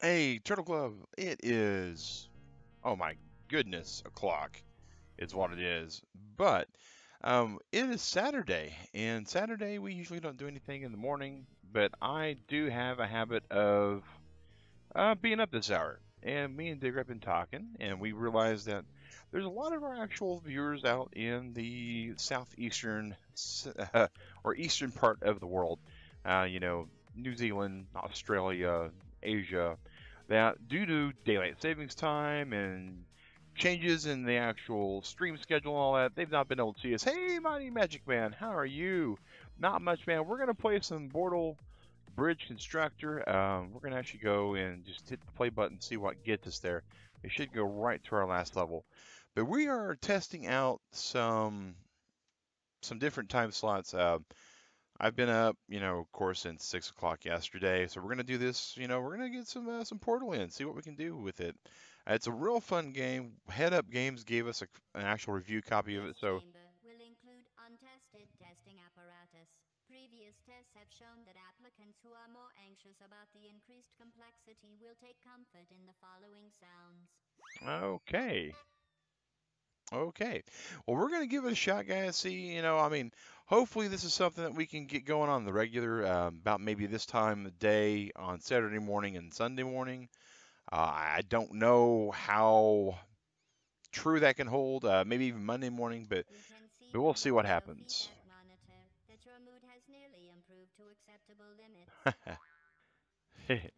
Hey, Turtle Club, it is, oh my goodness, o'clock is what it is. But it is Saturday, and Saturday we usually don't do anything in the morning, but I do have a habit of being up this hour. And me and Digger have been talking, and we realized that there's a lot of our actual viewers out in the southeastern or eastern part of the world. You know, New Zealand, Australia, Asia, that due to daylight savings time and changes in the actual stream schedule and all that, they've not been able to see us. Hey, Mighty Magic Man, how are you? Not much, man. We're gonna play some Bortle Bridge Constructor. We're going to actually go and just hit the play button, see what gets us there. It should go right to our last level. But we are testing out some different time slots. I've been up, of course, since 6 o'clock yesterday. So we're going to do this. We're going to get some Portal in, see what we can do with it. It's a real fun game. Head Up Games gave us an actual review copy of it. This So chamber will include untested testing apparatus. Previous tests have shown that applicants who are more anxious about the increased complexity will take comfort in the following sounds. okay. Okay. Well, we're going to give it a shot, guys. See, hopefully this is something that we can get going on the regular, about maybe this time of day on Saturday morning and Sunday morning. I don't know how true that can hold, maybe even Monday morning, but, We can see but we'll from see the what happens. biofeedback monitor that your mood has nearly improved to acceptable limits. Good.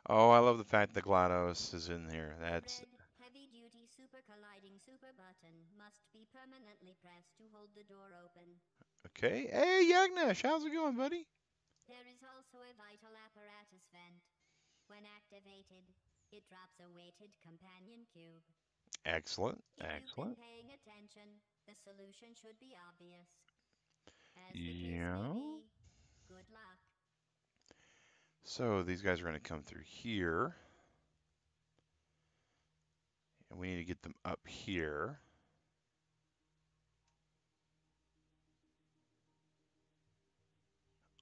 Oh, I love the fact that GLaDOS is in here. The That's red, heavy-duty super colliding super button must be permanently pressed to hold the door open. okay. Hey, Yagnesh, how's it going, buddy? There is also a vital apparatus vent. When activated, it drops a weighted companion cube. Excellent. If you've been Excellent. paying attention, the solution should be obvious. As the case may Yeah. be, good luck. So these guys are going to come through here, and we need to get them up here.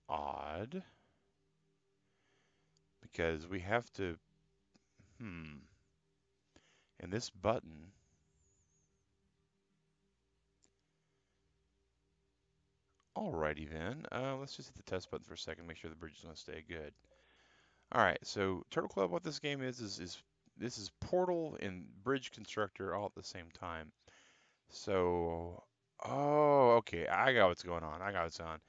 Odd, because we have to, and this button, alrighty then, let's just hit the test button for a second, make sure the bridge is going to stay good. Alright, so Turtle Club, what this game is this is Portal and Bridge Constructor all at the same time. So, oh, okay, I got what's going on, I got what's on.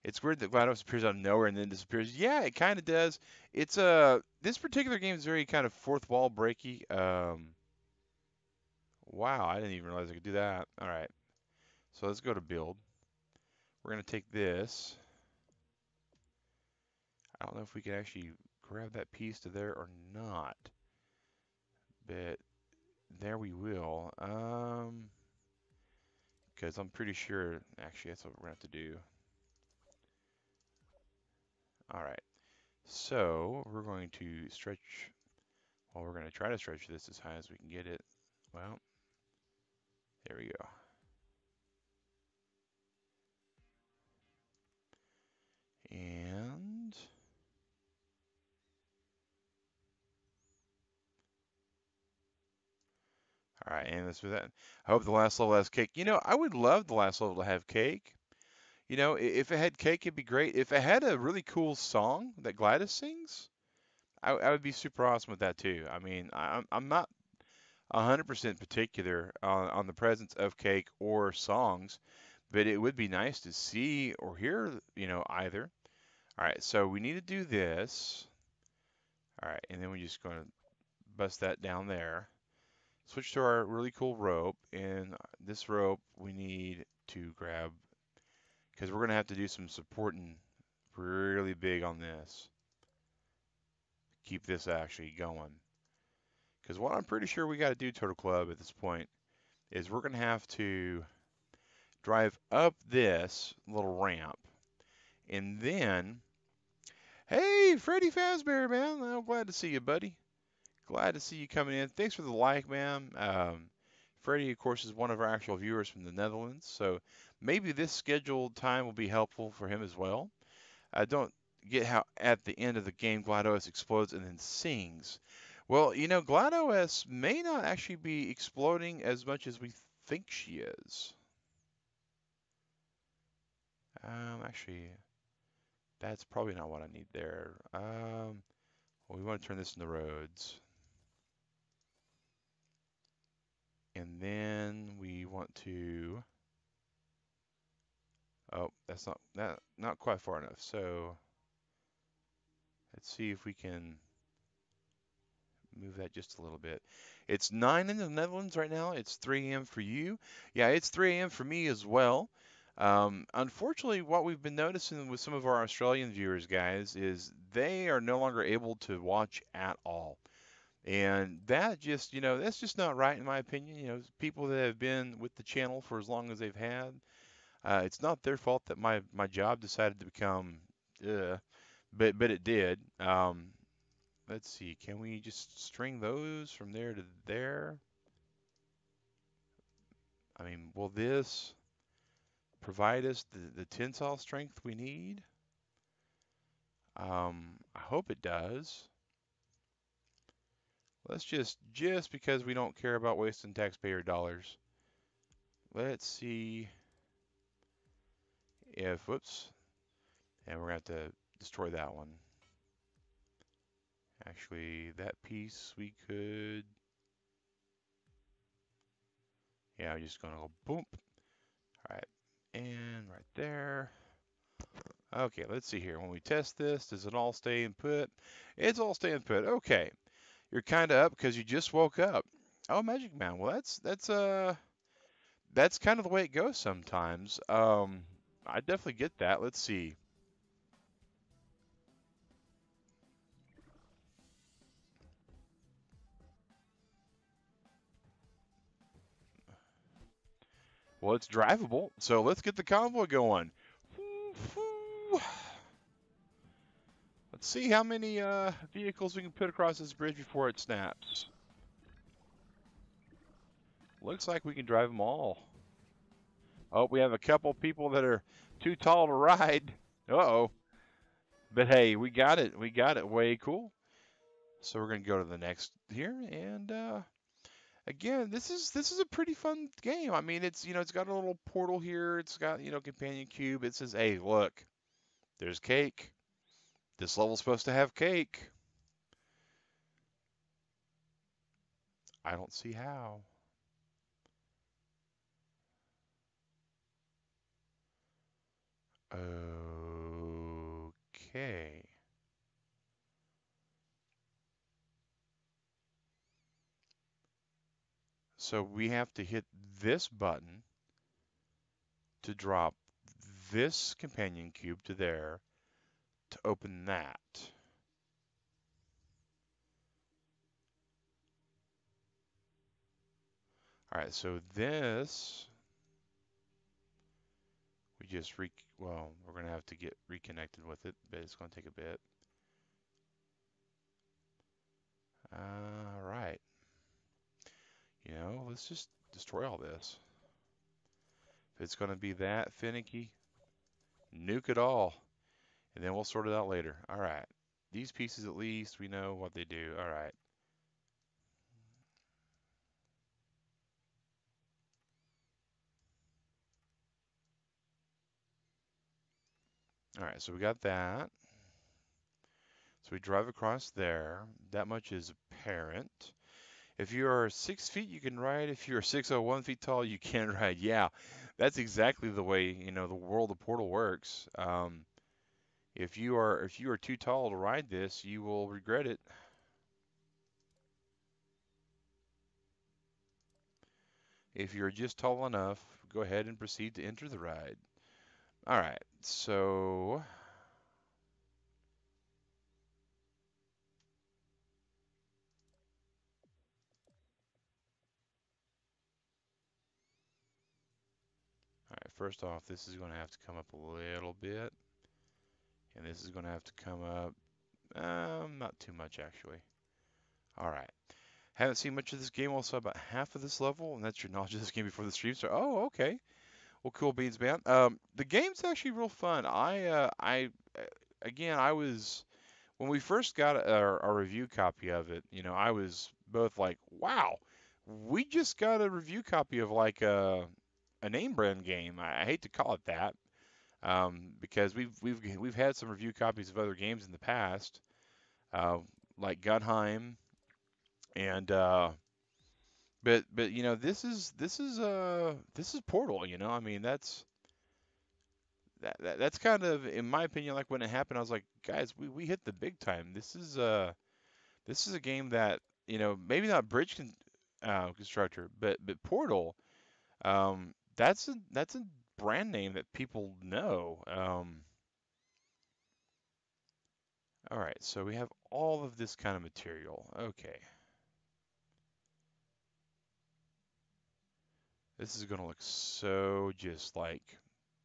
It's weird that GLaDOS appears out of nowhere and then disappears. Yeah, it kind of does. It's this particular game is very kind of fourth wall breaky. Wow, I didn't even realize I could do that. All right, so let's go to build. We're gonna take this. I don't know if we can actually grab that piece to there or not, but there we will. Because I'm pretty sure actually that's what we're gonna have to do. All right, so we're going to stretch. Well, we're gonna try to stretch this as high as we can get it. Well, there we go. And all right, and this with that. I hope the last level has cake. I would love the last level to have cake. If it had cake, it'd be great. If it had a really cool song that Gladys sings, I would be super awesome with that too. I mean, I'm not 100% particular on the presence of cake or songs, but it would be nice to see or hear, either. All right, so we need to do this. All right, and then we're just going to bust that down there. Switch to our really cool rope, and this rope we need to grab because we're going to have to do some supporting really big on this. Keep this actually going. Because what I'm pretty sure we got to do, Turtle Club, at this point, is we're going to have to drive up this little ramp, and then, hey, Freddy Fazbear, man, I'm glad to see you, buddy. Glad to see you coming in. Thanks for the like, man. Freddie, of course, is one of our actual viewers from the Netherlands, so maybe this scheduled time will be helpful for him as well. Don't get how at the end of the game GlideOS explodes and then sings. Well, GlideOS may not actually be exploding as much as we think she is. Actually, that's probably not what I need there. Well, we want to turn this into roads. And then we want to, oh, that's not quite far enough. So let's see if we can move that just a little bit. It's 9 in the Netherlands right now. It's 3 a.m. for you. Yeah, it's 3 a.m. for me as well. Unfortunately, what we've been noticing with some of our Australian viewers, guys, is they are no longer able to watch at all. And that just, that's just not right in my opinion. People that have been with the channel for as long as they've had, it's not their fault that my job decided to become, uh, but it did. Let's see, can we just string those from there to there? I mean, will this provide us the tensile strength we need? I hope it does. Let's just because we don't care about wasting taxpayer dollars, let's see if, whoops, and we're going to have to destroy that one. Actually, that piece we could, yeah, I'm just going to go boom. All right, and right there. Okay, let's see here. When we test this, does it all stay input? It's all stay input. Okay, you're kind of up because you just woke up. Oh, Magic Man. Well, that's kind of the way it goes sometimes. I definitely get that. Let's see. Well, it's drivable, so let's get the convoy going. Let's see how many vehicles we can put across this bridge before it snaps. Looks like we can drive them all. Oh, we have a couple people that are too tall to ride. Uh-oh. But hey, we got it. We got it. Way cool. So we're gonna go to the next here, and again, this is a pretty fun game. I mean, it's got a little portal here. It's got companion cube. It says, hey, look, there's cake. This level's supposed to have cake. I don't see how. Okay. So we have to hit this button to drop this companion cube to there to open that. All right, so this we just well, we're gonna have to get reconnected with it, but it's gonna take a bit. All right, let's just destroy all this. If it's gonna be that finicky, nuke it all, and then we'll sort it out later. All right, these pieces at least we know what they do. All right. All right, so we got that. So we drive across there. That much is apparent. If you are 6 feet, you can ride. If you're 601 feet tall, you can ride. Yeah, that's exactly the way the world of Portal works. If you are too tall to ride this, you will regret it. If you're just tall enough, go ahead and proceed to enter the ride. All right, so all right. First off, this is going to have to come up a little bit, and this is going to have to come up not too much actually. All right. Haven't seen much of this game. Also, about half of this level, and that's your knowledge of this game before the stream. So, oh, okay. Well, cool beans, man. The game's actually real fun. again, I was when we first got our review copy of it. I was both like, "Wow, we just got a review copy of like a name brand game." I hate to call it that, because we've had some review copies of other games in the past, uh, like Gunheim, and but this is Portal. I mean that's kind of, in my opinion, like when it happened, I was like, guys, we hit the big time. This is a game that, maybe not Constructor, but Portal. That's a brand name that people know. All right, so we have all of this kind of material. Okay, this is gonna look so just like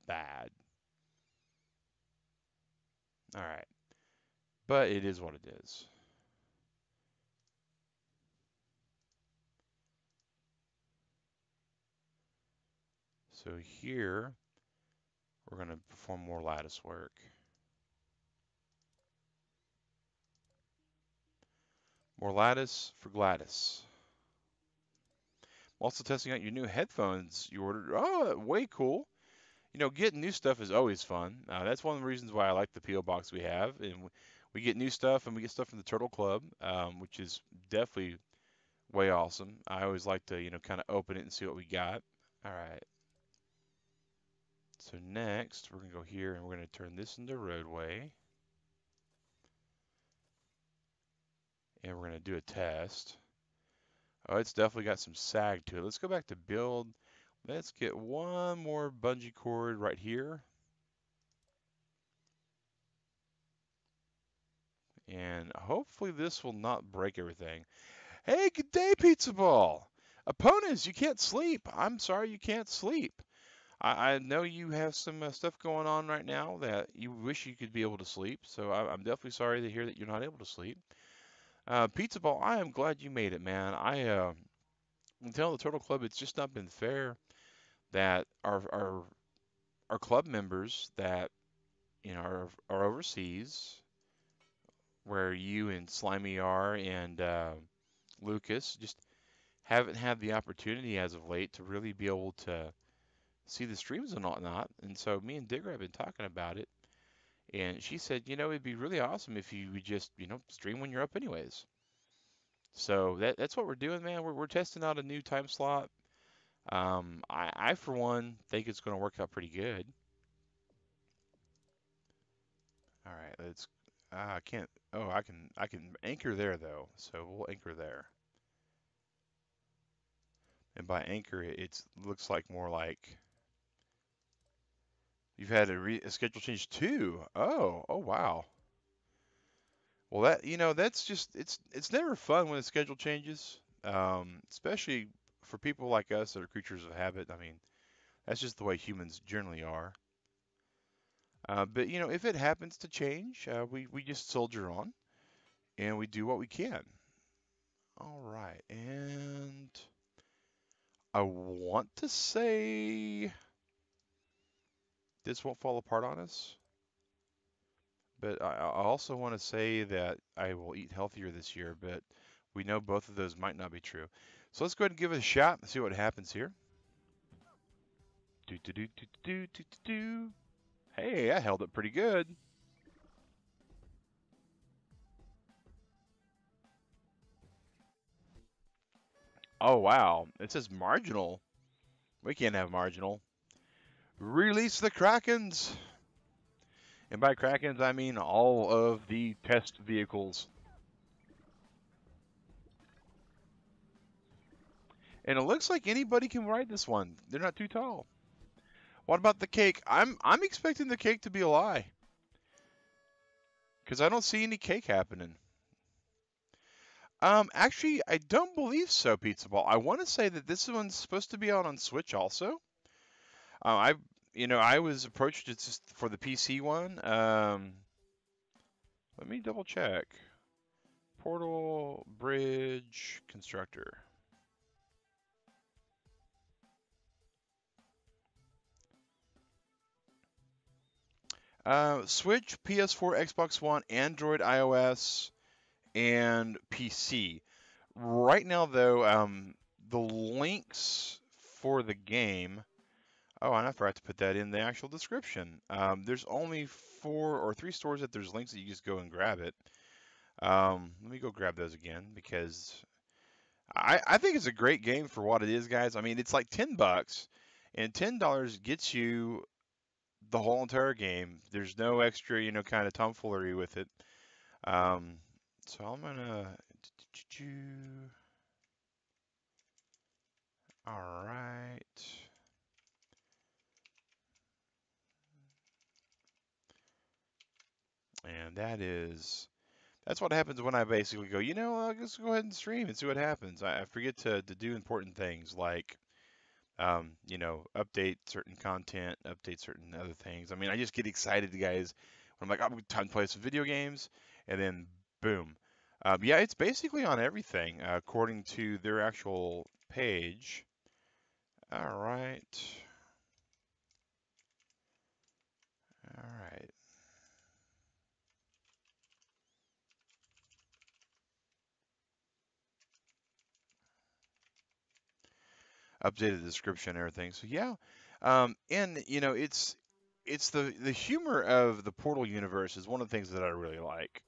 bad. All right, but it is what it is. So here we're gonna perform more lattice work. More lattice for Gladys. I'm also testing out your new headphones you ordered. Oh, way cool. Getting new stuff is always fun. That's one of the reasons why I like the PO box we have, and we get new stuff, and we get stuff from the Turtle Club, which is definitely way awesome. I always like to, kind of open it and see what we got. All right. So next, we're gonna go here, and we're gonna turn this into roadway, and we're gonna do a test. Oh, it's definitely got some sag to it. Let's go back to build. Let's get one more bungee cord right here. And hopefully this will not break everything. Hey, good day, Pizza Ball. Opponents, you can't sleep. I'm sorry you can't sleep. I know you have some stuff going on right now that you wish you could be able to sleep. So I'm definitely sorry to hear that you're not able to sleep. Pizza Ball, I am glad you made it, man. I'm telling the Turtle Club, it's just not been fair that our club members that are overseas, where you and Slimy are, and Lucas, just haven't had the opportunity as of late to really be able to see the streams and whatnot. And so me and Digger have been talking about it, and she said, it'd be really awesome if you would just, stream when you're up anyways. So that's what we're doing, man. We're testing out a new time slot. I for one think it's going to work out pretty good. All right, let's. I can't. Oh, I can anchor there though. So we'll anchor there. And by anchor, it looks like more like you've had a schedule change too. Oh, wow. Well, that's just it's never fun when the schedule changes, especially for people like us that are creatures of habit. I mean, that's just the way humans generally are. But if it happens to change, we just soldier on and we do what we can. All right, and I want to say this won't fall apart on us, but I also want to say that I will eat healthier this year, but we know both of those might not be true. So let's go ahead and give it a shot and see what happens here. Do do do do do do do do. Hey, I held it pretty good. Oh wow, it says marginal. We can't have marginal. Release the Krakens, and by Krakens I mean all of the test vehicles. And it looks like anybody can ride this one. They're not too tall. What about the cake? I'm expecting the cake to be a lie, because I don't see any cake happening. Actually, I don't believe so, Pizza Ball. I want to say that this one's supposed to be out on Switch also. I, I was approached just for the PC one. Let me double check. Portal Bridge Constructor. Switch, PS4, Xbox One, Android, iOS, and PC. Right now, though, the links for the game. Oh, and I forgot to put that in the actual description. There's only 4 or 3 stores that there's links that you just go and grab it. Let me go grab those again because I think it's a great game for what it is, guys. I mean, it's like $10, and $10 gets you the whole entire game. There's no extra, kind of tomfoolery with it. Um, so I'm gonna. All right. And that's what happens when I basically go, I'll just go ahead and stream and see what happens. I forget to do important things like, update certain content, update certain other things. I mean, I just get excited, guys, when I'm like, oh, time to play some video games, and then boom. Yeah, it's basically on everything, according to their actual page. All right. All right. Updated description and everything. So yeah, and it's the humor of the Portal universe is one of the things that I really like.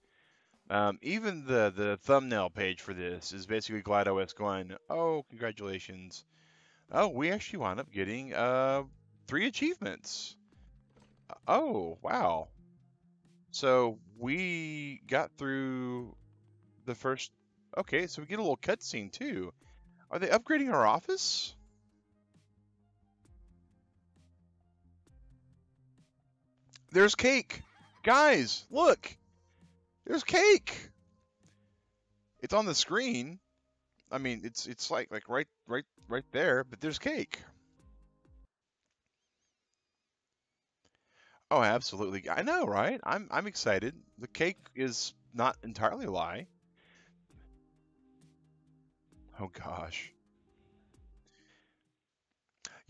Even the thumbnail page for this is basically GlideOS going, oh, congratulations. Oh, we actually wound up getting 3 achievements. Oh, wow. So we got through the first. Okay, so we get a little cutscene too. Are they upgrading our office? There's cake. Guys, look. There's cake. It's on the screen. I mean, it's like right there, but there's cake. Oh, absolutely. I know, right? I'm excited. The cake is not entirely a lie. Oh gosh.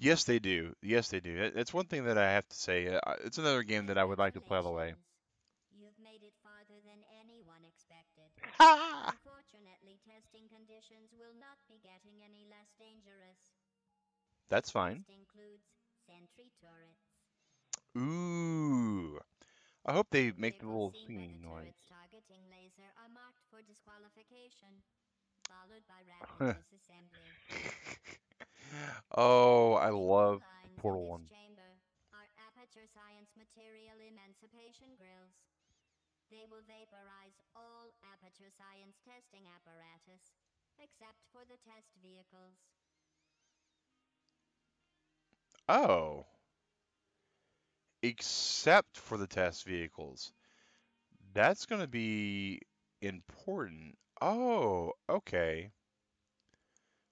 Yes, they do. Yes, they do. That's one thing that I have to say. It's another game that I would like to play all the way. Congratulations. You've made it farther than anyone expected. Ha! Unfortunately, testing conditions will not be getting any less dangerous. That's fine. Test includes sentry turrets. Ooh. I hope they make the Vehicles little seen by singing the noise. turret's targeting laser are marked for disqualification, followed by rapid disassembly. Oh, I The blue love the lines in Portal this one. chamber are aperture science material emancipation grills. They will vaporize all aperture science testing apparatus, except for the test vehicles. Oh, except for the test vehicles. That's going to be important. Oh, okay.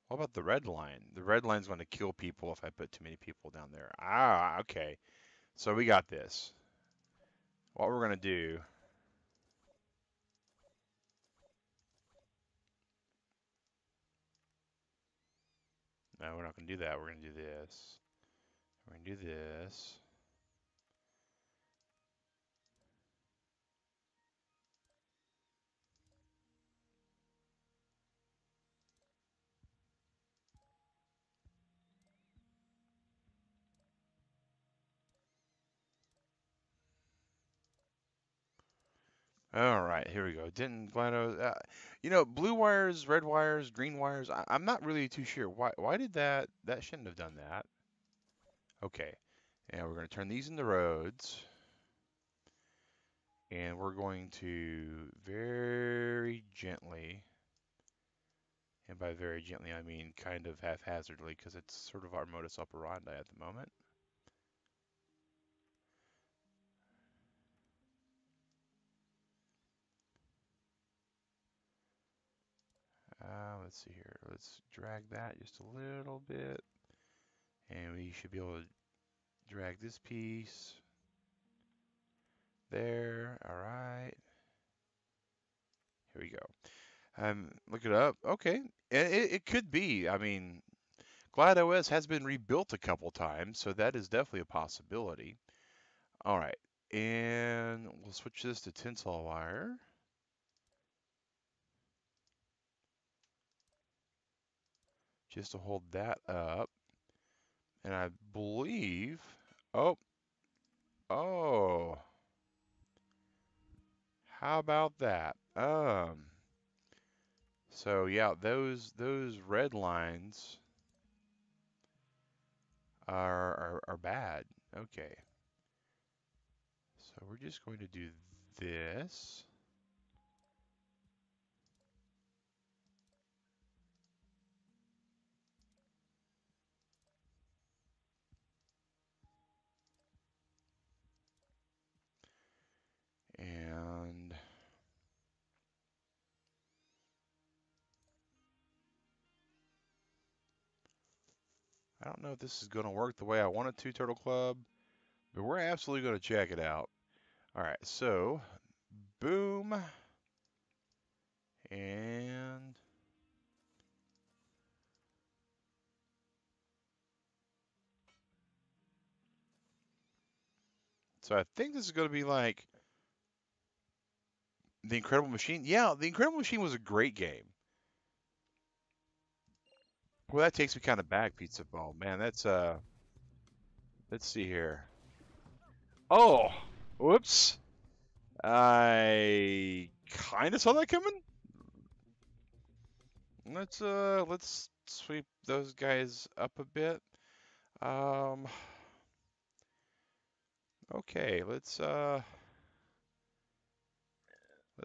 What about the red line? The red line's going to kill people if I put too many people down there. Ah, okay. So we got this. What we're going to do. No, we're not going to do that. We're going to do this. We're going to do this. All right, here we go. Didn't Glado, blue wires, red wires, green wires. I'm not really too sure. Why did that shouldn't have done that. Okay. And we're going to turn these into roads. And we're going to very gently, and by very gently I mean kind of haphazardly because it's sort of our modus operandi at the moment. Let's see here. Let's drag that just a little bit. And we should be able to drag this piece there. All right. Here we go. Look it up. Okay. And it could be. I mean, GlideOS has been rebuilt a couple times, so that is definitely a possibility. All right. And we'll switch this to tensile wire. Just to hold that up. And I believe, oh, oh, how about that? So yeah, those red lines are bad. Okay. So we're just going to do this. And I don't know if this is going to work the way I want it to, Turtle Club, but we're absolutely going to check it out. All right, so boom. And so I think this is going to be like The Incredible Machine. Yeah, The Incredible Machine was a great game. Well, that takes me kind of back, Pizza Ball. Man, that's let's see here. Oh, whoops. I kind of saw that coming. Let's sweep those guys up a bit. Um okay, let's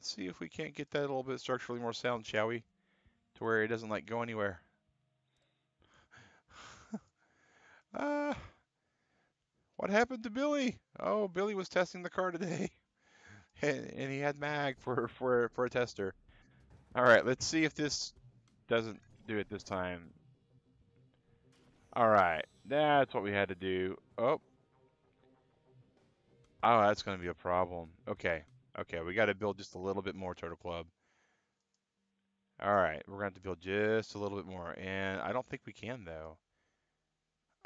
see if we can't get that a little bit structurally more sound, shall we? To where it doesn't like go anywhere. Uh what happened to Billy? Oh, Billy was testing the car today. And he had mag for a tester. All right, let's see if this doesn't do it this time. All right, that's what we had to do. Oh, oh, that's going to be a problem. Okay, okay, we got to build just a little bit more, Turtle Club. All right, we're going to have to build just a little bit more, and I don't think we can though.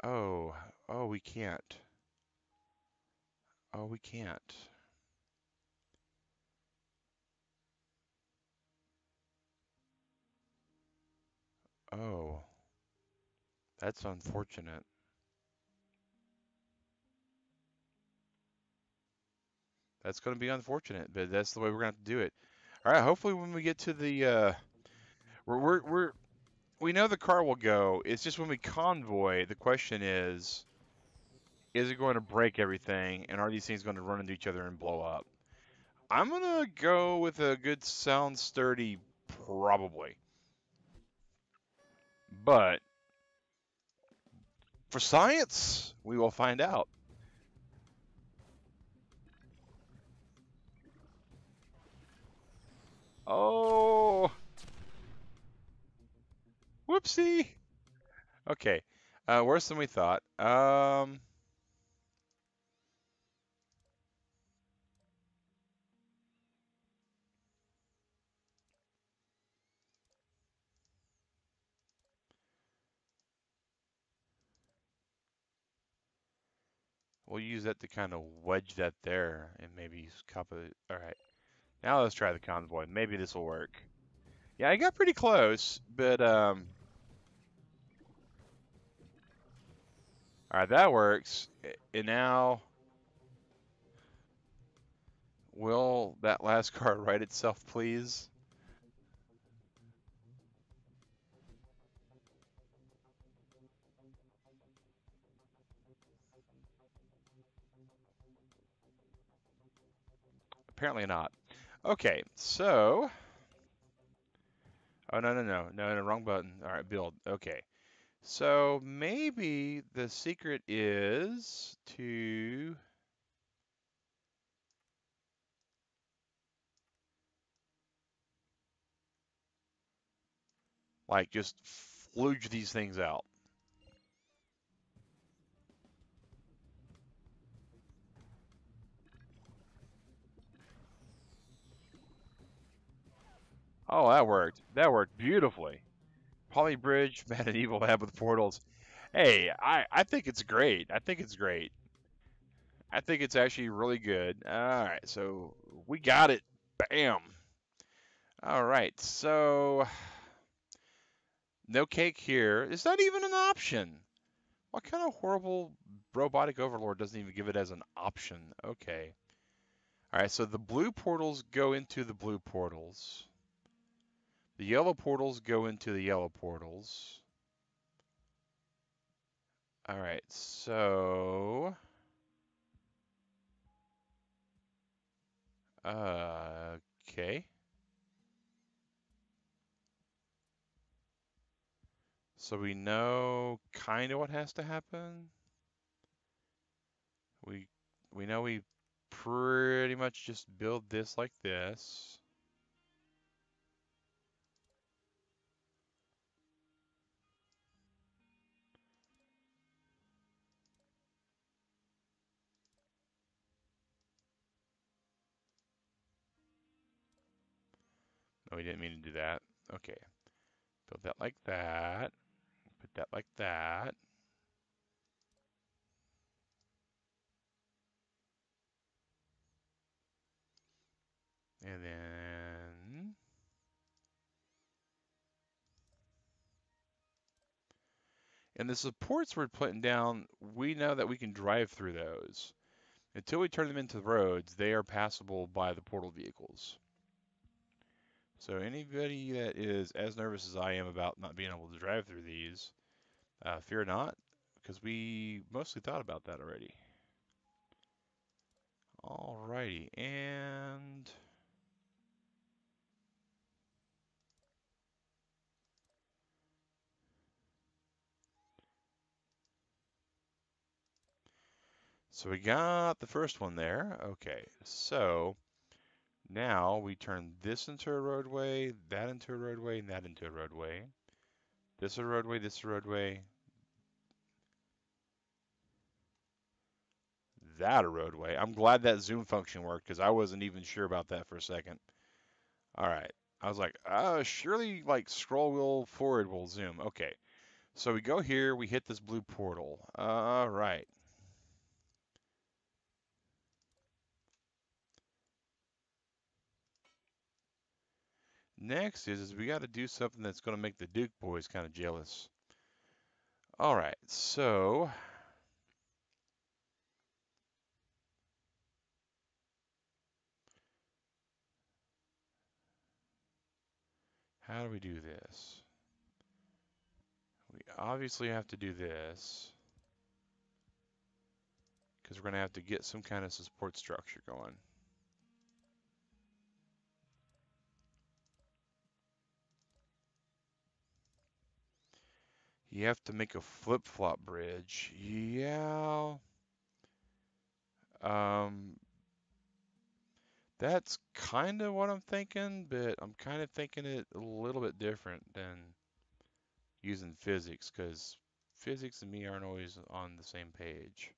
Oh, oh, we can't. Oh, we can't. Oh, that's unfortunate. That's going to be unfortunate, but that's the way we're going to have to do it. All right, hopefully when we get to the we're we know the car will go. It's just when we convoy, the question is it going to break everything, and are these things going to run into each other and blow up? I'm gonna go with a good sound sturdy, probably. But for science, we will find out. Oh, whoopsie. Okay, worse than we thought. We'll use that to kind of wedge that there, and maybe cup it. All right, now let's try the convoy. Maybe this will work. Yeah, I got pretty close, but all right, that works. And now, will that last card right itself, please? Apparently not. Okay, so, oh no, wrong button. All right, build. Okay, so maybe the secret is to like just flooge these things out. Oh, that worked. That worked beautifully. Poly Bridge, man, an evil lab with portals. Hey, I think it's great. I think it's great. I think it's actually really good. All right, so we got it. Bam. All right, so no cake here. It's not even an option. What kind of horrible robotic overlord doesn't even give it as an option? Okay. All right, so the blue portals go into the blue portals. The yellow portals go into the yellow portals. All right, so okay. So we know kind of what has to happen. We we know we pretty much just build this like this. No, we didn't mean to do that. Okay. Build that like that. Put that like that. And then and the supports we're putting down, we know that we can drive through those. Until we turn them into roads, they are passable by the portal vehicles. So anybody that is as nervous as I am about not being able to drive through these, fear not, because we mostly thought about that already. Alrighty, and so we got the first one there. Okay, so now we turn this into a roadway, that into a roadway, and that into a roadway. This a roadway, this a roadway, that a roadway. I'm glad that zoom function worked because I wasn't even sure about that for a second. All right. I was like, surely like scroll wheel forward will zoom. Okay. So we go here, we hit this blue portal. All right. Next is we got to do something that's going to make the Duke boys kind of jealous. All right. So how do we do this? We obviously have to do this because we're going to have to get some kind of support structure going. You have to make a flip-flop bridge. Yeah. Um, that's kind of what I'm thinking, but I'm kind of thinking it a little bit different than using physics because physics and me aren't always on the same page.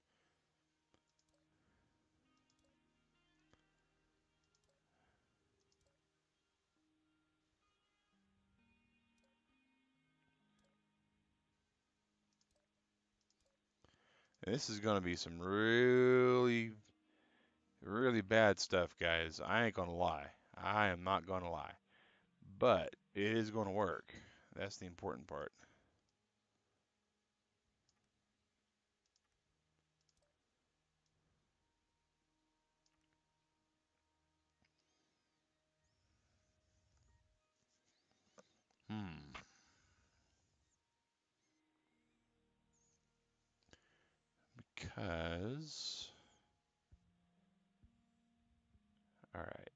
And this is going to be some really, really bad stuff, guys. I ain't going to lie. I am not going to lie. But it is going to work. That's the important part. Hmm. Because. All right.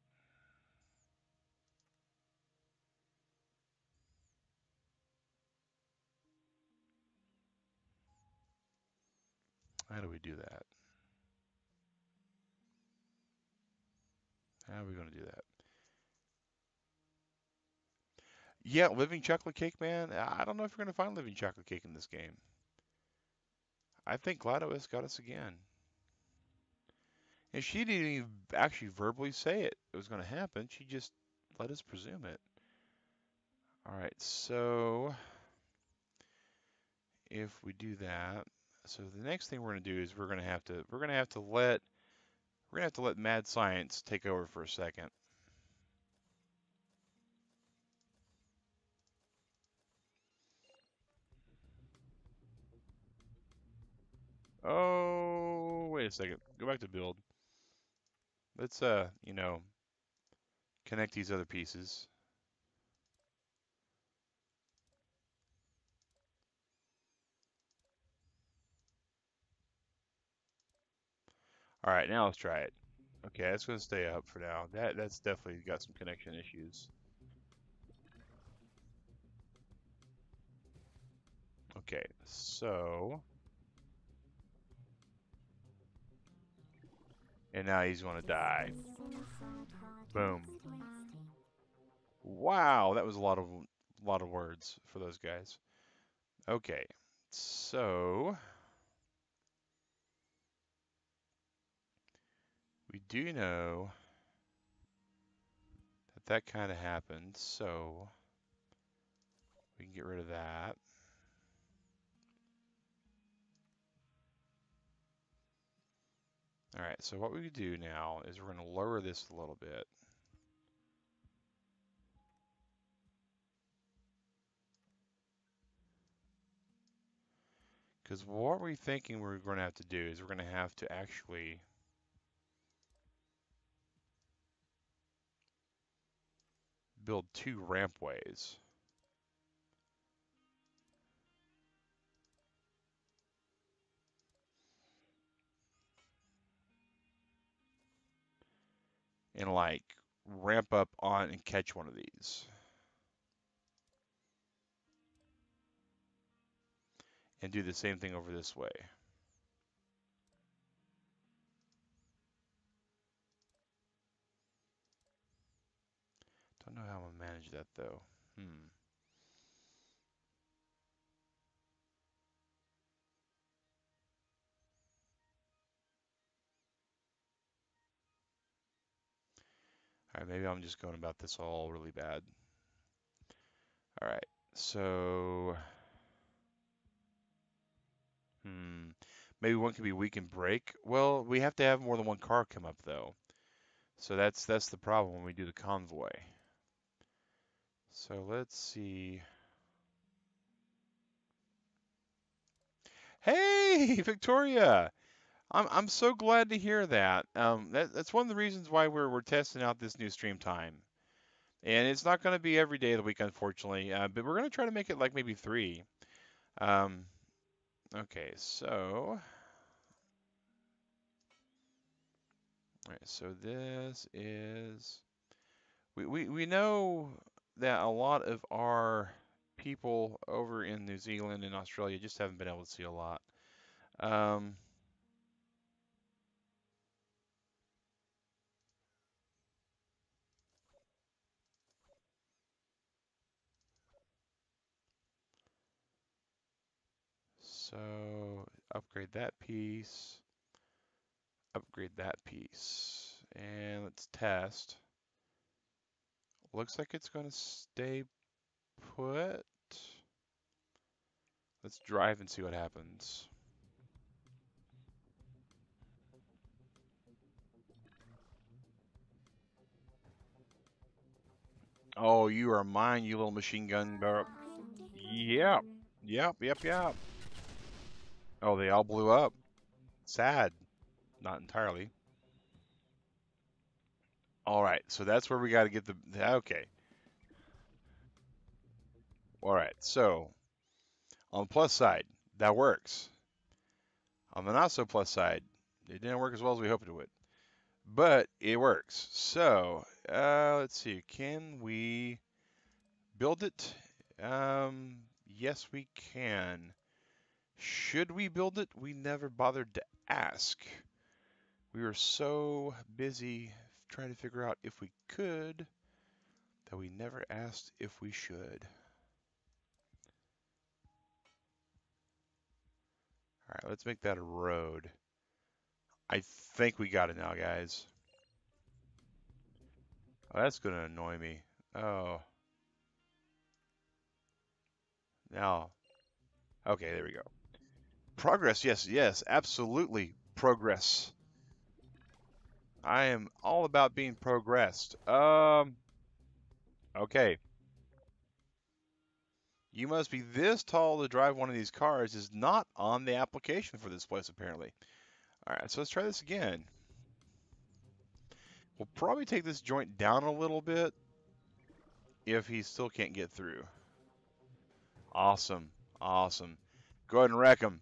How do we do that? How are we going to do that? Yeah, living chocolate cake, man. I don't know if you're going to find living chocolate cake in this game. I think GLaDOS got us again. And she didn't even actually verbally say it was going to happen. She just let us presume it. All right, so if we do that, So the next thing we're gonna do is we're gonna have to let mad science take over for a second. Oh, wait a second. Go back to build. Let's connect these other pieces. All right, now let's try it. Okay, that's gonna stay up for now. That's definitely got some connection issues. Okay, so and now he's gonna die. Boom. Wow, that was a lot of words for those guys. Okay, so we do know that that kind of happened, so we can get rid of that. All right, so what we do now is we're going to lower this a little bit. Because what we're thinking we're going to have to do is we're going to have to actually build two rampways. And like ramp up on and catch one of these. And do the same thing over this way. Don't know how I'm going to manage that though. All right, maybe I'm just going about this all really bad. All right, so maybe one could be weak and break. Well, we have to have more than one car come up though. So that's the problem when we do the convoy. So let's see. Hey, Victoria! I'm so glad to hear that. That's one of the reasons why we're testing out this new stream time. And it's not going to be every day of the week, unfortunately. But we're going to try to make it like maybe three. Um, okay, so all right, so this is we know that a lot of our people over in New Zealand and Australia just haven't been able to see a lot. Um, so upgrade that piece, upgrade that piece, and let's test. Looks like it's going to stay put. Let's drive and see what happens. Oh, you are mine, you little machine gun. Yep. Yep, yep, yep. Oh, they all blew up. Sad. Not entirely. All right, so that's where we got to get the. Okay. All right, so on the plus side, that works. On the not so plus side, it didn't work as well as we hoped it would, but it works. So let's see, can we build it? Yes, we can. Should we build it? We never bothered to ask. We were so busy trying to figure out if we could that we never asked if we should. All right, let's make that a road. I think we got it now, guys. Oh, that's going to annoy me. Oh, now. Okay, there we go. Progress, yes, yes, absolutely. Progress. I am all about being progressed. Okay. You must be this tall to drive one of these cars is not on the application for this place, apparently. All right, so let's try this again. We'll probably take this joint down a little bit if he still can't get through. Awesome. Awesome. Go ahead and wreck him.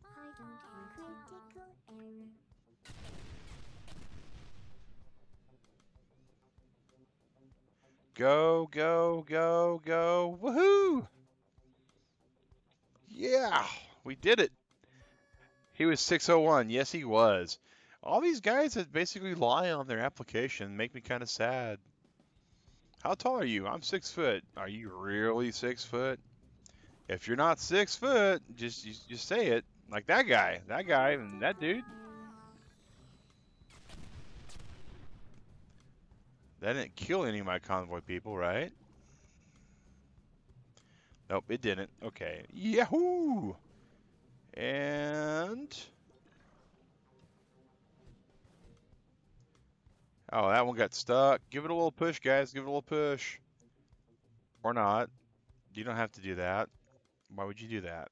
Go, go, go, go. Woohoo! Yeah, we did it. He was 601. Yes, he was. All these guys that basically lie on their application make me kind of sad. How tall are you? I'm 6 foot. Are you really 6 foot? If you're not 6 foot, just say it. Like that guy, and that dude. That didn't kill any of my convoy people, right? Nope, it didn't. Okay. Yahoo! And oh, that one got stuck. Give it a little push, guys. Give it a little push. Or not. You don't have to do that. Why would you do that?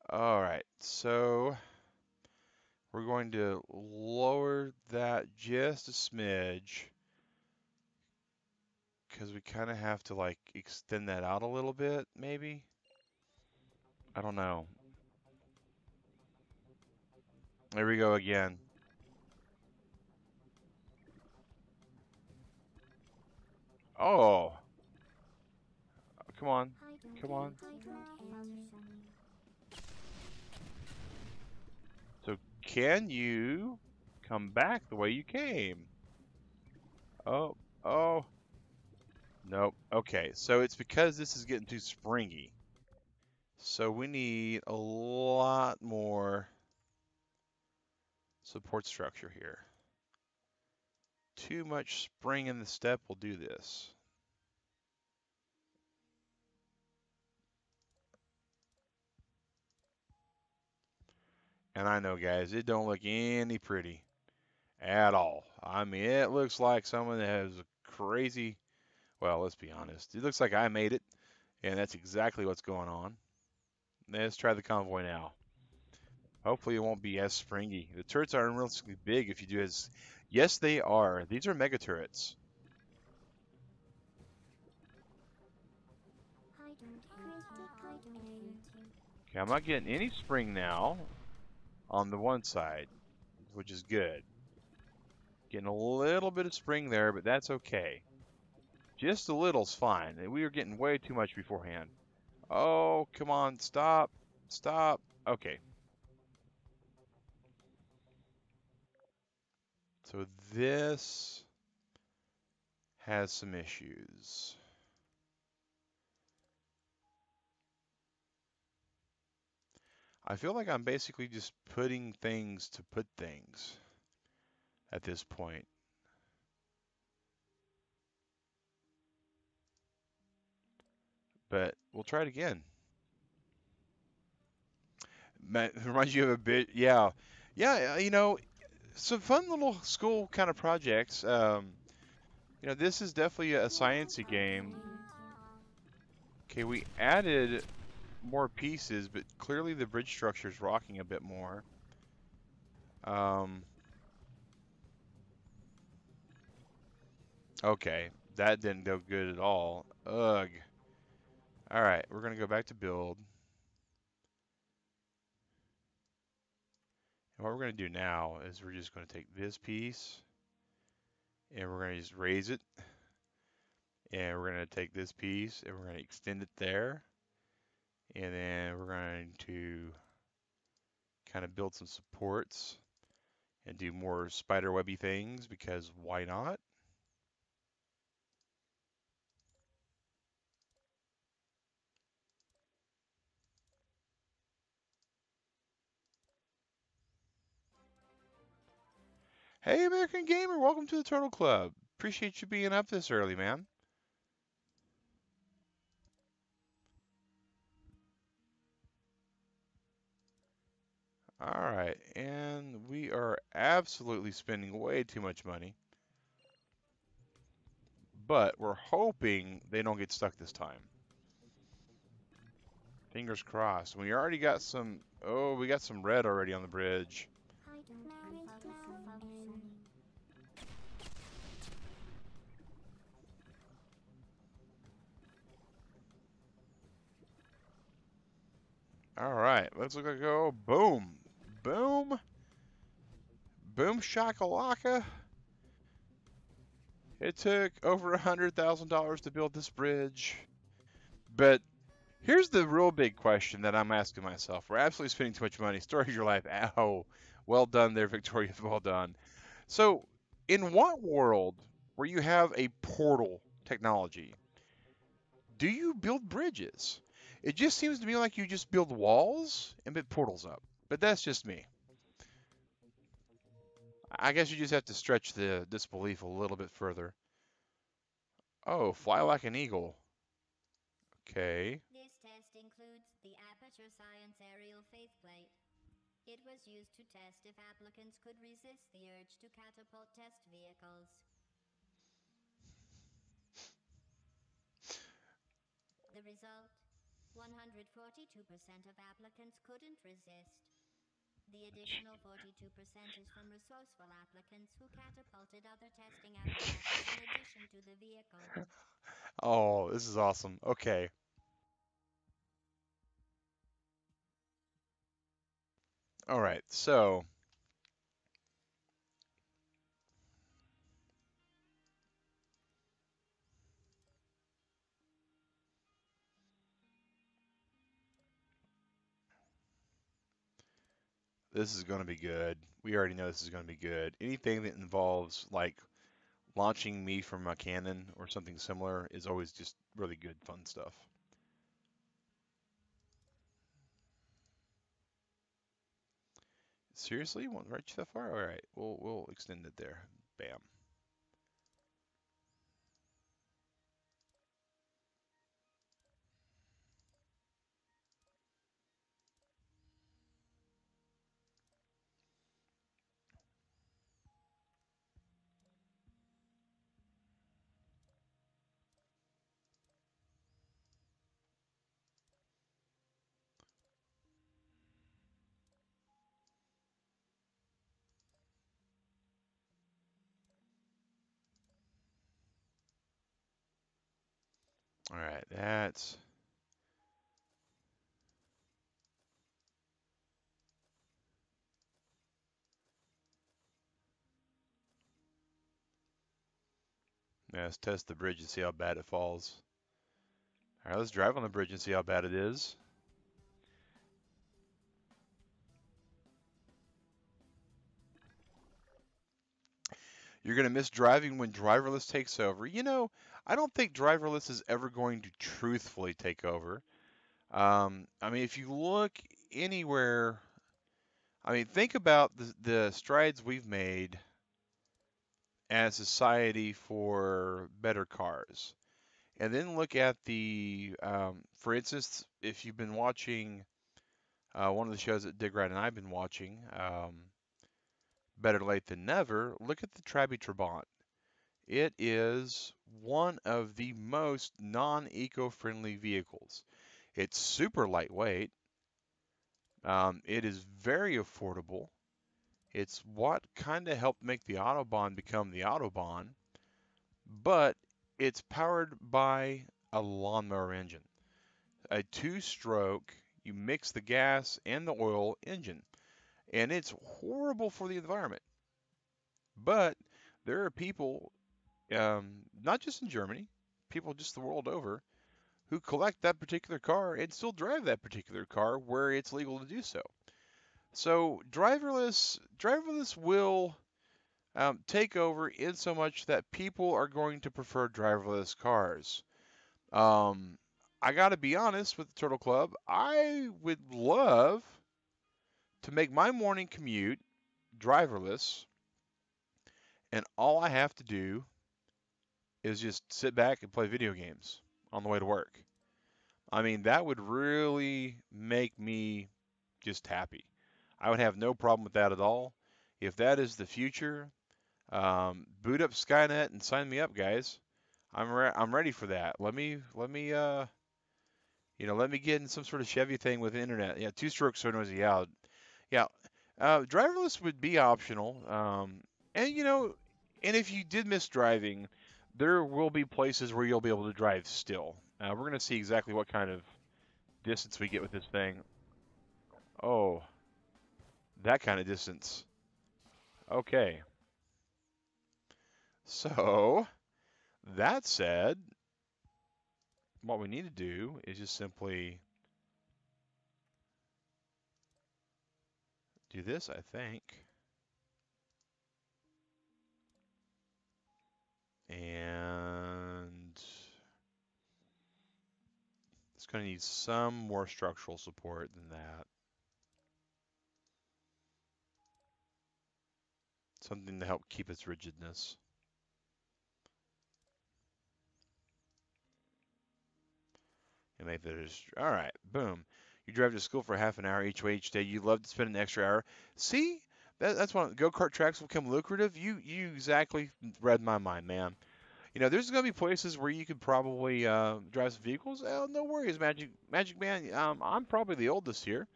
All right. So we're going to lower that just a smidge because we kind of have to like extend that out a little bit, maybe. I don't know. There we go again. Oh, come on. Come on. So can you come back the way you came? Oh, oh. Nope. Okay, so it's because this is getting too springy. So we need a lot more support structure here. Too much spring in the step will do this. And I know, guys, it don't look any pretty at all. I mean, it looks like someone that has a crazy, well, let's be honest. It looks like I made it, and that's exactly what's going on. Let's try the convoy now. Hopefully it won't be as springy. The turrets are unrealistically big if you do as... Yes, they are. These are mega turrets. Okay, I'm not getting any spring now on the one side, which is good. Getting a little bit of spring there, but that's okay. Just a little's fine. We were getting way too much beforehand. Oh, come on, stop. Stop. Okay. So this has some issues. I feel like I'm basically just putting things to put things at this point. But we'll try it again. It reminds you of a bit, yeah. Yeah, some fun little school kind of projects. This is definitely a sciencey game. Okay, we added more pieces, but clearly the bridge structure is rocking a bit more. Okay, that didn't go good at all. Ugh. All right, we're gonna go back to build. And what we're gonna do now is we're just gonna take this piece and we're gonna just raise it. And we're gonna take this piece and we're gonna extend it there. And then we're going to kind of build some supports and do more spider webby things because why not? Hey, American Gamer, welcome to the Turtle Club. Appreciate you being up this early, man. All right, and we are absolutely spending way too much money, but we're hoping they don't get stuck this time. Fingers crossed. We already got some. Oh, we got some red already on the bridge. All right, let's look at go. Boom, boom, boom, shakalaka. It took over $100,000 to build this bridge, but here's the real big question that I'm asking myself. We're absolutely spending too much money. Story of your life. Ow. Well done there, Victoria. Well done. So, in what world where you have a portal technology, do you build bridges? It just seems to me like you just build walls and put portals up. But that's just me. I guess you just have to stretch the disbelief a little bit further. Oh, fly like an eagle. Okay. This test includes the Aperture Science Aerial Faithplate. It was used to test if applicants could resist the urge to catapult test vehicles. The result? 142% of applicants couldn't resist. The additional 42% is from resourceful applicants who catapulted other testing apparatus in addition to the vehicle. Oh, this is awesome. Okay. All right. So, this is going to be good. We already know this is going to be good. Anything that involves like launching me from a cannon or something similar is always just really good, fun stuff. Seriously, you want right that far? All right, we'll extend it there. Bam. All right, let's test the bridge and see how bad it falls. All right, let's drive on the bridge and see how bad it is. You're going to miss driving when driverless takes over. You know, I don't think driverless is ever going to truthfully take over. I mean, if you look anywhere, I mean, think about the strides we've made as society for better cars. And then look at for instance, if you've been watching one of the shows that Dig Right and I've been watching, Better Late Than Never, look at the Trabi Trabant. It is one of the most non-eco-friendly vehicles. It's super lightweight. It is very affordable. It's what kind of helped make the Autobahn become the Autobahn, but it's powered by a lawnmower engine. A two-stroke, you mix the gas and the oil engine, and it's horrible for the environment. But there are people, not just in Germany, people just the world over, who collect that particular car and still drive that particular car where it's legal to do so. So driverless will take over in so much that people are going to prefer driverless cars. Um, I got to be honest with the Turtle Club. I would love to make my morning commute driverless, and all I have to do is just sit back and play video games on the way to work. I mean, that would really make me just happy. I would have no problem with that at all. If that is the future, boot up Skynet and sign me up, guys. I'm ready for that. Let me get in some sort of Chevy thing with the internet. Yeah, two strokes so noisy. Yeah, yeah. Driverless would be optional. And and if you did miss driving, there will be places where you'll be able to drive still. We're gonna see exactly what kind of distance we get with this thing. Oh, that kind of distance. Okay. So that said, what we need to do is just simply do this, I think. And it's going to need some more structural support than that. Something to help keep its rigidness. And make that all right. Boom. You drive to school for half an hour each way each day. You love to spend an extra hour. See, that's when go-kart tracks will become lucrative. You exactly read my mind, man. There's gonna be places where you could probably drive some vehicles. Oh, no worries, Magic Man. I'm probably the oldest here.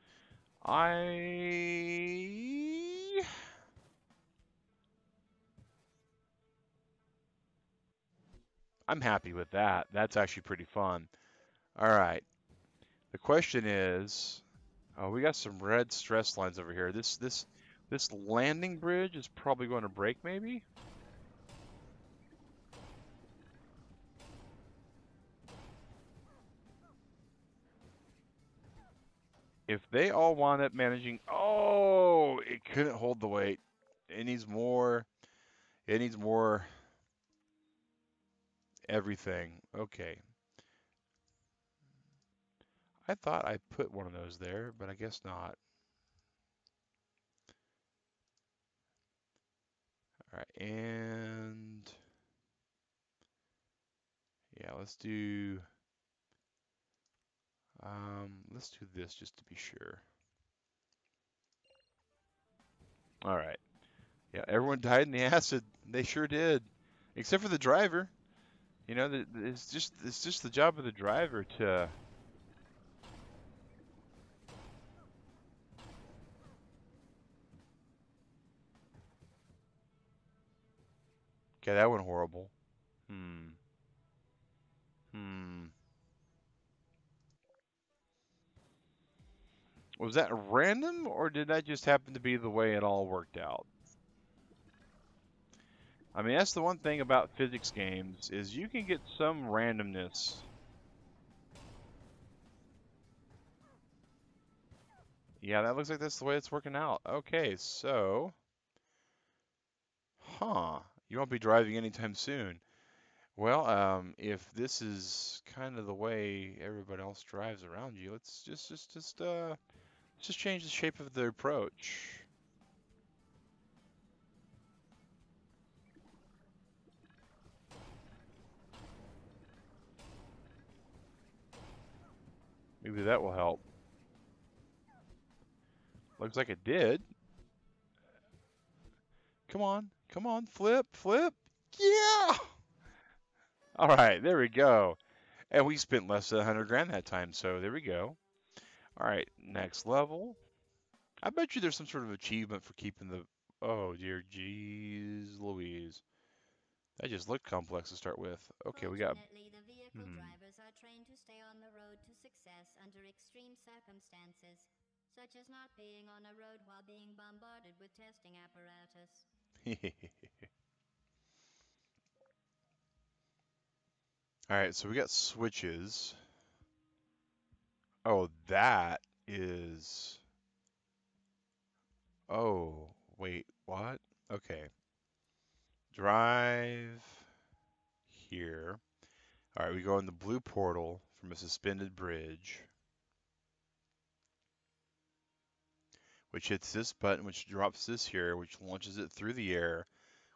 I'm happy with that. That's actually pretty fun. All right. The question is, oh, we got some red stress lines over here. This landing bridge is probably going to break, maybe. If they all wind up managing, oh, it couldn't hold the weight. It needs more. It needs more everything. Okay. I thought I put one of those there, but I guess not. All right, and yeah, let's do this just to be sure. All right. Yeah, everyone died in the acid. They sure did, except for the driver. It's just the job of the driver to. Okay, that went horrible. Hmm. Hmm. Was that random, or did that just happen to be the way it all worked out? I mean, that's the one thing about physics games is you can get some randomness. Yeah, that looks like that's the way it's working out. Okay, so, you won't be driving anytime soon. Well, if this is kind of the way everybody else drives around you, let's just change the shape of the approach. Maybe that will help. Looks like it did. Come on, flip, flip. Yeah! All right, there we go. And we spent less than 100 grand that time, so there we go. All right, next level. I bet you there's some sort of achievement for keeping the. Oh dear, jeez, Louise. That just looked complex to start with. Okay, we got. Fortunately, the vehicle drivers are trained to stay on the road to success under extreme circumstances, such as not being on a road while being bombarded with testing apparatus. All right, so we got switches. Oh, that is. Oh, wait, what? Okay. Drive here. All right, we go in the blue portal from a suspended bridge, which hits this button, which drops this here, which launches it through the air,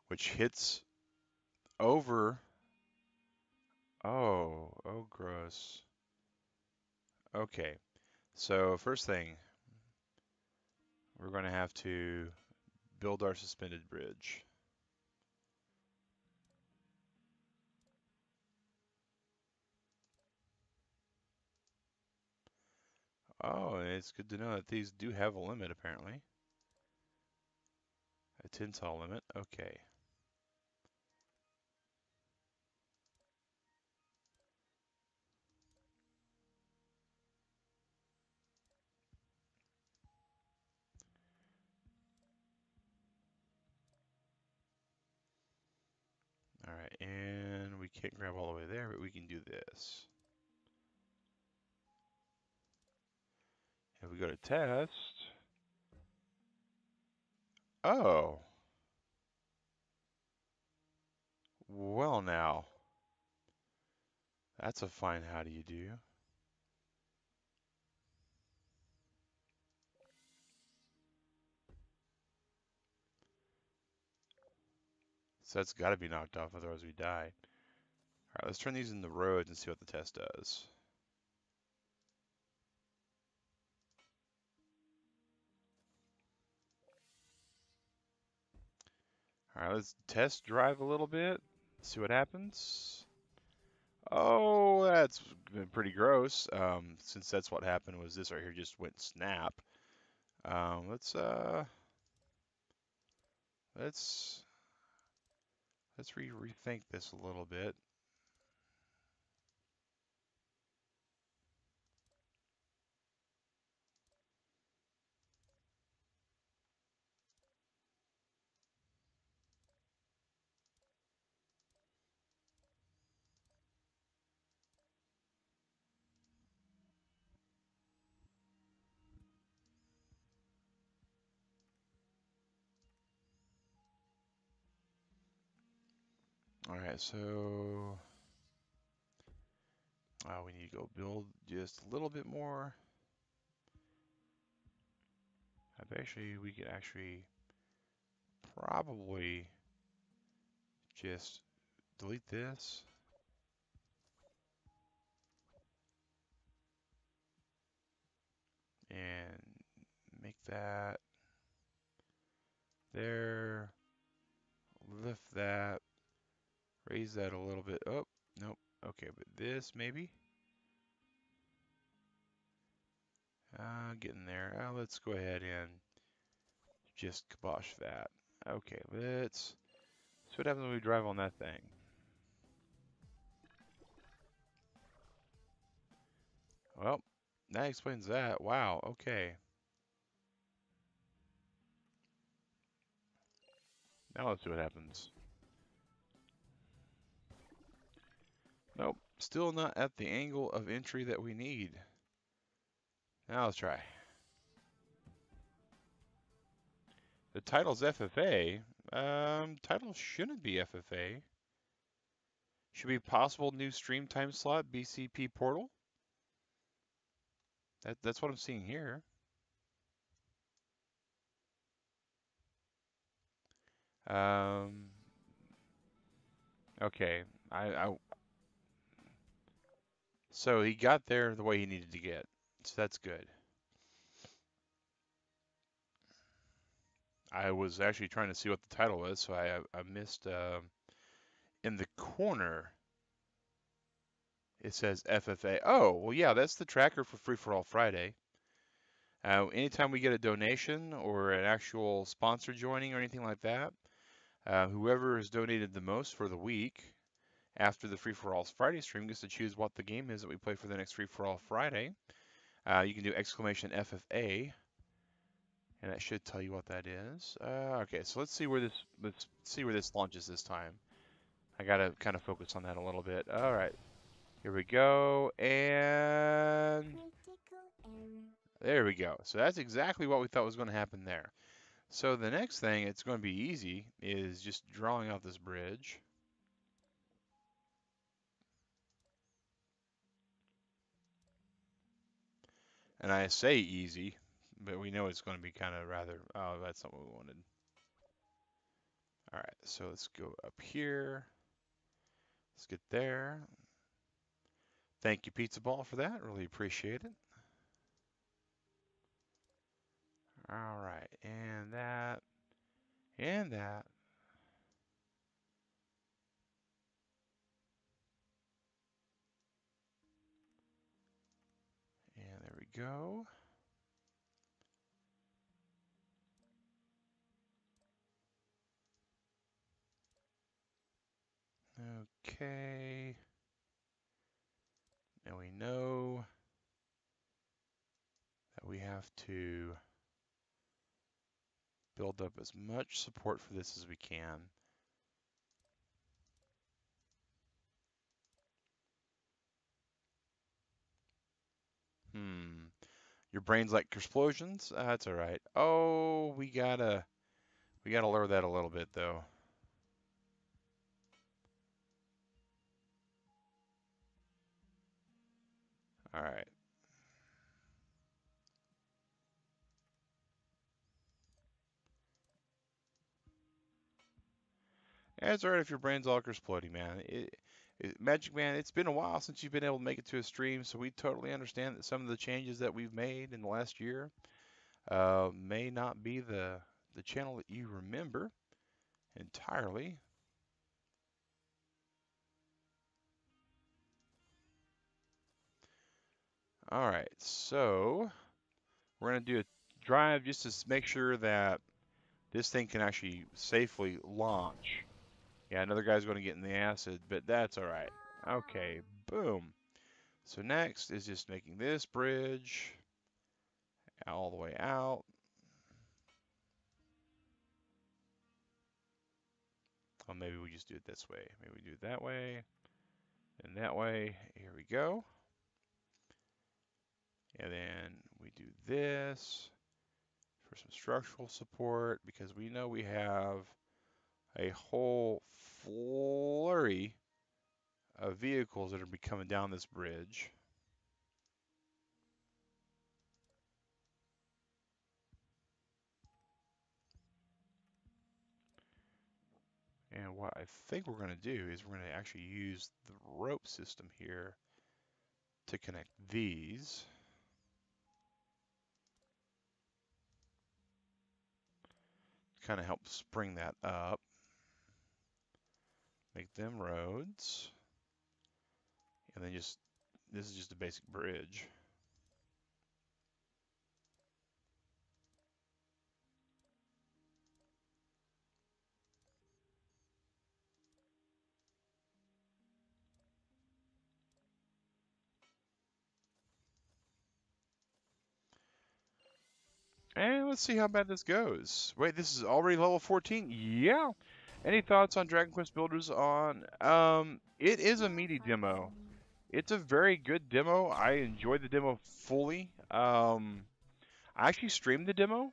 which hits over. Oh, gross. Okay, so first thing, we're going to have to build our suspended bridge. Oh, and it's good to know that these do have a limit, apparently. A 10 tall limit. Okay. All right, and we can't grab all the way there, but we can do this. If we go to test, oh, well now, that's a fine how do you do. So that's got to be knocked off, otherwise we die. All right, let's turn these into roads and see what the test does. All right, let's test drive a little bit, see what happens. Oh, that's been pretty gross. Since that's what happened was this right here just went snap. Let's let's rethink this a little bit. All right, so we need to go build just a little bit more. Actually, we could actually probably just delete this and make that there. Lift that, raise that a little bit. Oh, nope. Okay, but this maybe. Getting there. Let's go ahead and just kibosh that. Okay, let's see what happens when we drive on that thing. Well, that explains that. Wow, okay. Now let's see what happens. Nope, still not at the angle of entry that we need. Now let's try. The title's FFA. Title shouldn't be FFA. Should be possible new stream time slot, BCP portal. That's what I'm seeing here. Um, okay, so he got there the way he needed to get, so that's good. I was actually trying to see what the title was, so I missed in the corner. It says FFA. Oh, well, yeah, that's the tracker for Free for All Friday. Anytime we get a donation or an actual sponsor joining or anything like that, whoever has donated the most for the week after the Free for All Friday stream gets to choose what the game is that we play for the next Free for All Friday. You can do exclamation FFA, and that should tell you what that is. Okay, so let's see where this launches this time. I gotta kind of focus on that a little bit. All right, here we go, and there we go. So that's exactly what we thought was going to happen there. So the next thing, it's going to be easy, is just drawing out this bridge. And I say easy, but we know it's going to be kind of rather, oh, that's not what we wanted. All right, so let's go up here. Let's get there. Thank you, Pizza Ball, for that. Really appreciate it. All right, and that, and that. And there we go. Okay. And we know that we have to build up as much support for this as we can. Your brain's like explosions? That's all right. Oh, we gotta lower that a little bit though. All right. That's all right if your brain's all exploding, man. Magic Man, it's been a while since you've been able to make it to a stream, so we totally understand that some of the changes that we've made in the last year may not be the channel that you remember entirely. All right, so we're gonna do a drive just to make sure that this thing can actually safely launch. Yeah, another guy's going to get in the acid, but that's all right. Okay, boom. So next is just making this bridge all the way out. Or maybe we just do it this way. Maybe we do it that way and that way. Here we go. And then we do this for some structural support because we know we have a whole flurry of vehicles that are be coming down this bridge. And what I think we're going to do is we're going to actually use the rope system here to connect these. Kind of help spring that up. Make them roads. And then this is just a basic bridge. And let's see how bad this goes. Wait, this is already level 14? Yeah. Any thoughts on Dragon Quest Builders on? It is a meaty demo. It's a very good demo. I enjoyed the demo fully. I actually streamed the demo,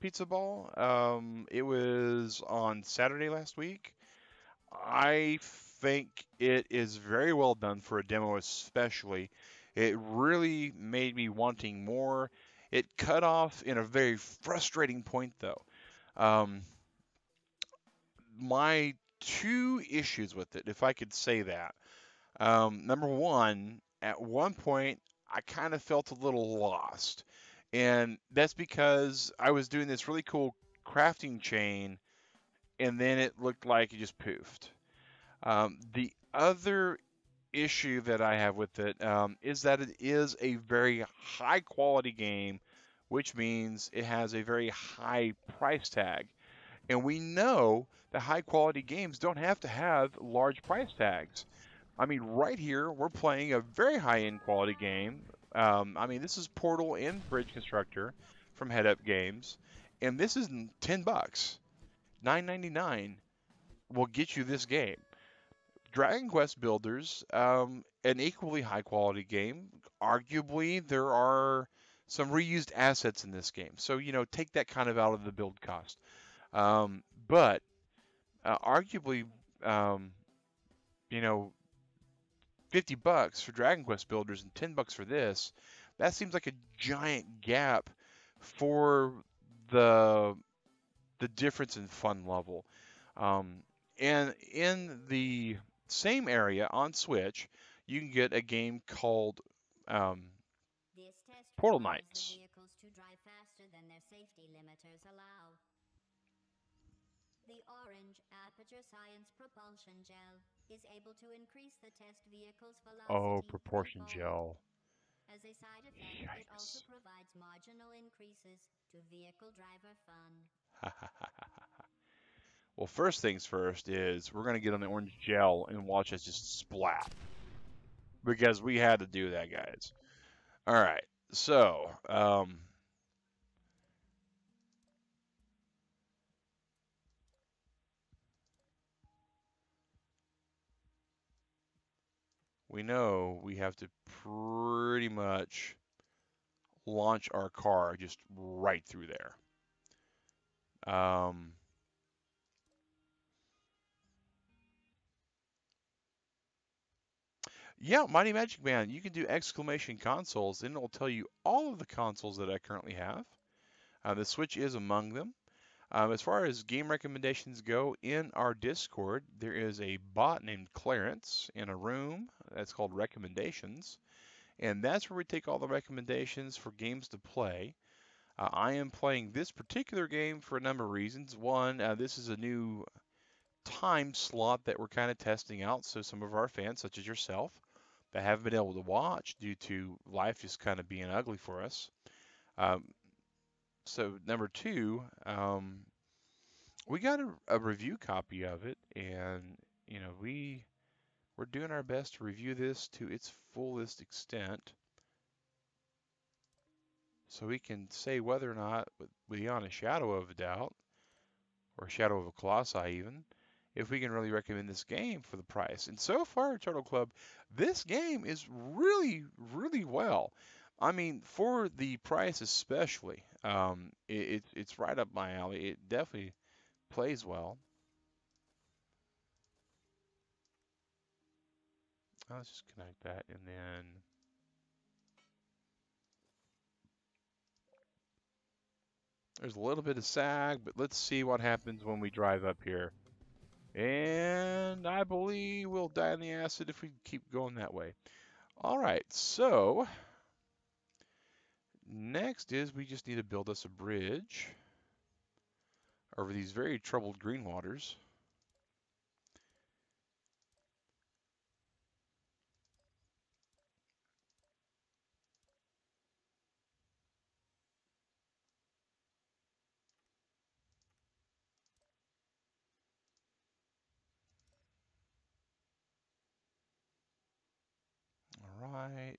Pizza Ball. It was on Saturday last week. I think it is very well done for a demo, especially. It really made me wanting more. It cut off in a very frustrating point, though. Um, my two issues with it, if I could say that. Number one, at one point, I kind of felt a little lost. And that's because I was doing this really cool crafting chain, and then it looked like it just poofed. The other issue that I have with it is that it is a very high quality game, which means it has a very high price tag. And we know that high quality games don't have to have large price tags. I mean, right here, we're playing a very high end quality game. I mean, this is Portal and Bridge Constructor from Head Up Games, and this is $10, $9.99 will get you this game. Dragon Quest Builders, an equally high quality game. Arguably, there are some reused assets in this game, so take that kind of out of the build cost. But arguably, um, you know, $50 for Dragon Quest Builders and $10 for this, that seems like a giant gap for the the difference in fun level. Um, and in the same area on Switch, you can get a game called um, This test Portal requires the Knights. vehicles to drive faster than their safety limiters allow. The orange Aperture Science Propulsion Gel is able to increase the test vehicle's Oh, velocity proportion threefold. gel. As a side effect, it also Yikes. provides marginal increases to vehicle driver fun. Well, first things first is we're going to get on the orange gel and watch us just splat. Because we had to do that, guys. All right. So, we know we have to pretty much launch our car just right through there. Um, yeah, Mighty Magic Man, you can do exclamation consoles, and it'll tell you all of the consoles that I currently have. The Switch is among them. As far as game recommendations go, in our Discord, there is a bot named Clarence in a room that's called Recommendations, and that's where we take all the recommendations for games to play. I am playing this particular game for a number of reasons. One, this is a new time slot that we're kind of testing out, so some of our fans, such as yourself, that haven't been able to watch due to life just kind of being ugly for us. Um, so number two, we got a review copy of it, and we're doing our best to review this to its fullest extent, so we can say whether or not, beyond a shadow of a doubt, or a shadow of a colossi even, if we can really recommend this game for the price. And so far, Turtle Club, this game is really, really well. I mean, for the price especially, it's right up my alley. It definitely plays well. Let's just connect that, and then there's a little bit of sag, but let's see what happens when we drive up here. And I believe we'll die in the acid if we keep going that way. All right, so next is we just need to build us a bridge over these very troubled green waters. All right.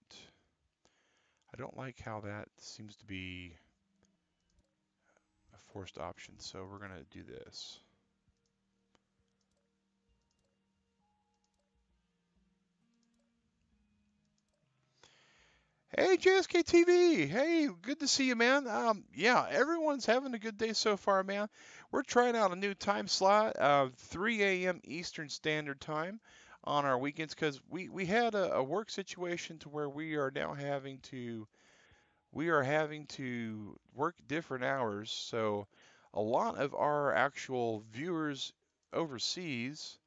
I don't like how that seems to be a forced option, so we're going to do this. Hey, JSK TV. Hey, good to see you, man. Yeah, everyone's having a good day so far, man. We're trying out a new time slot, 3 a.m. Eastern Standard Time on our weekends because we had a work situation to where we are having to work different hours. So a lot of our actual viewers overseas,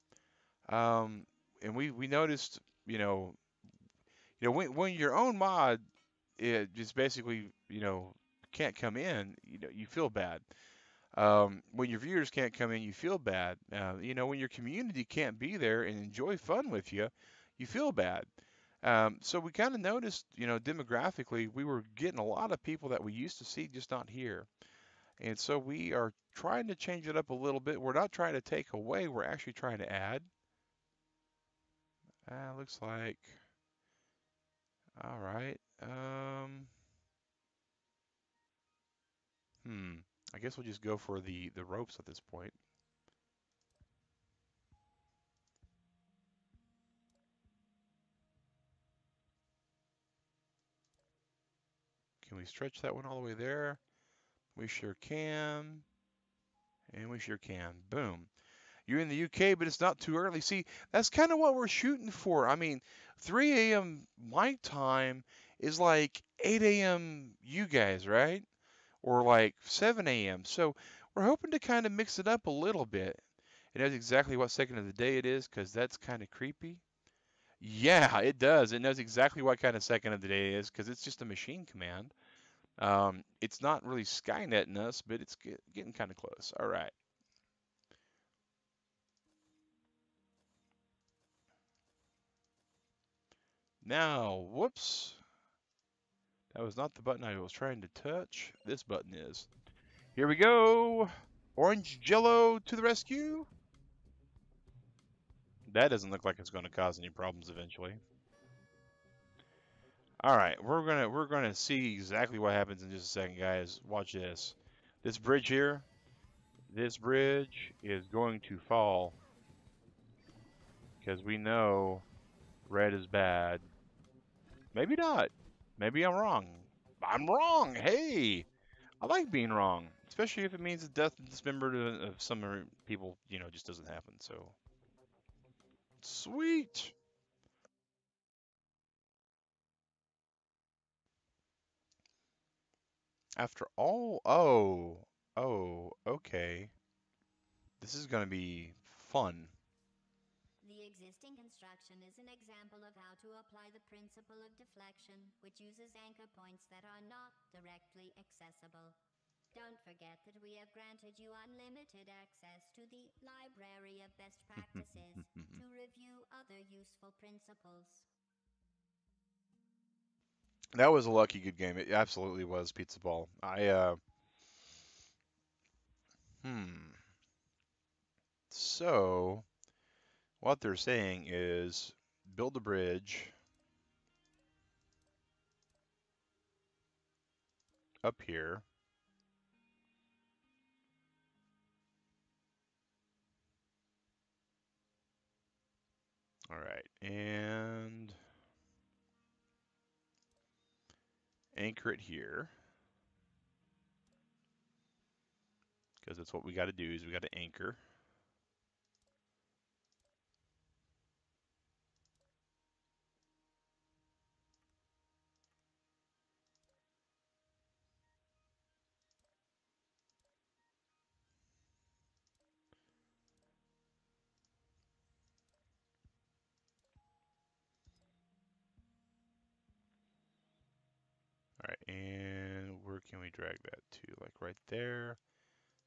um, and we noticed, when your own mod it just basically, can't come in, you feel bad. When your viewers can't come in, you feel bad. When your community can't be there and enjoy fun with you, you feel bad. So we kind of noticed, demographically, we were getting a lot of people that we used to see just not here. And so we are trying to change it up a little bit. We're not trying to take away, we're actually trying to add. Looks like, all right. Hmm. I guess we'll just go for the ropes at this point. Can we stretch that one all the way there? We sure can. And we sure can. Boom. You're in the UK, but it's not too early. See, that's kind of what we're shooting for. I mean, 3 a.m. my time is like 8 a.m. you guys, right? Or like 7 a.m. So we're hoping to kind of mix it up a little bit. It knows exactly what second of the day it is because that's kind of creepy. Yeah, it does. It knows exactly what kind of second of the day it is because it's just a machine command. It's not really Skynetting us, but it's getting kind of close. All right. Now, whoops. That was not the button I was trying to touch. This button is. Here we go. Orange Jello to the rescue. That doesn't look like it's going to cause any problems eventually. All right, we're gonna see exactly what happens in just a second, guys. Watch this. This bridge here, this bridge is going to fall because we know red is bad. Maybe not. Maybe I'm wrong. I'm wrong. Hey, I like being wrong, especially if it means the death and dismemberment of some people. Just doesn't happen. So sweet. After all, okay. This is gonna be fun. The existing construction is an example of how to apply the principle of deflection, which uses anchor points that are not directly accessible. Don't forget that we have granted you unlimited access to the Library of Best Practices to review other useful principles. That was a lucky good game. It absolutely was Pizza Ball. Hmm. So, what they're saying is build a bridge up here. All right. And anchor it here because that's what we got to do is we got to anchor. All right. And where can we drag that to? Like right there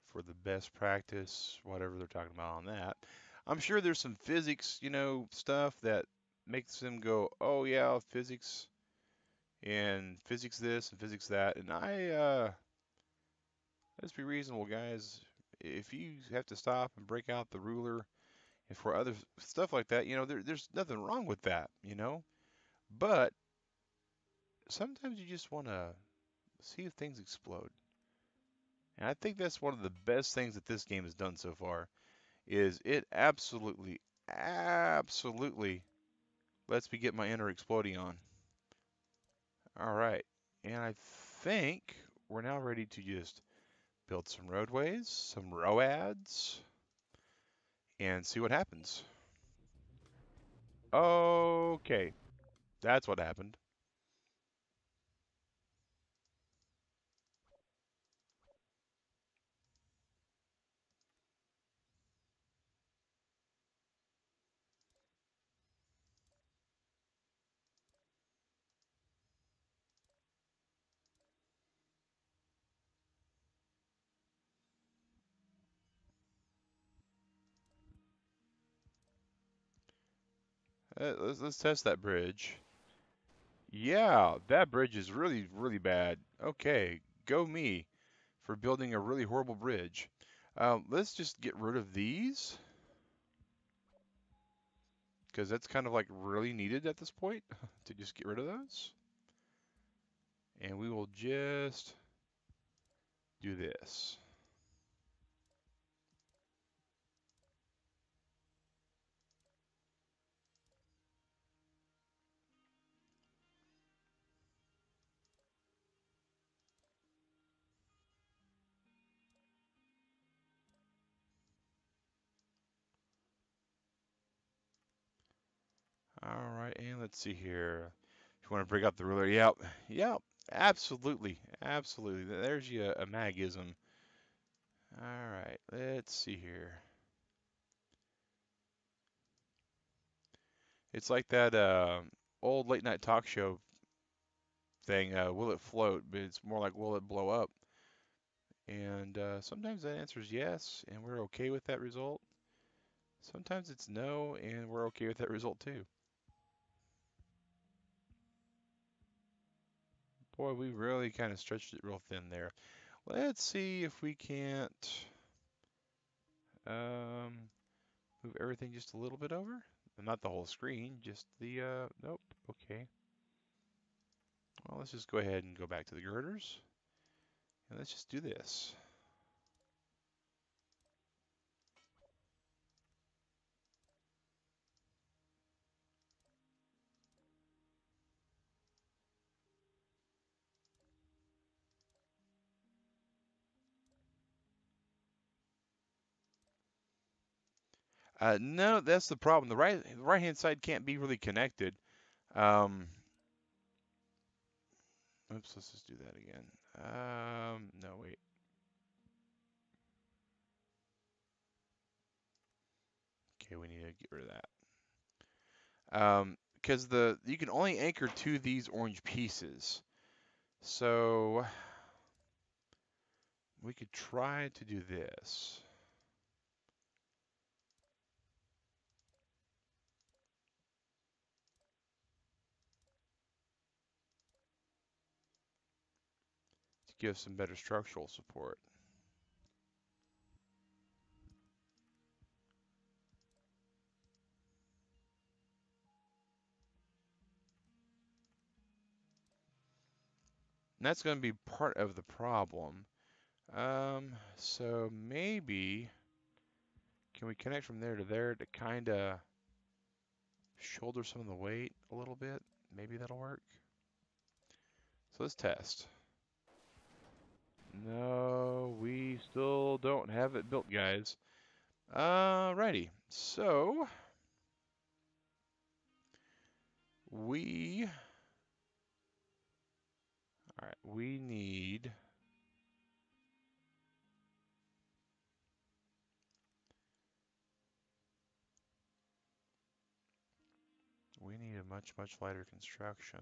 for the best practice, whatever they're talking about on that. I'm sure there's some physics, stuff that makes them go, "Oh yeah, physics and physics this and physics that." And let's be reasonable, guys. If you have to stop and break out the ruler and for other stuff like that, there's nothing wrong with that. But sometimes you just want to see if things explode. And I think that's one of the best things that this game has done so far is it absolutely lets me get my inner exploding on. All right. And I think we're now ready to just build some roadways, some roads, and see what happens. Okay, that's what happened. Let's test that bridge. Yeah, that bridge is really, really bad. Okay, go me for building a really horrible bridge. Let's just get rid of these because that's kind of like really needed at this point to just get rid of those. And we will just do this. All right, and let's see here. If you want to bring up the ruler, yep, yep, absolutely, absolutely. There's you a magism. All right, let's see here. It's like that old late night talk show thing, will it float? But it's more like, will it blow up? And sometimes that answer is yes, and we're okay with that result. Sometimes it's no, and we're okay with that result too. Boy, we really kind of stretched it real thin there. Let's see if we can't um, move everything just a little bit over. Not the whole screen, just the, nope, okay. Well, let's just go ahead and go back to the girders. And let's just do this. No, that's the problem. The right hand side can't be really connected. Um, oops, let's just do that again. No, wait. Okay, we need to get rid of that. Because you can only anchor to these orange pieces. So we could try to do this. To give some better structural support. And that's going to be part of the problem. So maybe can we connect from there to there to kind of shoulder some of the weight a little bit? Maybe that'll work. So let's test. No, we still don't have it built, guys. Alrighty. So we, all right, we need a much lighter construction.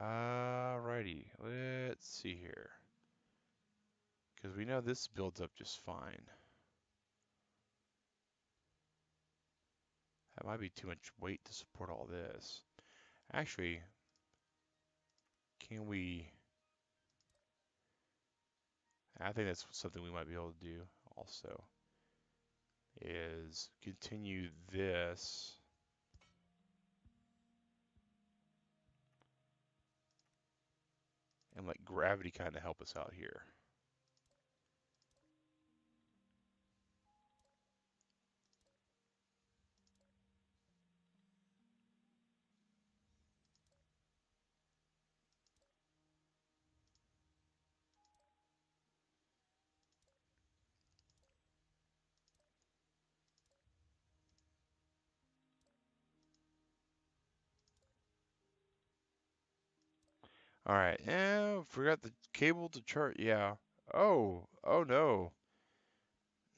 Alrighty, let's see here. Because we know this builds up just fine. That might be too much weight to support all this. Actually, can we? I think that's something we might be able to do also, is continue this. And let gravity kind of help us out here. All right, and forgot the cable to chart. Yeah. Oh no.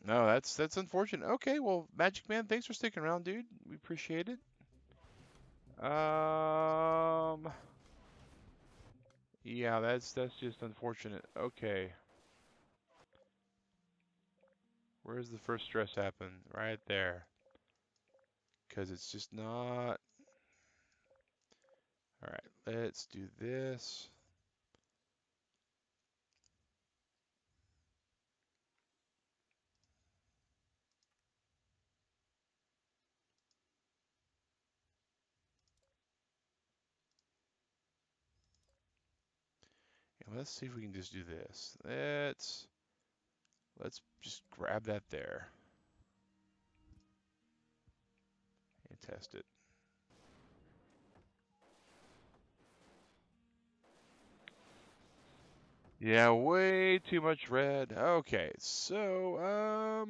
No, that's unfortunate. Okay, well, Magic Man, thanks for sticking around, dude. We appreciate it. Um, yeah, that's just unfortunate. Okay. Where's the first stress happen? Right there. Because it's just not. All right, let's do this. And let's see if we can just do this. Let's just grab that there and test it. Yeah, way too much red. Okay, so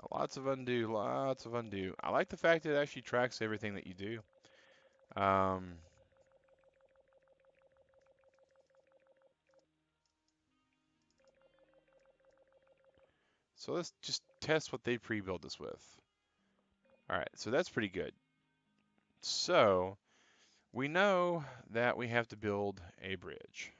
lots of undo, lots of undo. I like the fact that it actually tracks everything that you do. Um, So let's just test what they pre-built us with. All right, so that's pretty good. So we know that we have to build a bridge.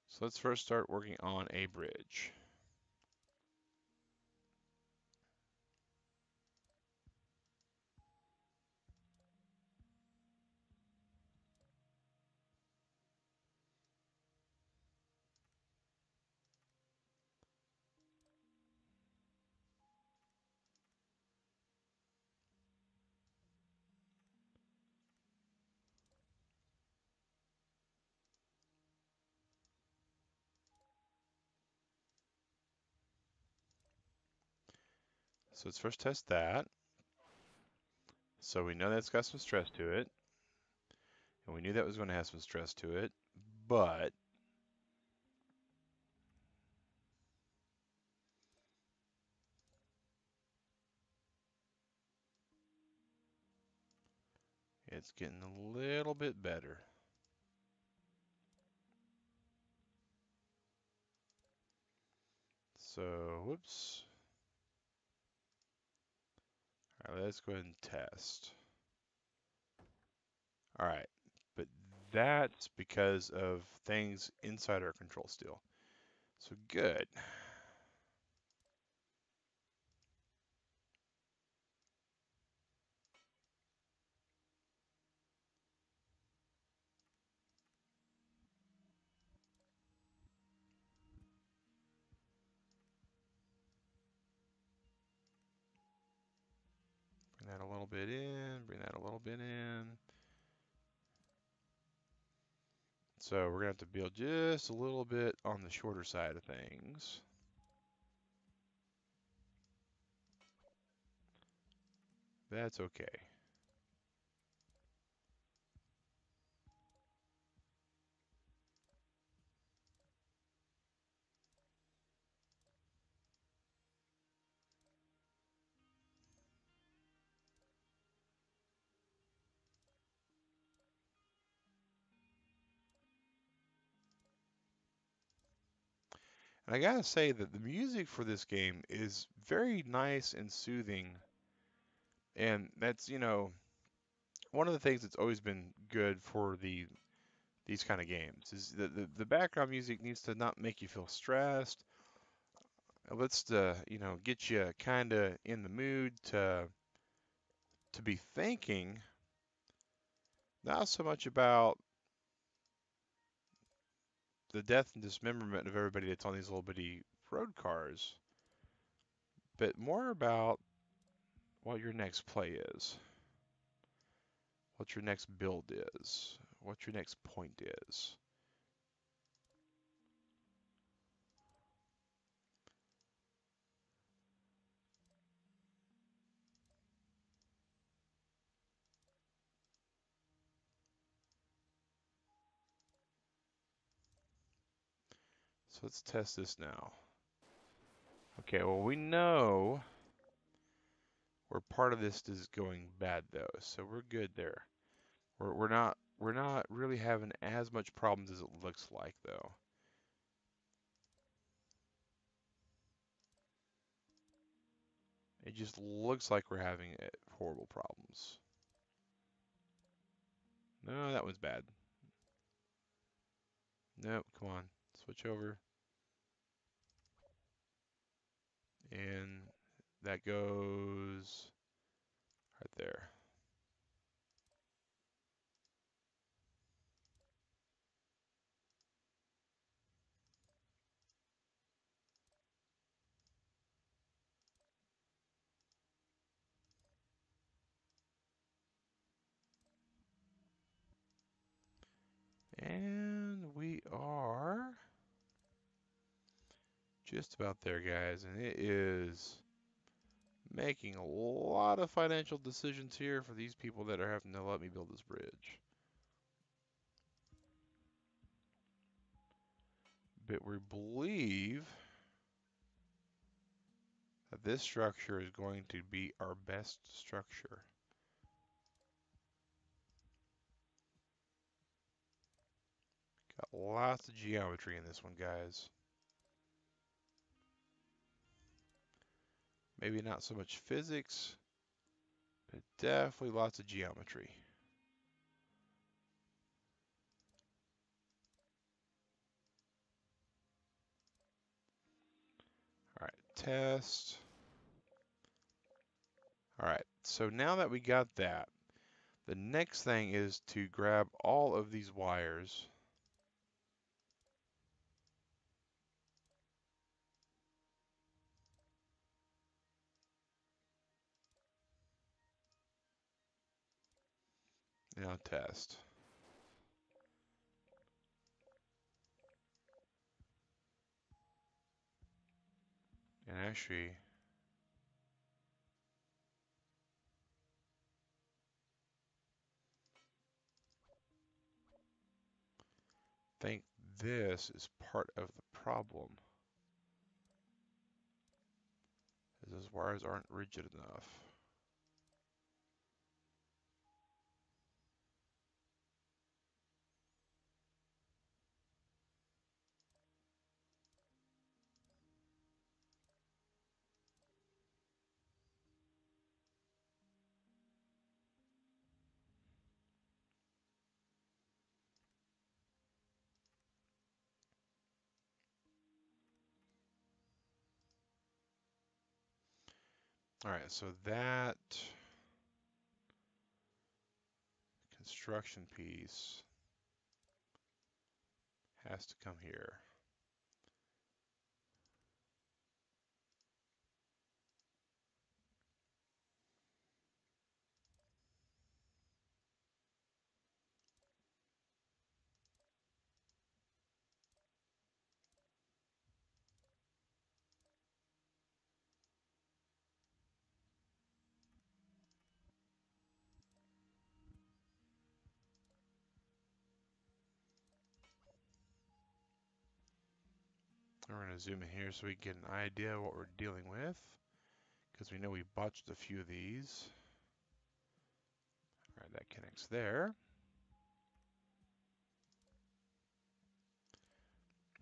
So let's first start working on a bridge. So let's first test that. So we know that's got some stress to it, and we knew that was going to have some stress to it, but it's getting a little bit better. So, whoops. All right, let's go ahead and test. All right, but that's because of things inside our control still. So good. Bring that a little bit in, bring that a little bit in. So we're gonna have to build just a little bit on the shorter side of things. That's okay. And I gotta say that the music for this game is very nice and soothing. And that's, one of the things that's always been good for these kind of games is the background music needs to not make you feel stressed. Let's get you kind of in the mood to be thinking not so much about the death and dismemberment of everybody that's on these little bitty road cars, but more about what your next play is, what your next build is, what your next point is. So let's test this now. Okay, well we know where part of this is going bad though, so we're good there. We're not really having as much problems as it looks like though. It just looks like we're having horrible problems. No, that was bad. Nope, come on. Switch over. And that goes right there. And we are just about there, guys. And it is making a lot of financial decisions here for these people that are having to let me build this bridge. but we believe that this structure is going to be our best structure. Got lots of geometry in this one, guys. Maybe not so much physics, but definitely lots of geometry. All right, test. All right, so now that we got that, the next thing is to grab all of these wires. Now test. And actually, I think this is part of the problem, is those wires aren't rigid enough. All right, so that construction piece has to come here. We're going to zoom in here so we get an idea of what we're dealing with, because we know we botched a few of these. All right, that connects there.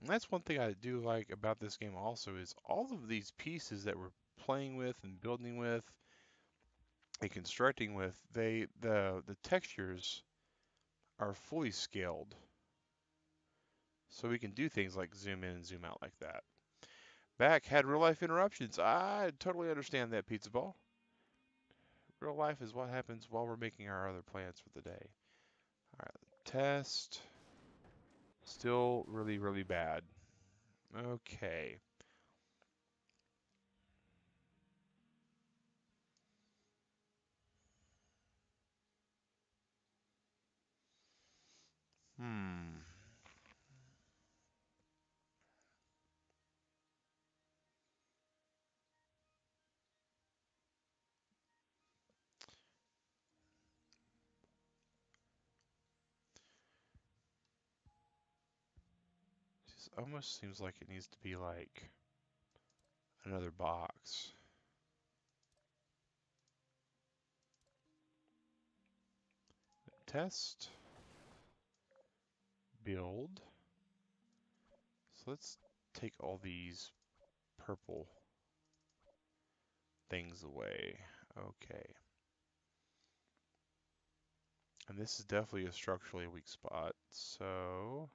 And that's one thing I do like about this game also, is all of these pieces that we're playing with and building with and constructing with, the textures are fully scaled. So we can do things like zoom in and zoom out like that. Back had real life interruptions. I totally understand that, Pizza Ball. Real life is what happens while we're making our other plans for the day. All right, test. Still really, really bad. Okay. Hmm. This almost seems like it needs to be like another box. Test. Build. So let's take all these purple things away. Okay. And this is definitely a structurally weak spot. So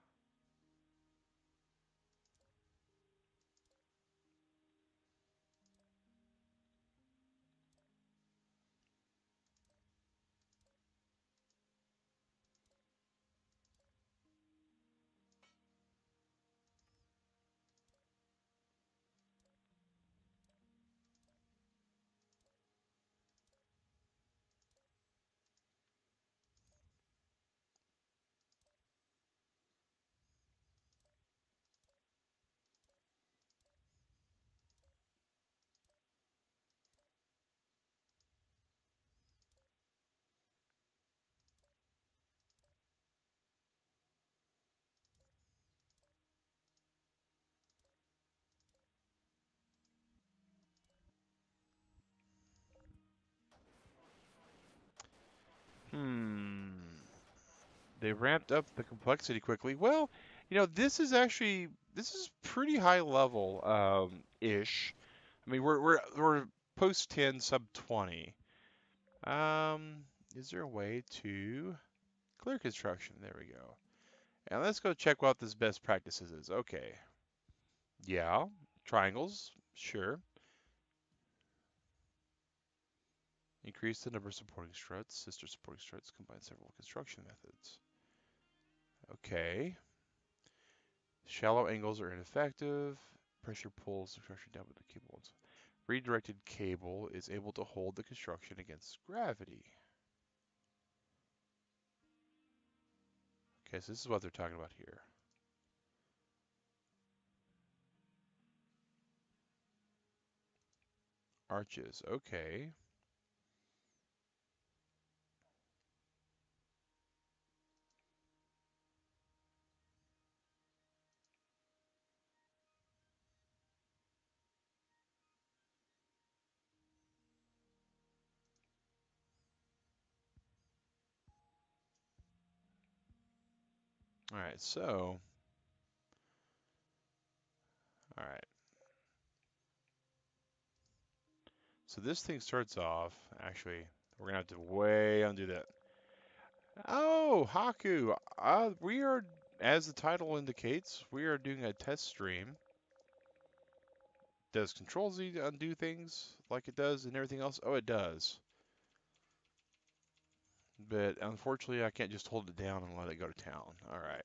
Hmm. They ramped up the complexity quickly. Well, this is pretty high level ish. I mean, we're post 10 sub 20. Is there a way to clear construction? There we go. And let's go check what this best practices is. Okay. Yeah, triangles, sure. Increase the number of supporting struts. Sister supporting struts combine several construction methods. Okay. Shallow angles are ineffective. Pressure pulls the construction down with the cable. Redirected cable is able to hold the construction against gravity. Okay, so this is what they're talking about here. Arches, okay. All right, so, all right. So this thing starts off, actually, we're gonna have to way undo that. Oh, Haku, we are, as the title indicates, we are doing a test stream. Does Control Z undo things like it does and everything else? Oh, it does. But unfortunately, I can't just hold it down and let it go to town. All right.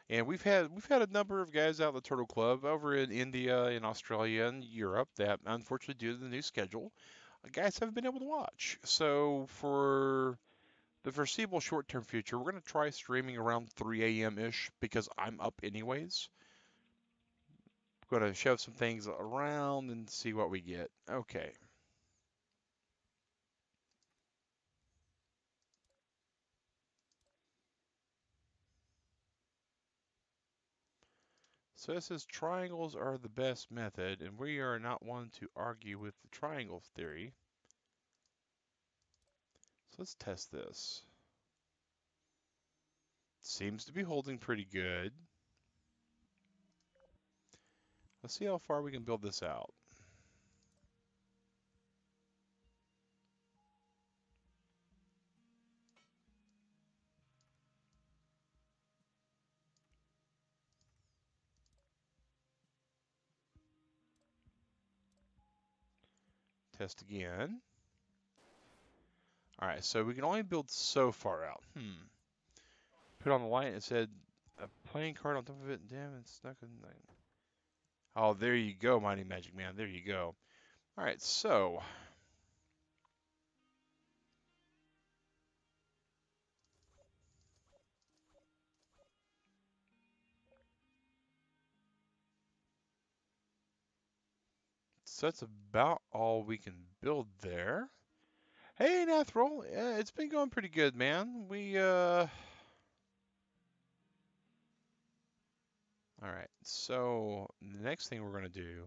And we've had a number of guys out in the Turtle Club over in India, in Australia, and Europe that unfortunately, due to the new schedule, guys haven't been able to watch. So for the foreseeable short-term future, we're going to try streaming around 3 a.m. ish because I'm up anyways. Going to shove some things around and see what we get. Okay. So it says triangles are the best method, and we are not one to argue with the triangle theory. So let's test this. Seems to be holding pretty good. Let's see how far we can build this out. Test again. All right, so we can only build so far out. Put on the light and it said a playing card on top of it. Damn, it's stuck in. Oh, there you go, Mighty Magic Man. There you go. All right, so that's about all we can build there. Hey, Nathrol, it's been going pretty good, man. All right, so the next thing we're gonna do,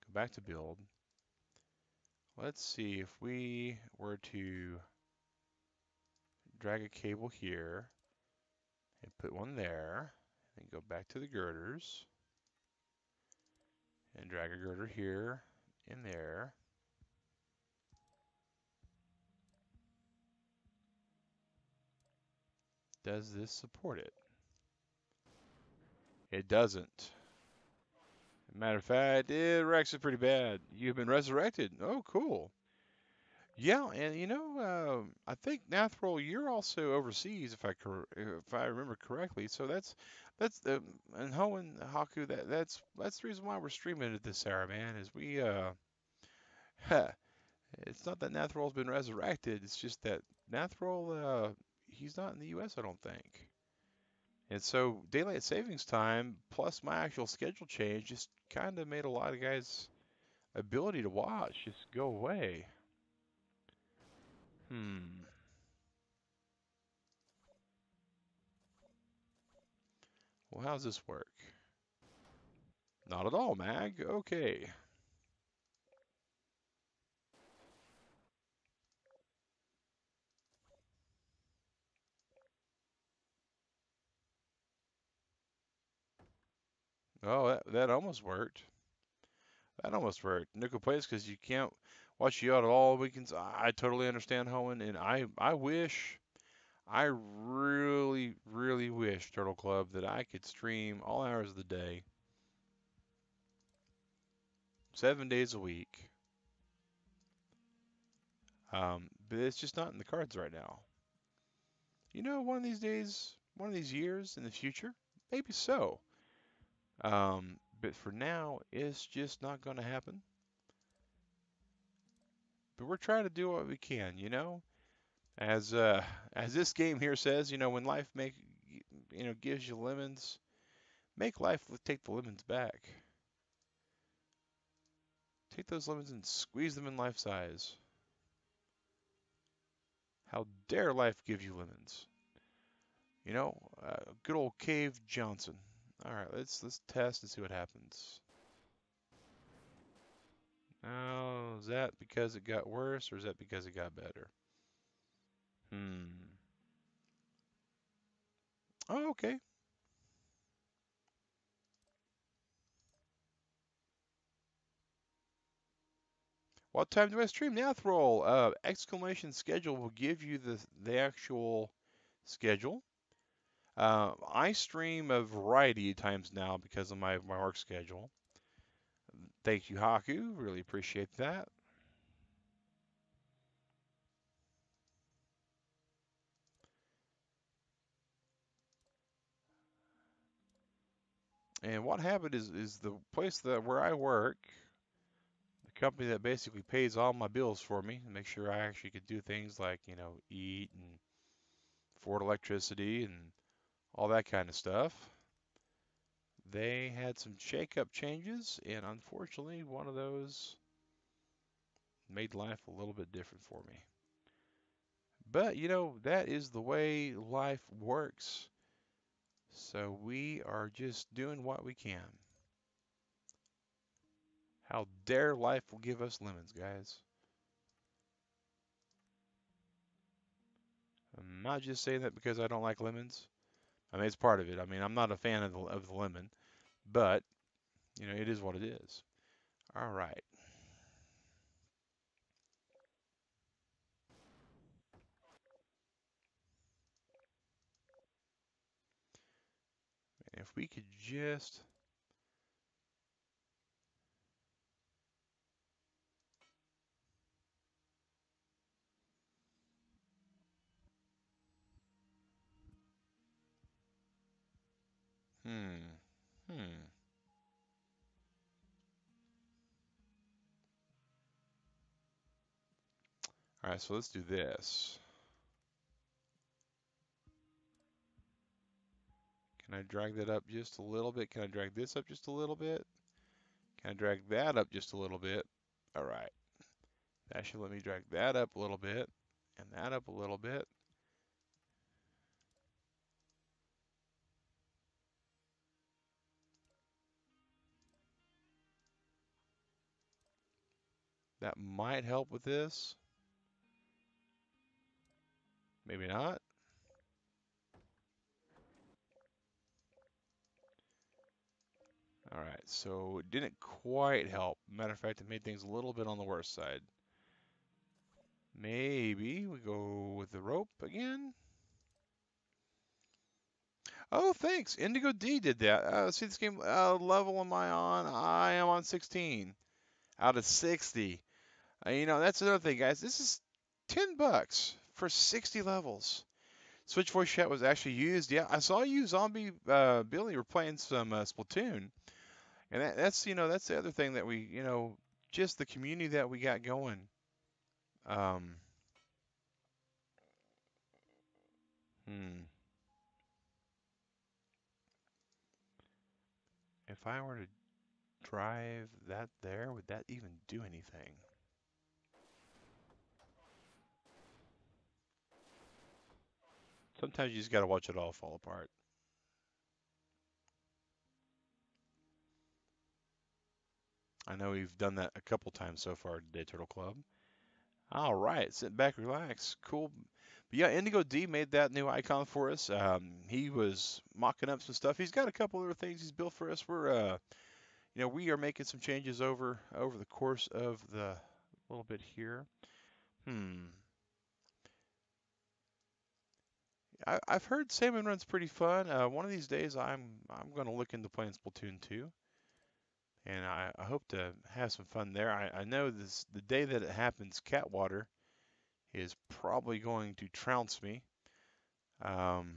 go back to build. Let's see if we were to drag a cable here and put one there, and go back to the girders and drag a girder here in there. Does this support it? It doesn't. Matter of fact, it wrecks it pretty bad. You've been resurrected. Oh, cool. Yeah, and I think Nathrol, you're also overseas, if I remember correctly. So that's and Ho and Haku, that's the reason why we're streaming at this hour, man. Is we it's not that Nathrol's been resurrected. It's just that Nathrol, he's not in the U.S. I don't think. And so daylight savings time plus my actual schedule change just kind of made a lot of guys' ability to watch just go away. Hmm. Well, how's this work? Not at all, Mag. Okay. Oh, that almost worked. That almost worked. Nickel plays because you can't watch you out all weekends. I totally understand, Hoenn, and I wish, I really, really wish, Turtle Club, that I could stream all hours of the day, 7 days a week. But it's just not in the cards right now. One of these days, one of these years in the future, maybe so. But for now, it's just not going to happen. But we're trying to do what we can, As as this game here says, when life gives you lemons, make life take the lemons back. Take those lemons and squeeze them in life size. How dare life give you lemons? Good old Cave Johnson. All right, let's test and see what happens. Now, is that because it got worse or is that because it got better? Hmm. Oh, okay. What time do I stream? Now, Thrall. Exclamation schedule will give you the actual schedule. I stream a variety of times now because of my work schedule. Thank you, Haku. Really appreciate that. And what happened is the place that where I work, the company that basically pays all my bills for me and make sure I actually could do things like, eat and afford electricity and all that kind of stuff. They had some shake-up changes, and unfortunately, one of those made life a little bit different for me. But, that is the way life works. So we are just doing what we can. How dare life will give us lemons, guys. I'm not just saying that because I don't like lemons. I mean, it's part of it. I mean, I'm not a fan of the lemon, but, it is what it is. All right. If we could just Hmm. Hmm. All right, so let's do this. Can I drag that up just a little bit? Can I drag this up just a little bit? Can I drag that up just a little bit? All right. That should let me drag that up a little bit and that up a little bit. That might help with this. Maybe not. All right, so it didn't quite help. Matter of fact, it made things a little bit on the worse side. Maybe we go with the rope again. Oh, thanks. Indigo D did that. See this game. Level am I on? I am on 16 out of 60. That's another thing, guys. This is $10 for 60 levels. Switch voice chat was actually used. Yeah, I saw you, Zombie Billy, were playing some Splatoon, and that's the other thing that we, just the community that we got going. Um, hmm. If I were to drive that there, would that even do anything? Sometimes you just gotta watch it all fall apart. I know we've done that a couple times so far today, Turtle Club. All right, sit back, relax. Cool. But yeah, Indigo D made that new icon for us. He was mocking up some stuff. He's got a couple other things he's built for us. We are making some changes over the course of the little bit here. Hmm. I've heard Salmon Run's pretty fun. One of these days, I'm going to look into playing Splatoon 2, and I hope to have some fun there. I know the day that it happens, Catwater is probably going to trounce me. Um,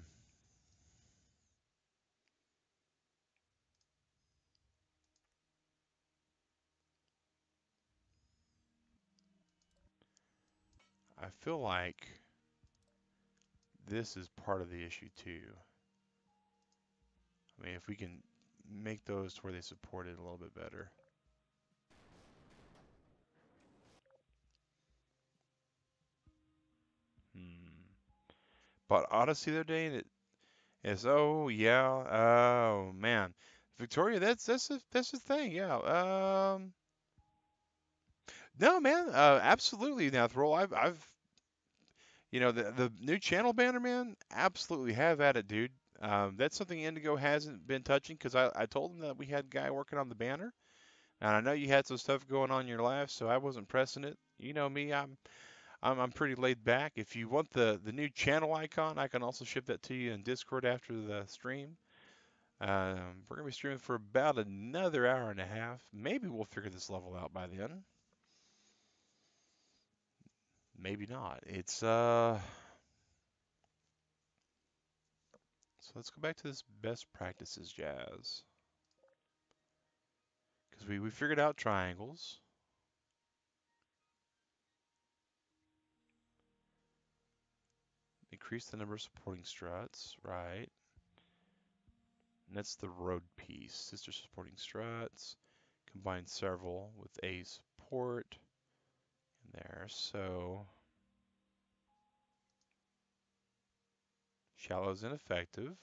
I feel like this is part of the issue too. I mean, if we can make those to where they support it a little bit better. Hmm. But Odyssey the other day, and it's oh yeah, oh man, Victoria, that's the thing, yeah. No man, absolutely, Nathrol. The new channel banner, man, absolutely have at it, dude. That's something Indigo hasn't been touching because I told him that we had a guy working on the banner, and I know you had some stuff going on in your life, so I wasn't pressing it. You know me, I'm pretty laid back. If you want the new channel icon, I can also ship that to you in Discord after the stream. We're gonna be streaming for about another hour and a half. Maybe we'll figure this level out by then. Maybe not. So let's go back to this best practices jazz. Because we figured out triangles. Increase the number of supporting struts, right? And that's the road piece. Sister supporting struts. Combine several with a support in there. So shallow is ineffective.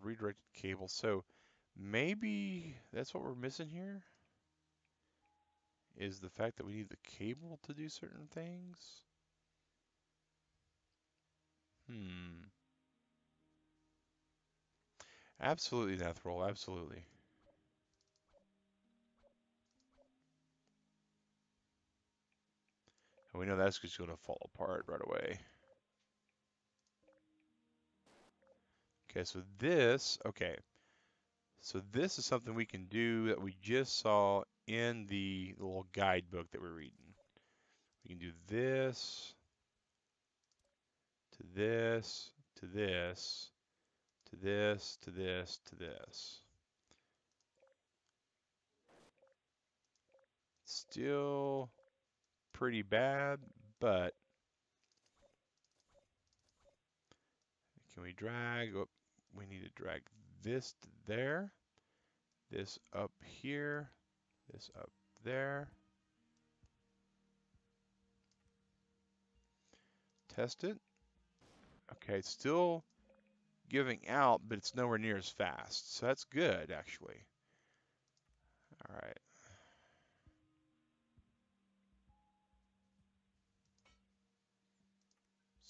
Redirected cable. So maybe that's what we're missing here is the fact that we need the cable to do certain things. Hmm. Absolutely, Nethrol. Absolutely. And we know that's just going to fall apart right away. Okay. So this is something we can do that we just saw in the little guidebook that we're reading. We can do this to this to this to this to this to this. Still pretty bad, but can we drag? Oh, we need to drag this to there, this up here, this up there. Test it. Okay, it's still giving out, but it's nowhere near as fast. So that's good, actually. All right.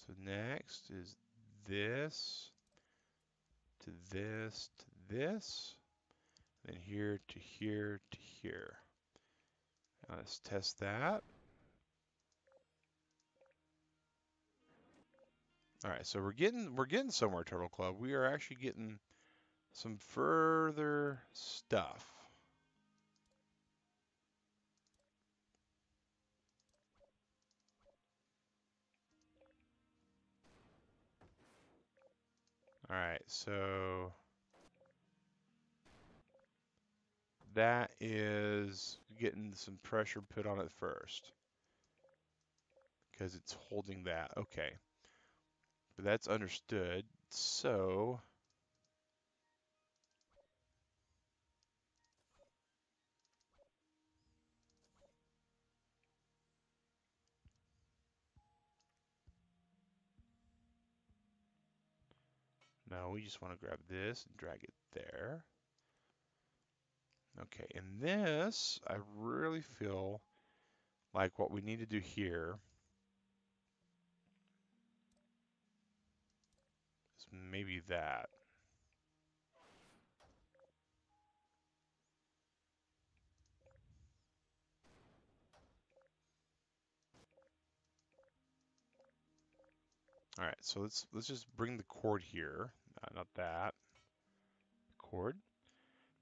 So next is this to this to this, then here to here to here. Now let's test that. All right, so we're getting somewhere, Turtle Club. We are actually getting some further stuff. All right, so that is getting some pressure put on it first because it's holding that. Okay, but that's understood. So now we just want to grab this and drag it there. Okay, and this, I really feel like what we need to do here So maybe that. All right, so let's just bring the cord here. Not that cord.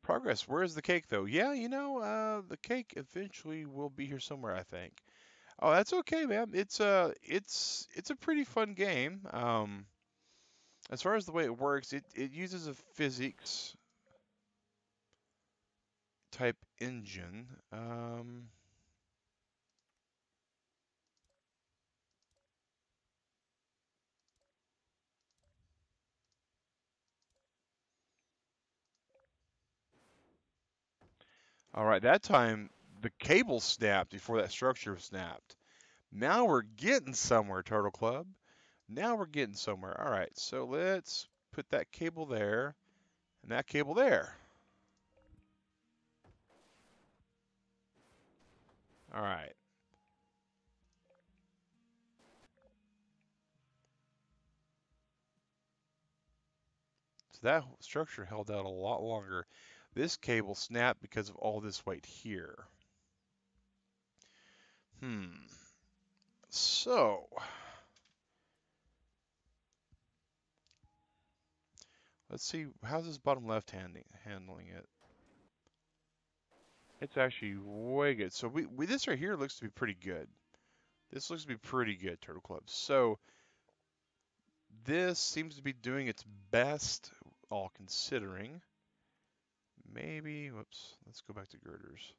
Progress. Where is the cake though? Yeah, the cake eventually will be here somewhere, I think. Oh, that's okay, man. It's a pretty fun game. As far as the way it works, it uses a physics type engine. All right, that time the cable snapped before that structure snapped. Now we're getting somewhere, Turtle Club. Now we're getting somewhere. All right, so let's put that cable there and that cable there. All right. So that structure held out a lot longer. This cable snapped because of all this weight here. So, let's see. How's this bottom left handling it? It's actually way good. So we this right here looks to be pretty good. This looks to be pretty good, Turtle Club. So this seems to be doing its best, all considering. Maybe, whoops, let's go back to girders.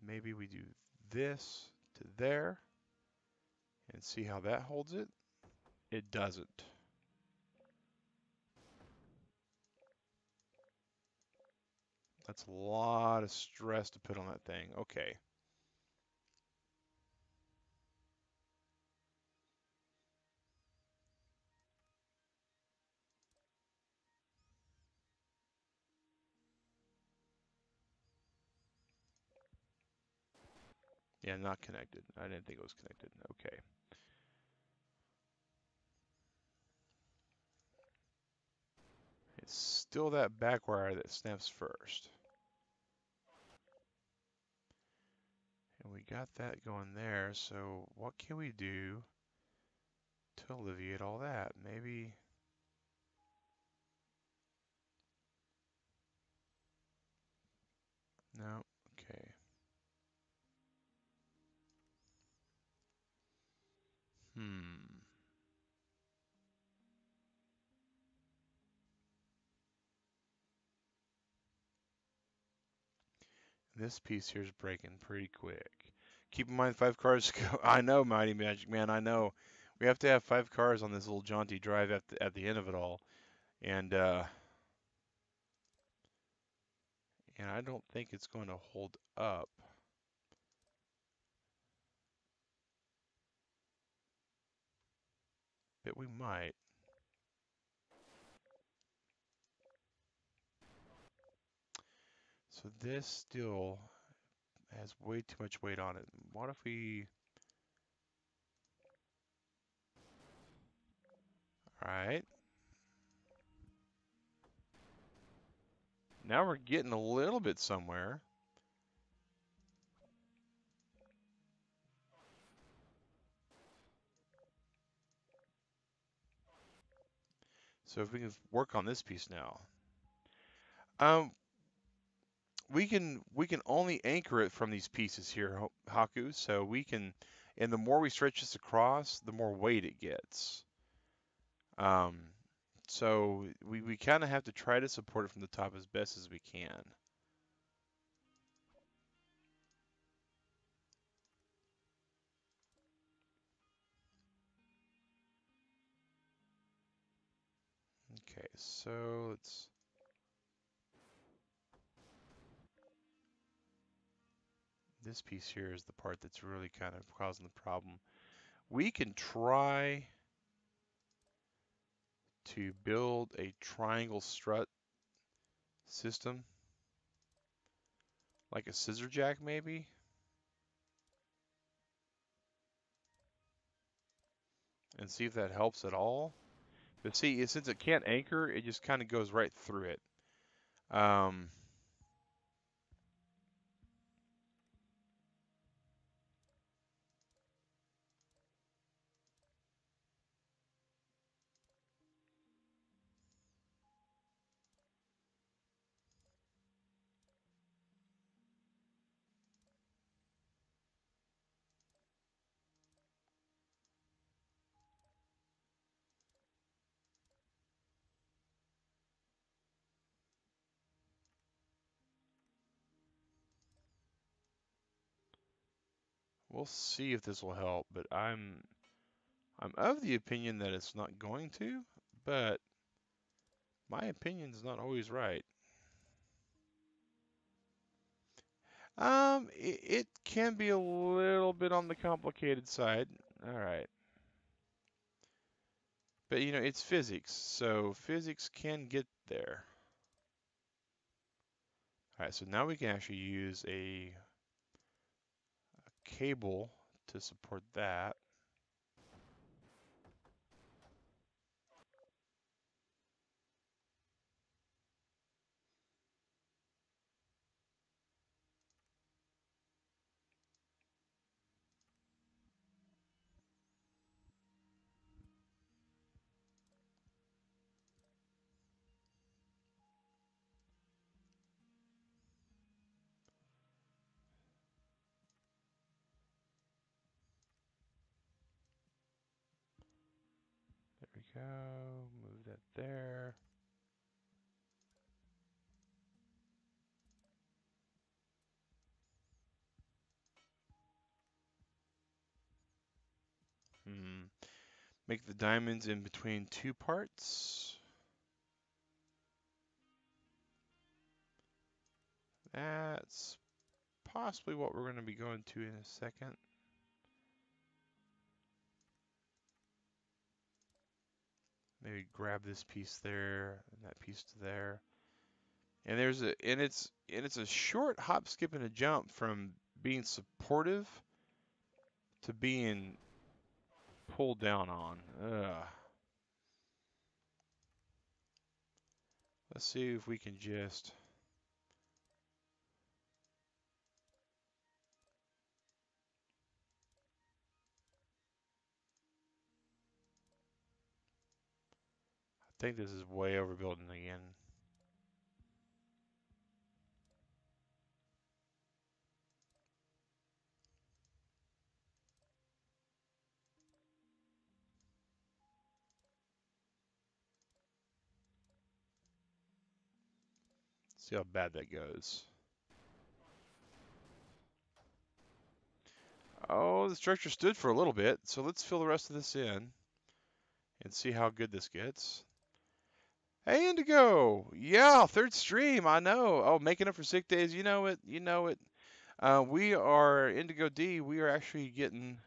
Maybe we do this to there and see how that holds it. It doesn't. That's a lot of stress to put on that thing. Okay. Yeah, not connected. I didn't think it was connected. Okay. It's still that back wire that snaps first. And we got that going there, so what can we do to alleviate all that? Maybe... No. Okay. Hmm. This piece here is breaking pretty quick. Keep in mind 5 cars go. I know, Mighty Magic Man, I know. We have to have 5 cars on this little jaunty drive at the end of it all. And and I don't think it's going to hold up. But we might. So this still has way too much weight on it. What if we... Alright. Now we're getting a little bit somewhere. So if we can work on this piece now. Um, we can only anchor it from these pieces here, Haku. So we can, and the more we stretch this across, the more weight it gets. Um, so we kind of have to try to support it from the top as best as we can. Okay, so let's... This piece here is the part that's really kind of causing the problem. We can try to build a triangle strut system, like a scissor jack maybe, and see if that helps at all. But see, since it can't anchor, it just kind of goes right through it. Um, we'll see if this will help, but I'm of the opinion that it's not going to, but my opinion's not always right. It can be a little bit on the complicated side. All right. But it's physics, so physics can get there. All right, so now we can actually use a cable to support that. There we go. Move that there. Make the diamonds in between two parts. That's possibly what we're going to be going to in a second. Maybe grab this piece there and that piece to there. And it's a short hop, skip, and a jump from being supportive to being pulled down on. Ugh. Let's see if we can just. I think this is way overbuilding again. See how bad that goes. Oh, the structure stood for a little bit, so let's fill the rest of this in and see how good this gets. Hey, Indigo! Yeah, third stream, I know. Oh, making up for sick days, you know it, you know it. We are, Indigo D, we are actually getting,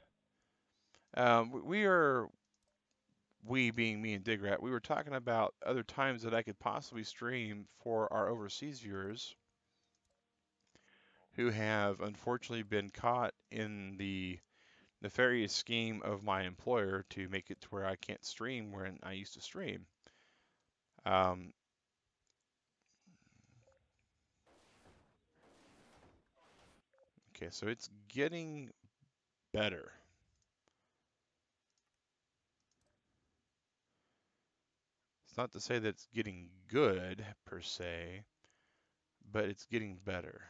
we being me and Digrat, we were talking about other times that I could possibly stream for our overseas viewers who have unfortunately been caught in the nefarious scheme of my employer to make it to where I can't stream when I used to stream. Um, okay, so it's getting better. It's not to say that it's getting good per se, but it's getting better.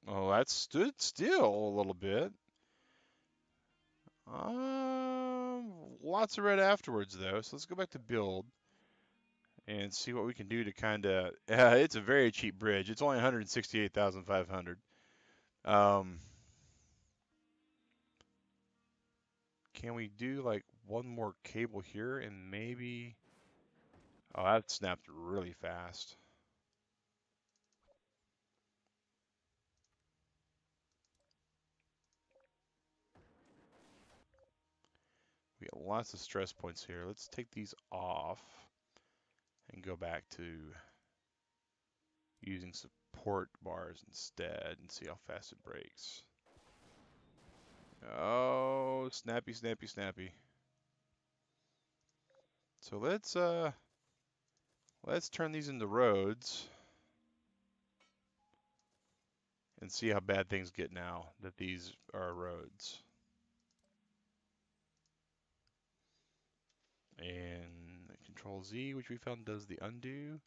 Oh, that stood still a little bit. Lots of red afterwards though, so let's go back to build and see what we can do to kind of. It's a very cheap bridge. It's only 168,500. Um, can we do like one more cable here and maybe... Oh, that snapped really fast. We got lots of stress points here. Let's take these off and go back to using support bars instead and see how fast it breaks. Oh, snappy, snappy, snappy. So let's turn these into roads and see how bad things get now that these are roads. And Control Z, which we found does the undo.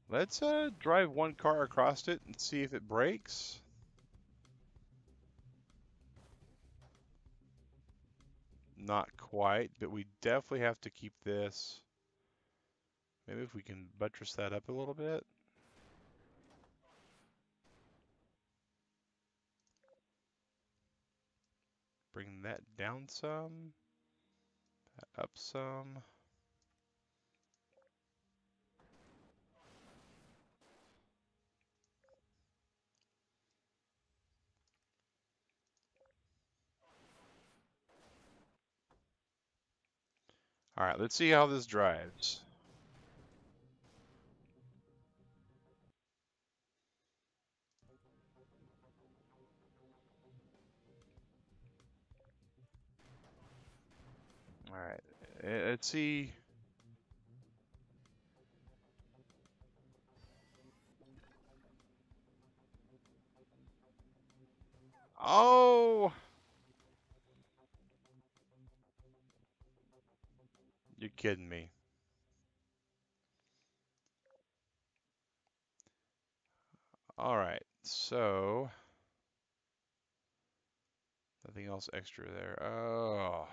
Let's drive one car across it and see if it breaks. Not quite, but we definitely have to keep this. Maybe if we can buttress that up a little bit. Bring that down some, that up some. All right, let's see how this drives. All right, let's see. Oh, you're kidding me. All right, so nothing else extra there. Oh,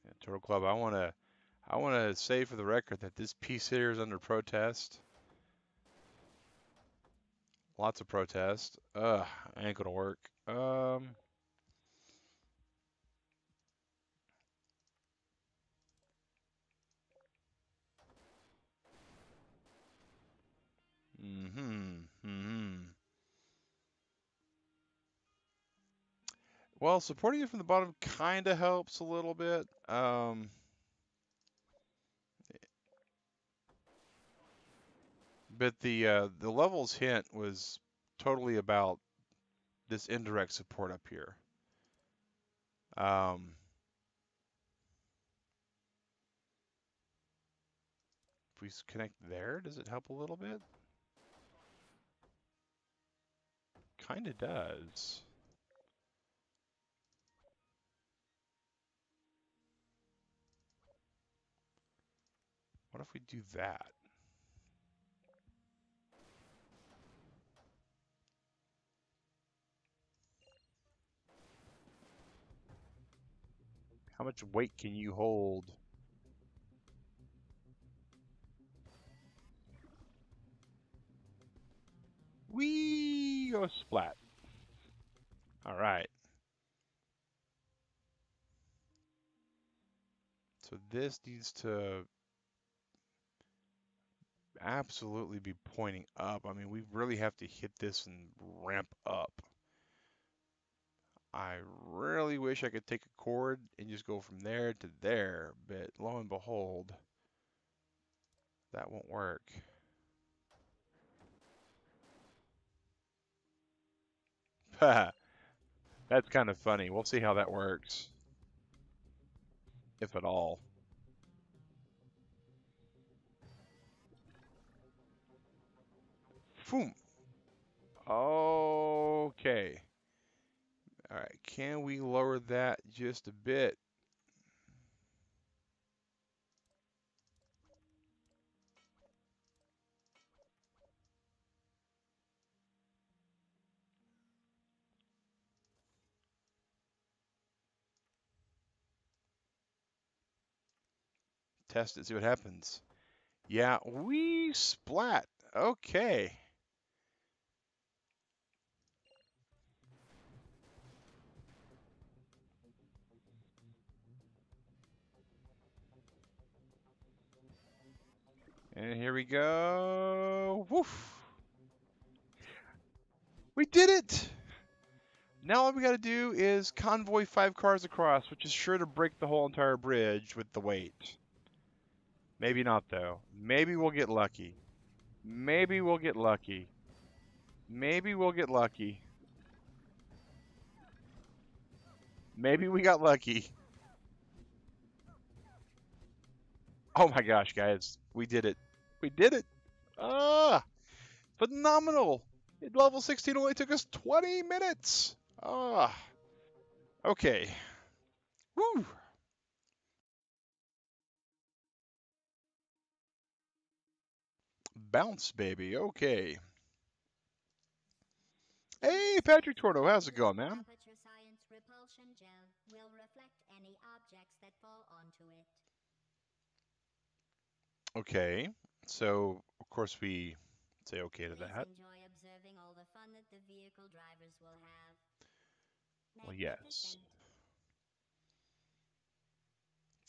yeah, Turtle Club. I wanna say for the record that this piece here is under protest. Lots of protest. Ugh, ain't gonna work. Mm-hmm. Well, supporting it from the bottom kind of helps a little bit. But the levels hint was totally about this indirect support up here. Um, if we connect there, does it help a little bit? Kind of does. What if we do that? How much weight can you hold? Whee! Go splat. All right. So this needs to absolutely be pointing up. I mean, we really have to hit this and ramp up. I really wish I could take a chord and just go from there to there, but lo and behold, that won't work. That's kind of funny. We'll see how that works, if at all. Boom. Okay. All right, can we lower that just a bit? Test it, see what happens. Yeah, we splat. Okay. And here we go. Woof. We did it! Now all we gotta do is convoy 5 cars across, which is sure to break the whole entire bridge with the weight. Maybe not, though. Maybe we'll get lucky. Maybe we'll get lucky. Maybe we'll get lucky. Maybe we got lucky. Oh my gosh, guys. We did it. We did it. Ah! Phenomenal! Level 16 only took us 20 minutes. Ah! Okay. Woo! Bounce, baby. Okay. Hey, Patrick Torto, how's it going, man? Aperture Science repulsion gel will reflect any objects that fall onto it. Okay. So, of course, we say okay to Please that. enjoy observing all the fun that the vehicle drivers will have. Well, yes. Magnificent.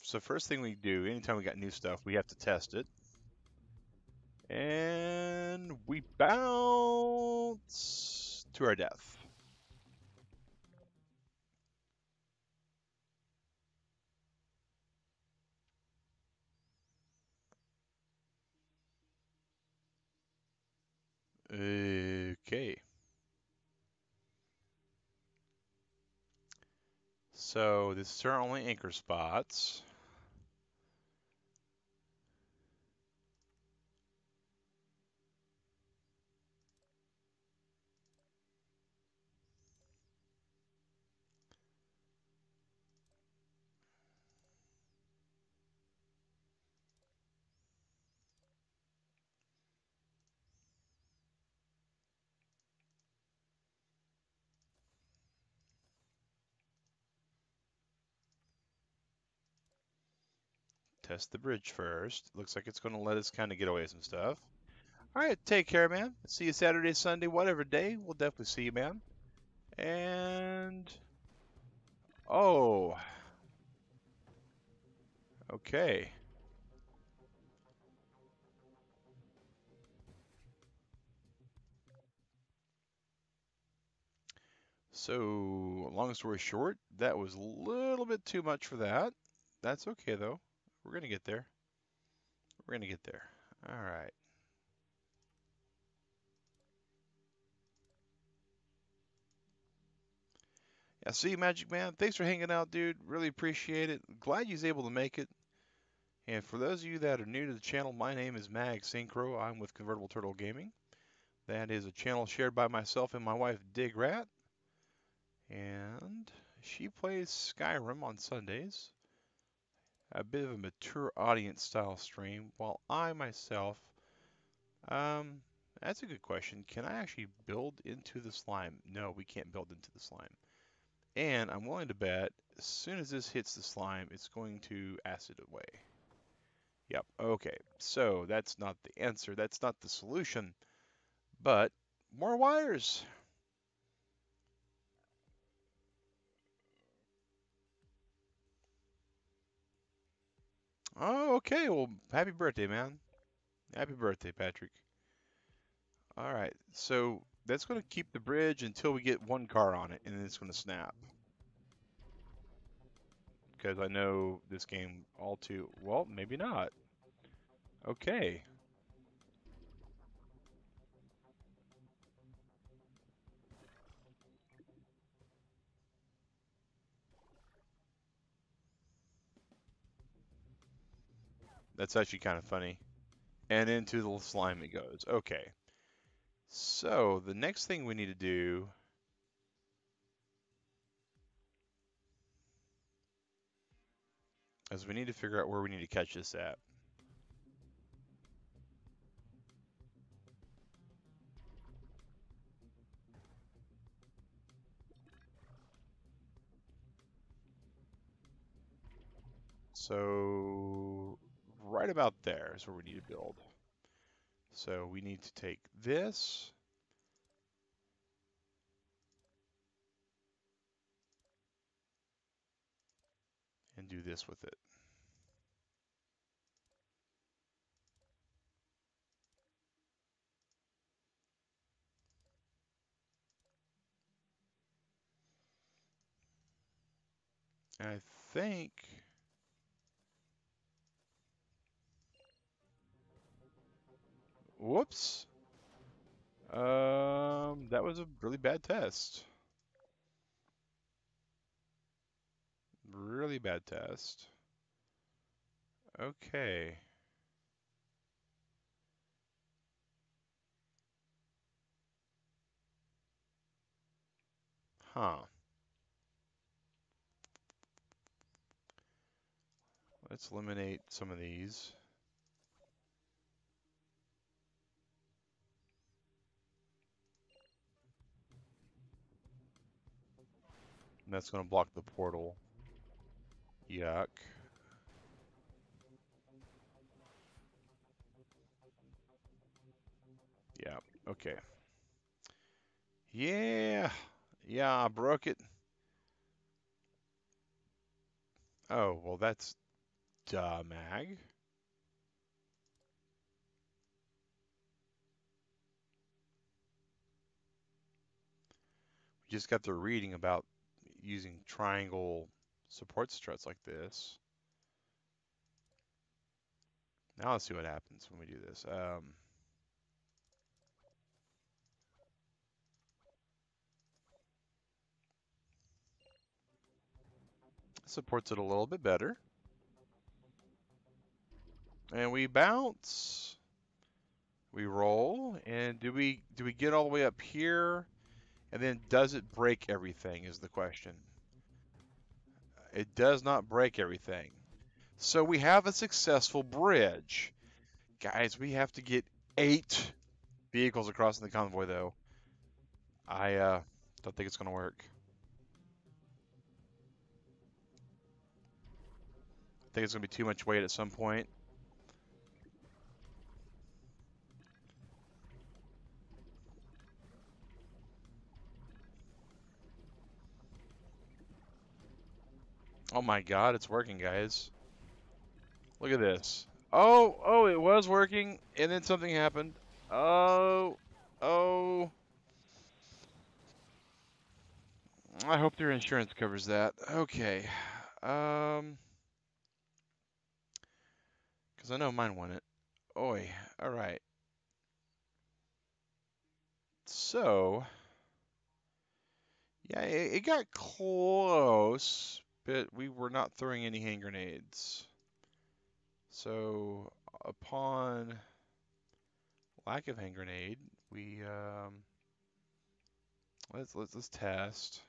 So first thing we do, anytime we got new stuff, we have to test it. And we bounce to our death. Okay. So this is our only anchor spots. Test the bridge first. Looks like it's going to let us kind of get away some stuff. All right, take care, man. See you Saturday, Sunday, whatever day. We'll definitely see you, man. And oh, okay. So, long story short, that was a little bit too much for that. That's okay though. We're gonna get there. We're gonna get there. All right. Yeah, see you, Magic Man. Thanks for hanging out, dude. Really appreciate it. Glad you was able to make it. And for those of you that are new to the channel, my name is Mag Synchro. I'm with Convertible Turtle Gaming. That is a channel shared by myself and my wife, Dig Rat. And she plays Skyrim on Sundays. A bit of a mature audience style stream, while I myself, um, that's a good question. Can I actually build into the slime? No, we can't build into the slime. And I'm willing to bet as soon as this hits the slime, it's going to acid away. Yep, okay. So that's not the answer. That's not the solution. But more wires. Oh, okay. Well, happy birthday, man. Happy birthday, Patrick. All right. So that's going to keep the bridge until we get one car on it, and then it's going to snap. Because I know this game all too well. Maybe not. Okay. That's actually kind of funny. And into the slime it goes. Okay. So the next thing we need to do as we need to figure out where we need to catch this at. So right about there is where we need to build. So we need to take this and do this with it. And I think, whoops, that was a really bad test. Really bad test. Okay. Huh. Let's eliminate some of these. And that's going to block the portal. Yuck. Yeah. Okay. Yeah. Yeah, I broke it. Oh, well, that's mag. We just got through reading about using triangle support struts like this. Now let's see what happens when we do this. Supports it a little bit better. And we bounce. We roll. And do we get all the way up here? And then does it break everything is the question. It does not break everything. So we have a successful bridge. Guys, we have to get 8 vehicles across in the convoy, though. I don't think it's going to work. I think it's going to be too much weight at some point. Oh my god, it's working, guys. Look at this. Oh, it was working, and then something happened. Oh. I hope their insurance covers that. Okay. Because I know mine won it. Oi. All right. So, yeah, it got close, but we were not throwing any hand grenades. So, upon lack of hand grenade, we let's test.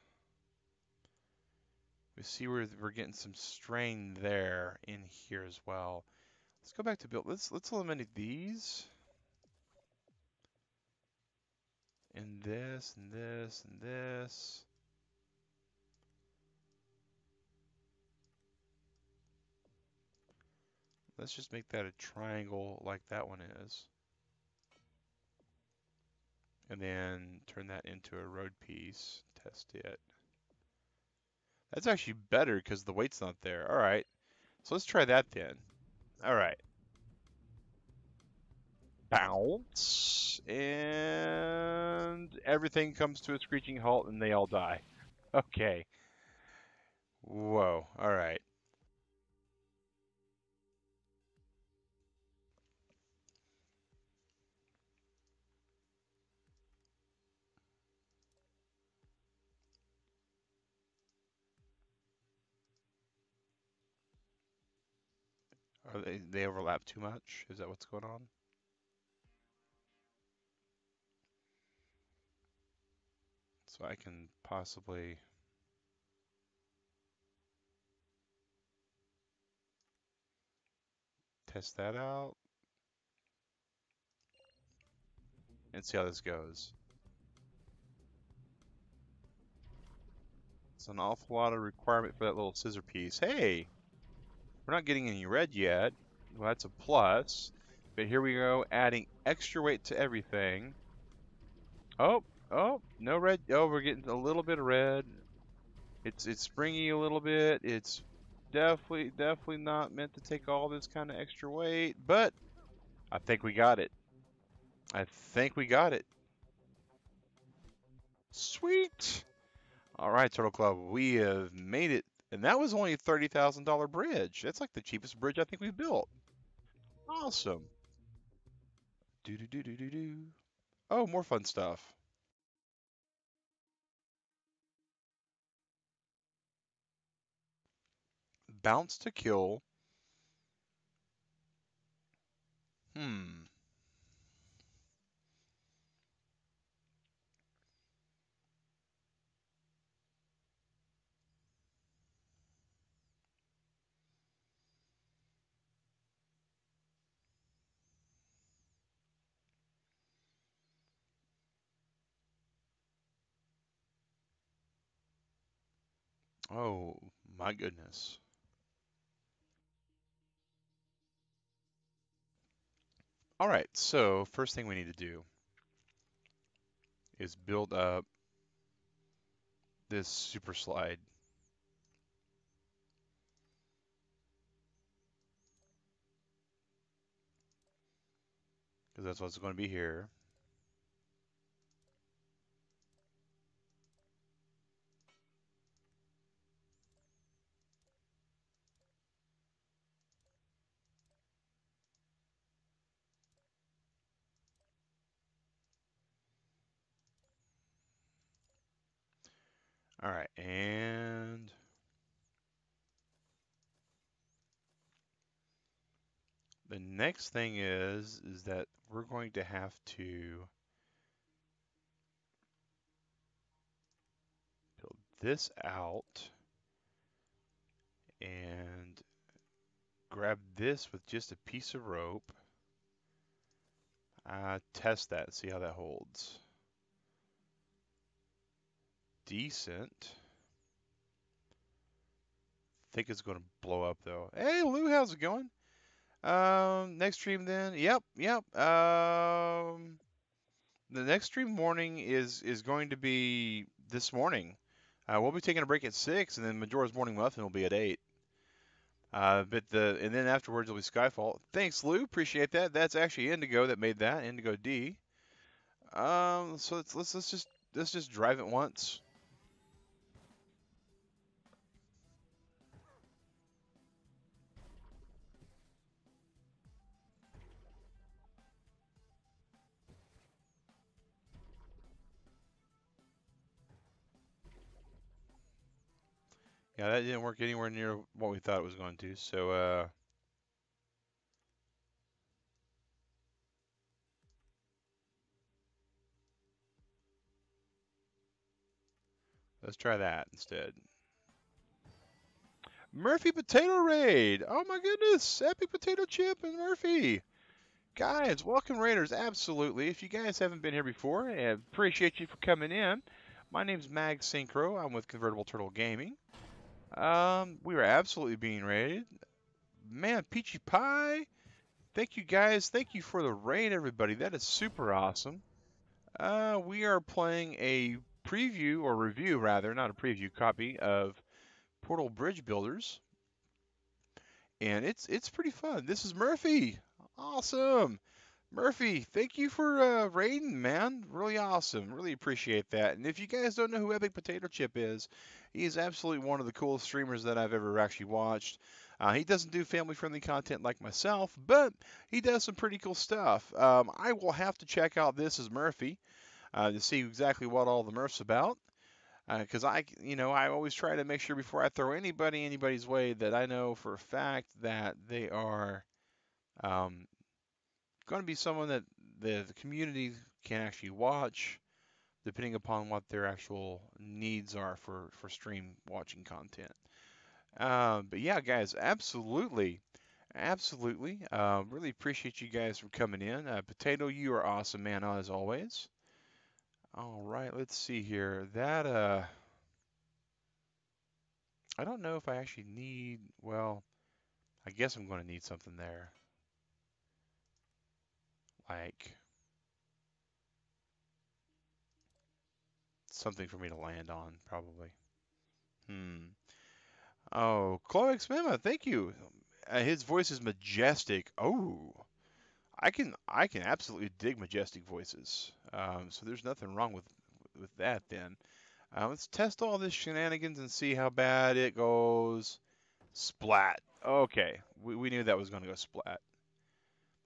We see we're getting some strain there in here as well. Let's go back to build. Let's eliminate these and this and this and this. Let's just make that a triangle like that one is. And then turn that into a road piece. Test it. That's actually better because the weight's not there. All right. So let's try that then. All right. Bounce. And everything comes to a screeching halt and they all die. Okay. Whoa. All right. Are they overlap too much? Is that what's going on? So I can possibly test that out and see how this goes. It's an awful lot of requirement for that little scissor piece. Hey, we're not getting any red yet. Well, that's a plus. But here we go, adding extra weight to everything. Oh, oh, no red. Oh, we're getting a little bit of red. It's springy a little bit. It's definitely not meant to take all this kind of extra weight, but I think we got it. I think we got it. Sweet. All right, Turtle Club, we have made it. And that was only a $30,000 bridge. That's like the cheapest bridge I think we've built. Awesome. Do do do do do do. Oh, more fun stuff. Bounce to kill. Hmm. Oh, my goodness. All right, so first thing we need to do is build up this super slide because that's what's going to be here. All right, and the next thing is that we're going to have to build this out and grab this with just a piece of rope. Test that, see how that holds. Decent. Think it's going to blow up though. Hey Lou, how's it going? Next stream then. Yep. The next stream morning is going to be this morning. We'll be taking a break at 6, and then Majora's Morning Muffin will be at 8. And then afterwards will be Skyfall. Thanks, Lou. Appreciate that. That's actually Indigo that made that. Indigo D. So let's just drive it once. Yeah, that didn't work anywhere near what we thought it was going to. So let's try that instead. Murphy Potato Raid. Oh my goodness, Epic Potato Chip and Murphy. Guys, welcome Raiders. Absolutely. If you guys haven't been here before, I appreciate you for coming in. My name's Mag Synchro. I'm with Convertible Turtle Gaming. We were absolutely being raided. Man, Peachy Pie. Thank you guys. Thank you for the raid, everybody. That is super awesome. We are playing a preview or review, rather, not a preview copy of Portal Bridge Builders, and it's pretty fun. This is Murphy. Awesome. Murphy, thank you for raiding, man. Really awesome. Really appreciate that. And if you guys don't know who Epic Potato Chip is, he is absolutely one of the coolest streamers that I've ever actually watched. He doesn't do family-friendly content like myself, but he does some pretty cool stuff. I will have to check out This Is Murphy to see exactly what all the Murph's about. Because I always try to make sure before I throw anybody's way that I know for a fact that they are um, going to be someone that the community can actually watch, depending upon what their actual needs are for stream watching content. But yeah, guys, absolutely. Absolutely. Really appreciate you guys for coming in. Potato, you are awesome, man, as always. All right, let's see here. I don't know if I actually need, well, I guess I'm going to need something there. Like something for me to land on, probably. Hmm. Oh, Chloe Xmema, thank you. His voice is majestic. Oh, I can absolutely dig majestic voices. So there's nothing wrong with that then. Let's test all this shenanigans and see how bad it goes. Splat. Okay, we knew that was going to go splat.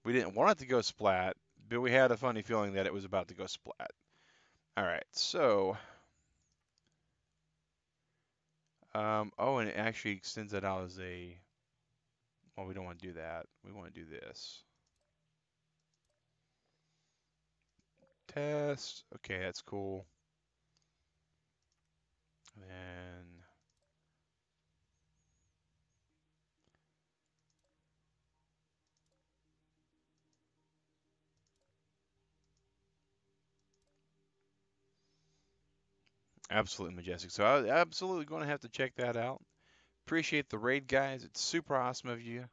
We didn't want it to go splat, but we had a funny feeling that it was about to go splat. All right, so oh, and it actually extends it out as a. Well, we don't want to do that. We want to do this. Test. Okay, that's cool. And absolutely majestic. So I was absolutely going to have to check that out. Appreciate the raid, guys. It's super awesome of you.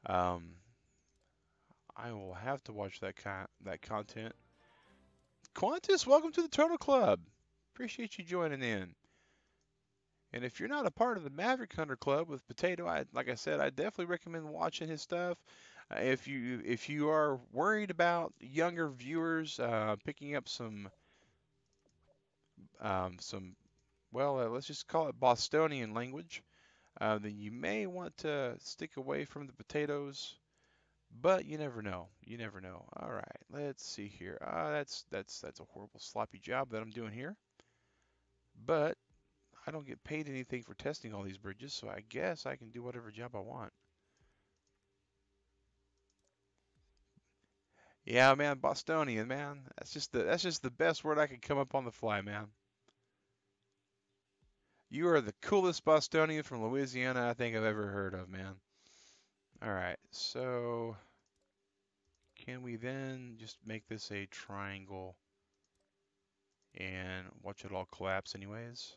Um, I will have to watch that content. Qantas, welcome to the Turtle Club. Appreciate you joining in. And if you're not a part of the Maverick Hunter Club with Potato, like I said, I definitely recommend watching his stuff. If you are worried about younger viewers picking up some well, let's just call it Bostonian language, then you may want to stick away from the potatoes. But you never know. You never know. All right, let's see here. That's a horrible sloppy job that I'm doing here. But I don't get paid anything for testing all these bridges, so I guess I can do whatever job I want. Yeah, man, Bostonian, man. That's just the best word I could come up on the fly, man. You are the coolest Bostonian from Louisiana I think I've ever heard of, man. All right, so can we then just make this a triangle and watch it all collapse anyways?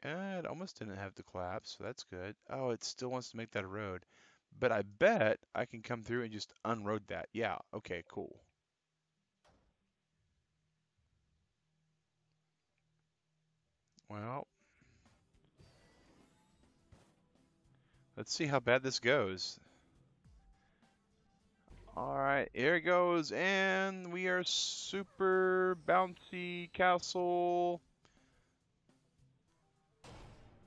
It almost didn't have to collapse, so that's good. Oh, it still wants to make that a road. But I bet I can come through and just unroad that. Yeah, okay, cool. Well, let's see how bad this goes. All right, here it goes, and we are super bouncy castle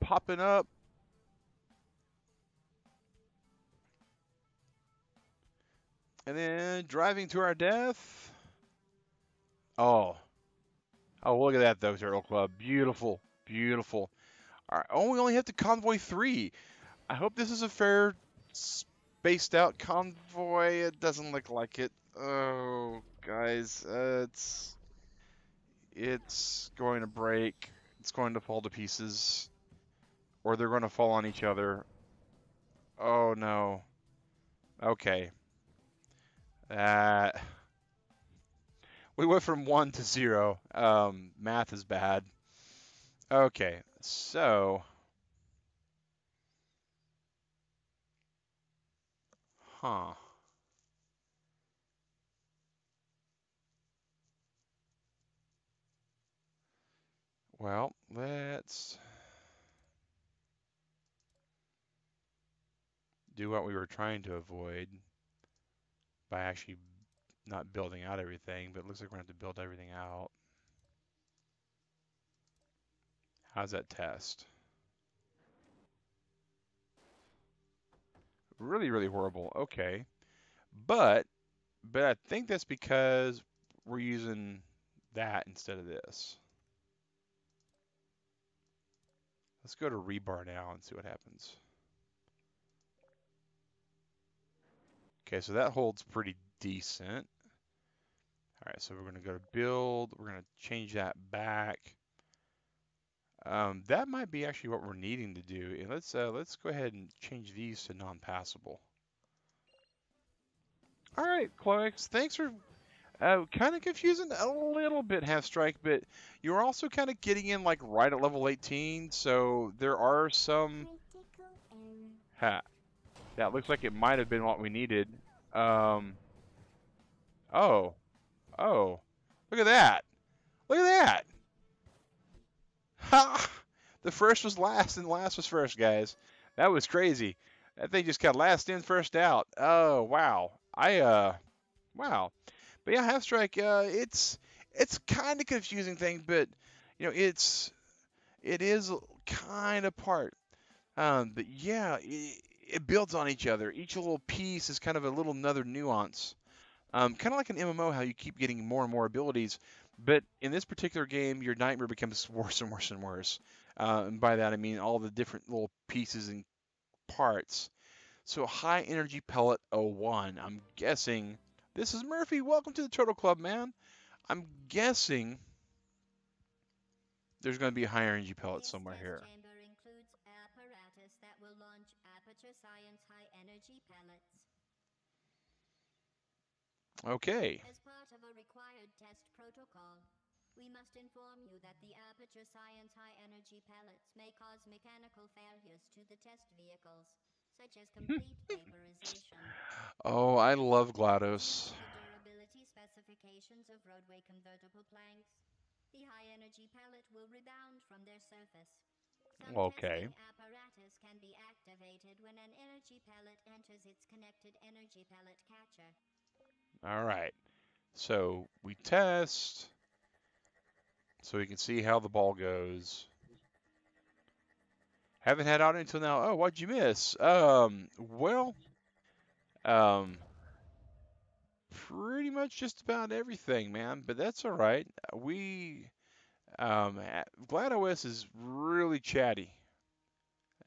popping up. And then driving to our death. Oh, oh, look at that though, Turtle Club. Beautiful, beautiful. All right, oh, we only have to convoy 3. I hope this is a fair, spaced out convoy. It doesn't look like it. Oh, guys, it's going to break. It's going to fall to pieces, or they're going to fall on each other. Oh no. Okay. Uh, we went from 1 to 0. Math is bad. Okay, so, huh. Well, let's do what we were trying to avoid by actually not building out everything, but it looks like we're going to have to build everything out. How's that test? Really, really horrible. Okay. But but I think that's because we're using that instead of this. Let's go to rebar now and see what happens. Okay, so that holds pretty decent. All right, so we're going to go to build. We're going to change that back. That might be actually what we're needing to do. And let's go ahead and change these to non-passable. All right, Chloex, thanks for kind of confusing a little bit, Half Strike, but you're also kind of getting in like right at level 18, so there are some. Critical error. Ha, that looks like it might have been what we needed. Um, oh, oh, look at that! Look at that! Ha! The first was last, and last was first, guys. That was crazy. That thing just got last in, first out. Oh wow! Wow. But yeah, Half Strike. It's kind of confusing thing, but it is kind of part. But yeah, it builds on each other. Each little piece is kind of a little another nuance. Kind of like an MMO, how you keep getting more and more abilities. But in this particular game, your nightmare becomes worse and worse and worse. And by that I mean all the different little pieces and parts. So high energy pellet 01. I'm guessing this is Murphy. Welcome to the Turtle Club, man. I'm guessing there's going to be a high energy pellet This somewhere test here. chamber includes apparatus that will launch Aperture Science high energy pellets. Okay. As part of a required test protocol, we must inform you that the Aperture Science high energy pellets may cause mechanical failures to the test vehicles, such as complete vaporization. Oh, I love Due GLaDOS. to the durability specifications of roadway convertible planks, the high energy pellet will rebound from their surface. Some Okay. testing apparatus can be activated when an energy pellet enters its connected energy pellet catcher. All right. So we test so we can see how the ball goes. Haven't had audio until now. Oh, what'd you miss? Um, pretty much just about everything, man. But that's all right. GLaDOS is really chatty.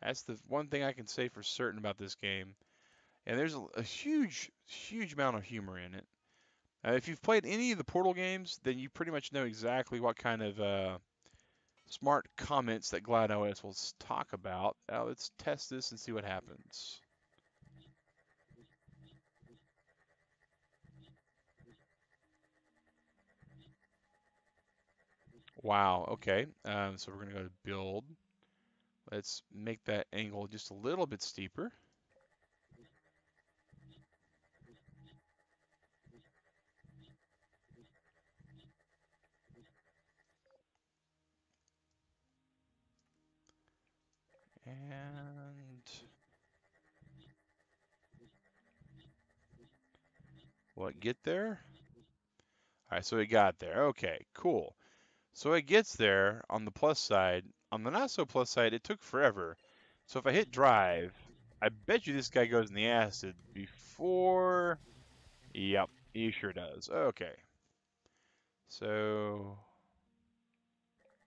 That's the one thing I can say for certain about this game. And there's a huge, huge amount of humor in it. If you've played any of the Portal games, then you pretty much know exactly what kind of smart comments that GLaDOS will talk about. Let's test this and see what happens. Wow, okay. So we're going to go to build. Let's make that angle just a little bit steeper. And will it get there? All right, so it got there. Okay, cool. So it gets there on the plus side. On the not so plus side, it took forever. So if I hit drive, I bet you this guy goes in the acid before. Yep, he sure does. Okay. So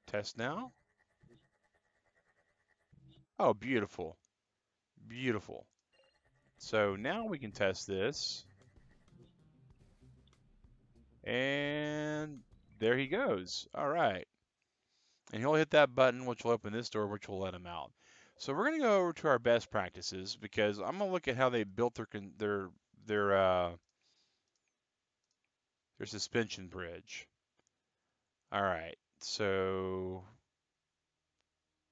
test now. Oh, beautiful. Beautiful. So now we can test this. And there he goes. All right. And he'll hit that button, which will open this door, which will let him out. So we're going to go over to our best practices because I'm going to look at how they built their uh, their suspension bridge. All right. So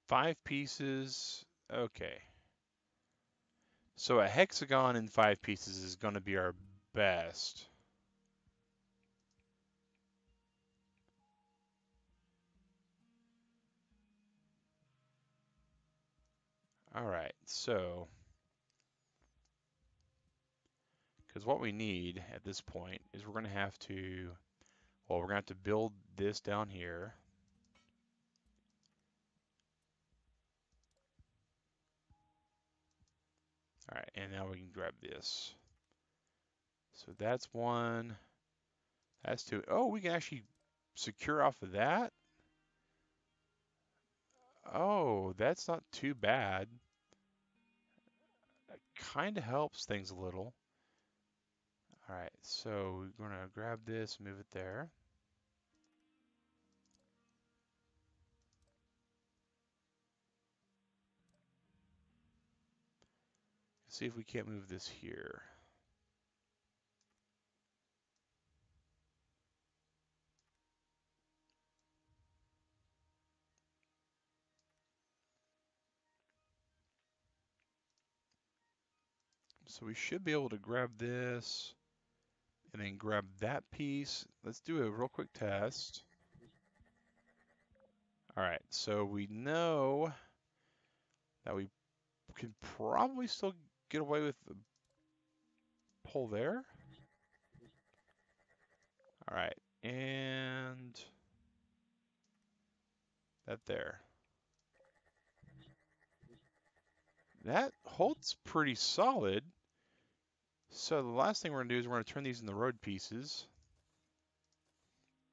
5 pieces. Okay. So a hexagon in 5 pieces is going to be our best. All right. So because what we need at this point is we're going to have to, well, we're going to have to build this down here. All right, and now we can grab this. So that's one. That's two. Oh, we can actually secure off of that. Oh, that's not too bad. That kind of helps things a little. All right, so we're going to grab this, move it there. See if we can't move this here. So we should be able to grab this and then grab that piece. Let's do a real quick test. All right, so we know that we can probably still get away with the pull there. All right, and that there. That holds pretty solid. So the last thing we're gonna do is we're gonna turn these into road pieces.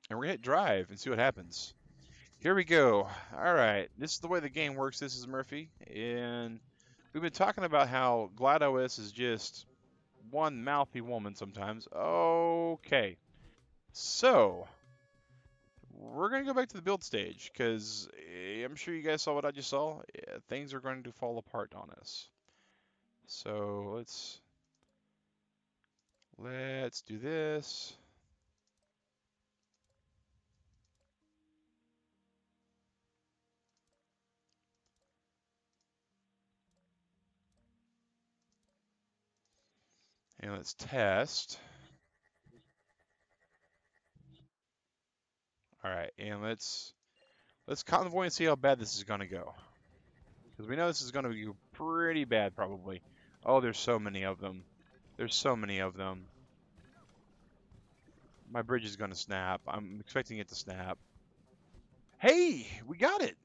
And we're gonna hit drive and see what happens. Here we go. All right, this is the way the game works. This is Murphy, and we've been talking about how GlideOS is just one mouthy woman sometimes. Okay, so we're gonna go back to the build stage because I'm sure you guys saw what I just saw. Things are going to fall apart on us. So let's do this. And let's test. All right, and let's convoy and see how bad this is going to go. Because we know this is going to be pretty bad, probably. Oh, there's so many of them. There's so many of them. My bridge is going to snap. I'm expecting it to snap. Hey, we got it.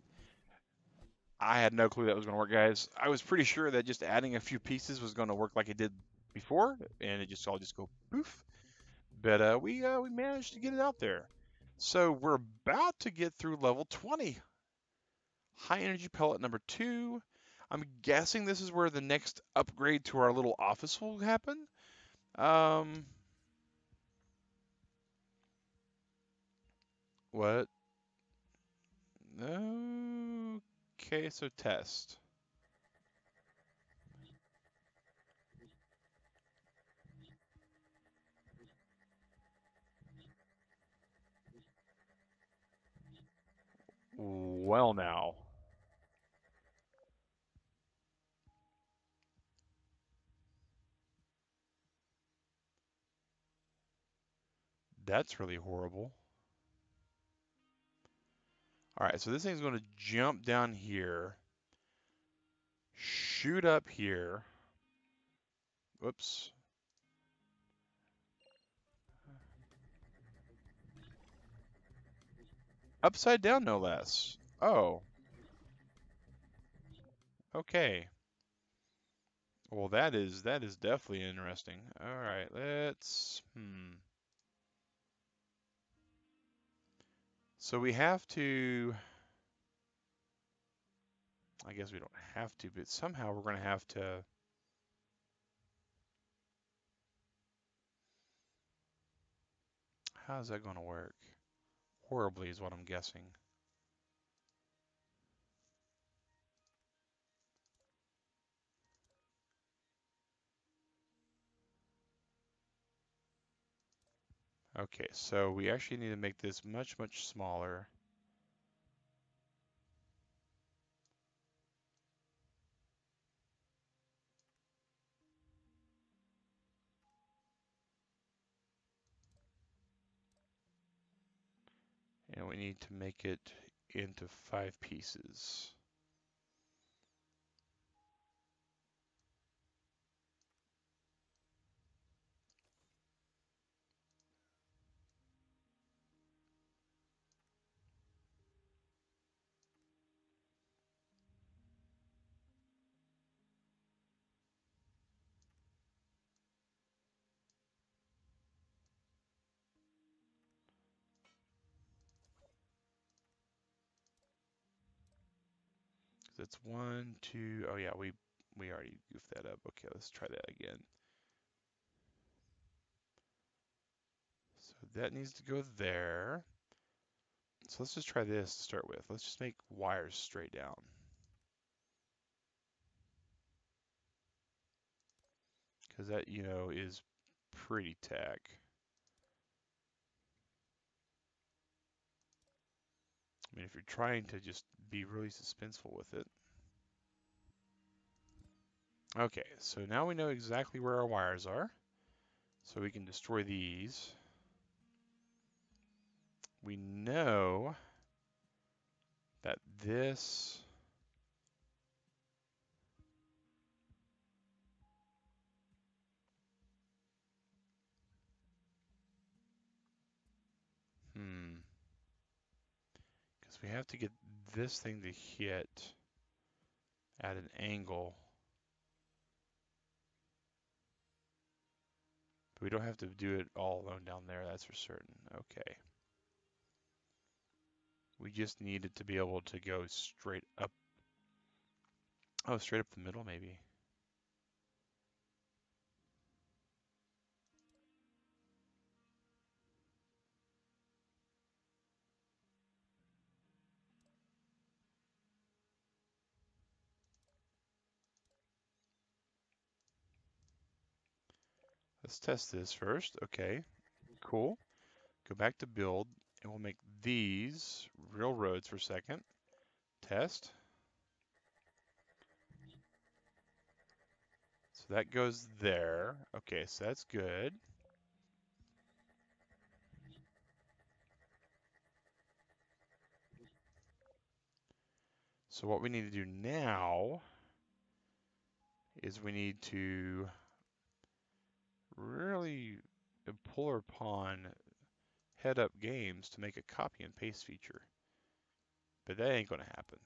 I had no clue that was going to work, guys. I was pretty sure that just adding a few pieces was going to work like it did before, and it just all just go poof. But we managed to get it out there. So we're about to get through level 20. High energy pellet number 2. I'm guessing this is where the next upgrade to our little office will happen. What? Okay, so test. Well, now. That's really horrible. All right, so this thing's going to jump down here, shoot up here. Whoops. Upside down, no less. Oh, okay. Well, that is definitely interesting. All right, let's. So we have to. I guess we don't have to, but somehow we're going to have to. How's that going to work? Horribly is what I'm guessing. Okay, so we actually need to make this much, much smaller. And we need to make it into 5 pieces. That's 1, 2. Oh yeah, we already goofed that up. Okay, let's try that again. So that needs to go there. So let's just try this to start with. Let's just make wires straight down. because that, you know, is pretty tack. I mean, if you're trying to just be really suspenseful with it. Okay, so now we know exactly where our wires are. So we can destroy these. We know that this because we have to get this thing to hit at an angle. But we don't have to do it all alone down there, that's for certain. Okay. We just need it to be able to go straight up. Oh, straight up the middle, maybe. Let's test this first. Okay, cool. Go back to build, and we'll make these real roads for a second. Test. So that goes there. Okay, so that's good. So what we need to do now is we need to really implore upon Head Up Games to make a copy and paste feature. But that ain't going to happen.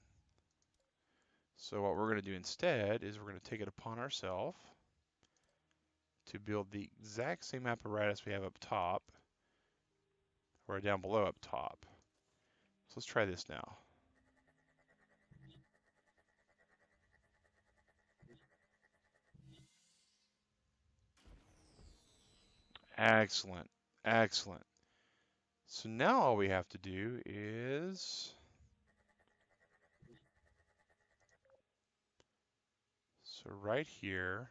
So what we're going to do instead is we're going to take it upon ourselves to build the exact same apparatus we have up top, or down below up top. So let's try this now. Excellent, excellent. So now all we have to do is, so right here,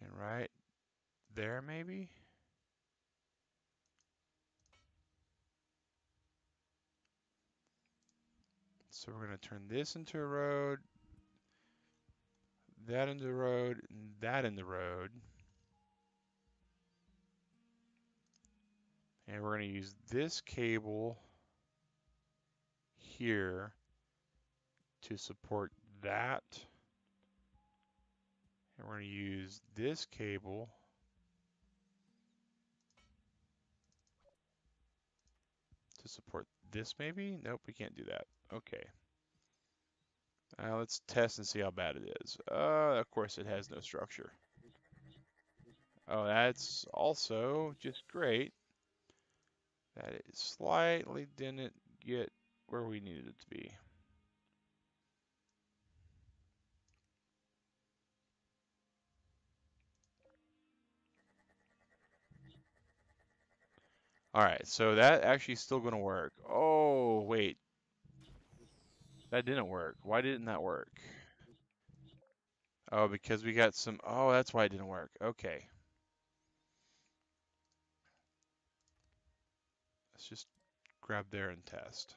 and right there maybe. So we're going to turn this into a road, that into a road, and that into road. And we're going to use this cable here to support that. And we're going to use this cable to support this maybe? Nope, we can't do that. Okay. Let's test and see how bad it is. Of course it has no structure. Oh, that's also just great that it slightly didn't get where we needed it to be. All right, so that actually is still going to work. Oh, wait. That didn't work. Why didn't that work? Oh, because we got some... Oh, that's why it didn't work. Okay. Let's just grab there and test.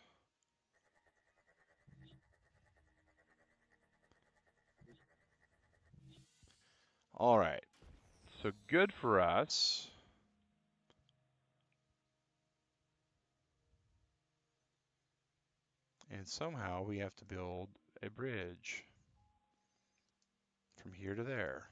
All right. So good for us. And somehow we have to build a bridge from here to there.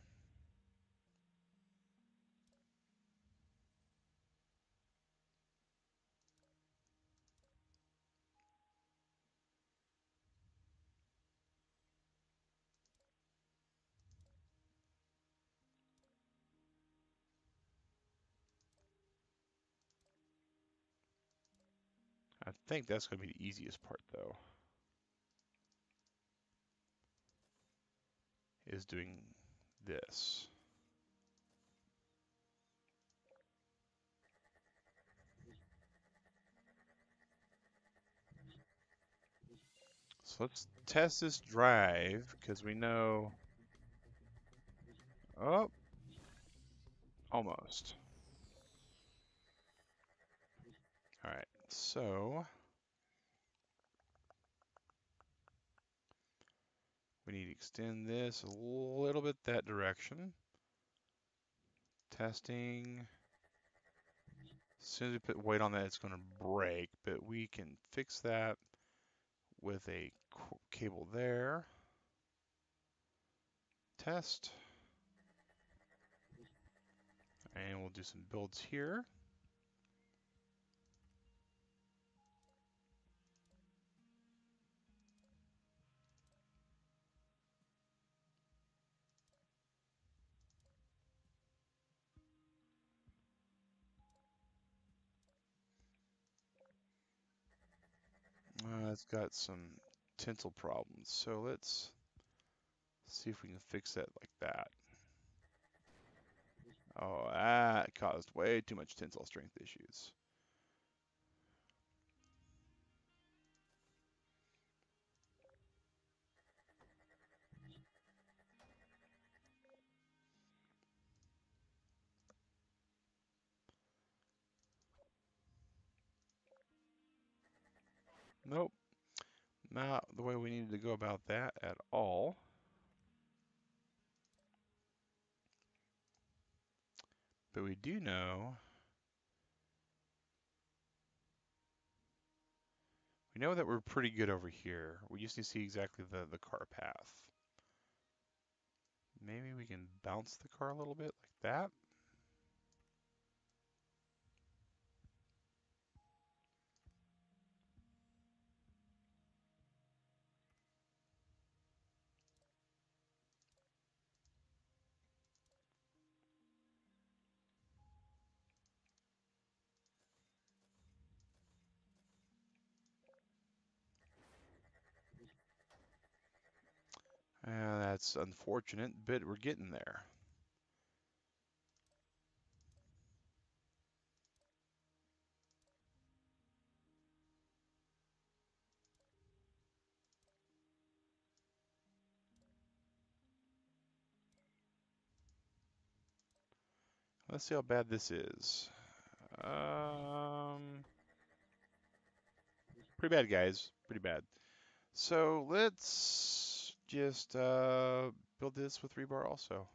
I think that's going to be the easiest part, though, is doing this. So let's test this drive, because we know... Oh, almost. Alright, so... we need to extend this a little bit that direction. Testing. As soon as we put weight on that, it's going to break, but we can fix that with a cable there. Test. And we'll do some builds here. It's got some tinsel problems, so let's see if we can fix that like that. Oh, that caused way too much tensile strength issues. Nope, not the way we needed to go about that at all. But we do know, we know that we're pretty good over here. We just need to see exactly the car path. Maybe we can bounce the car a little bit like that. That's unfortunate, but we're getting there. Let's see how bad this is. Pretty bad, guys. Pretty bad. So let's just build this with rebar also.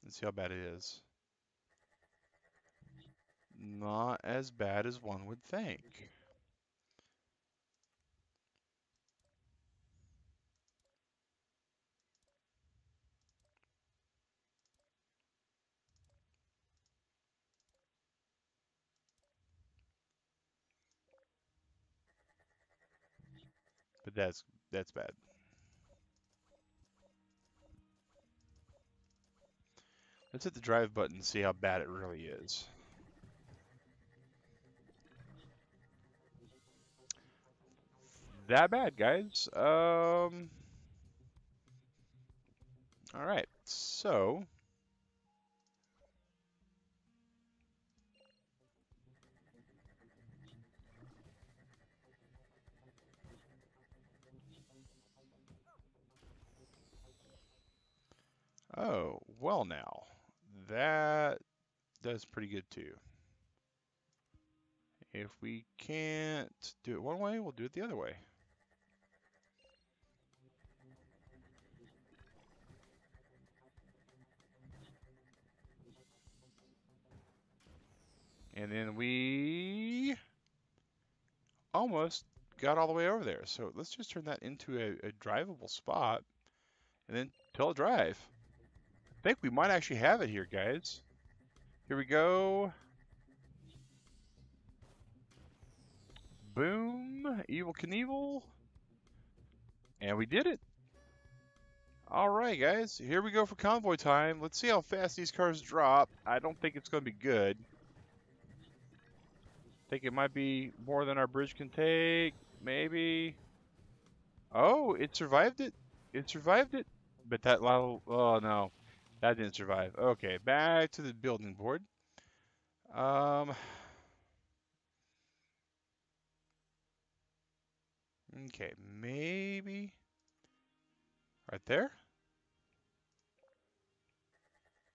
And see how bad it is. Not as bad as one would think. But that's bad. Let's hit the drive button and see how bad it really is. That bad, guys. All right. So oh, well now. That does pretty good too. If we can't do it one way, we'll do it the other way. And then we almost got all the way over there. So let's just turn that into a drivable spot and then tell it drive. I think we might actually have it here, guys. Here we go. Boom. Evil Knievel. And we did it. All right, guys. Here we go for convoy time. Let's see how fast these cars drop. I don't think it's going to be good. I think it might be more than our bridge can take. Maybe. Oh, it survived it. It survived it. But that level, oh no, that didn't survive. Okay, back to the building board. Um, Okay, maybe right there.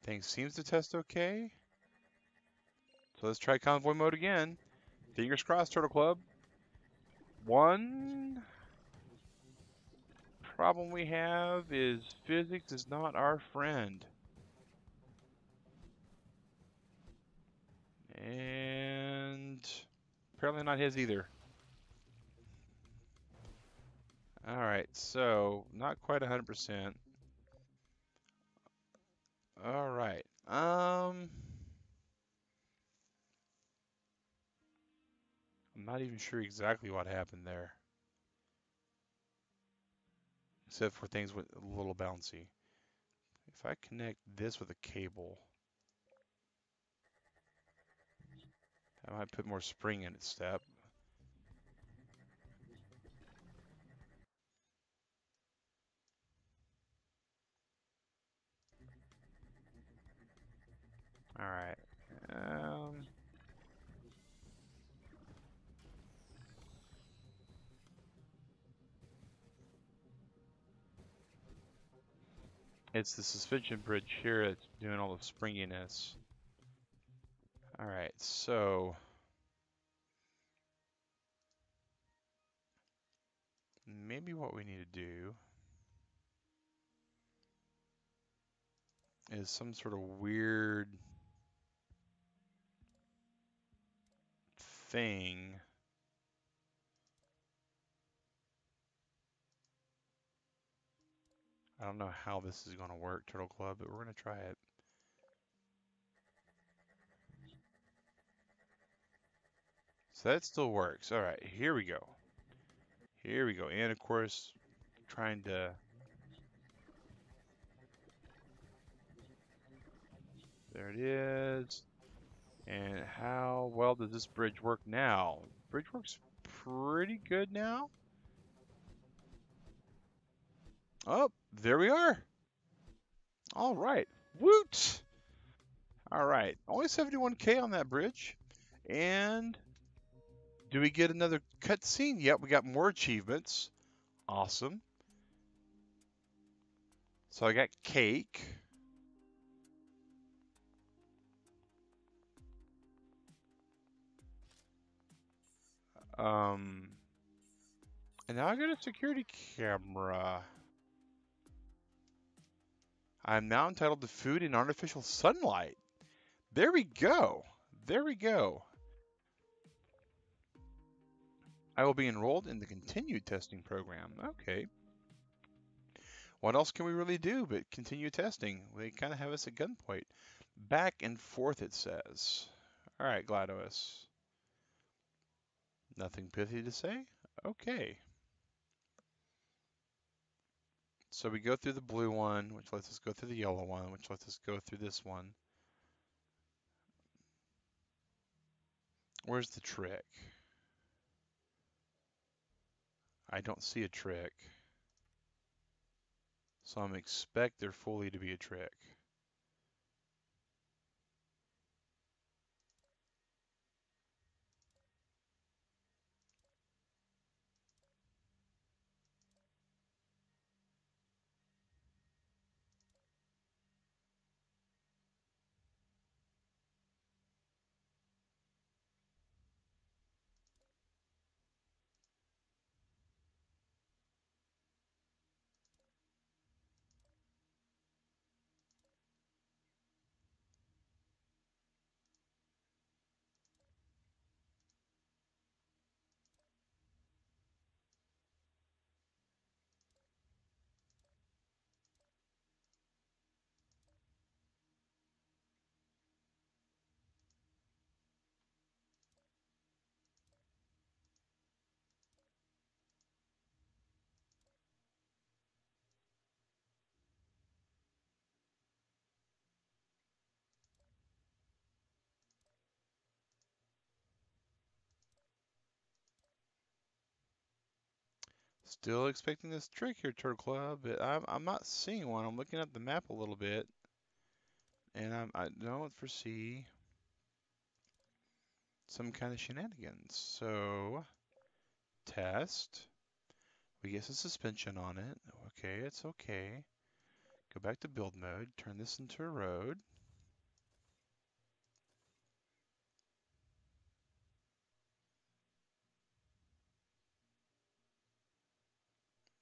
Thing seems to test okay. So let's try convoy mode again. Fingers crossed, Turtle Club. One problem we have is physics is not our friend. And apparently not his either. Alright, so not quite 100%. Alright. I'm not even sure exactly what happened there. Except for things went a little bouncy. If I connect this with a cable, I might put more spring in its step. Alright. Um, it's the suspension bridge here that's doing all the springiness. Alright, so maybe what we need to do is some sort of weird thing. I don't know how this is going to work, Turtle Club, but we're going to try it. So that still works. All right, here we go. Here we go. And of course, trying to. There it is. And how well does this bridge work now? Bridge works pretty good now. Oh, there we are. All right. Woot! All right. Only 71K on that bridge. And do we get another cutscene? Yep, we got more achievements. Awesome. So I got cake. Um, and now I got a security camera. I'm now entitled to food in artificial sunlight. There we go. There we go. I will be enrolled in the continued testing program. Okay. What else can we really do but continue testing? They kind of have us at gunpoint. Back and forth, it says. All right, GLaDOS. Nothing pithy to say? Okay. So we go through the blue one, which lets us go through the yellow one, which lets us go through this one. Where's the trick? I don't see a trick. So I'm expect there fully to be a trick. Still expecting this trick here, Turtle Club, but I'm not seeing one. I'm looking at the map a little bit, and I don't foresee some kind of shenanigans. So, test. We get some suspension on it. Okay, it's okay. Go back to build mode. Turn this into a road.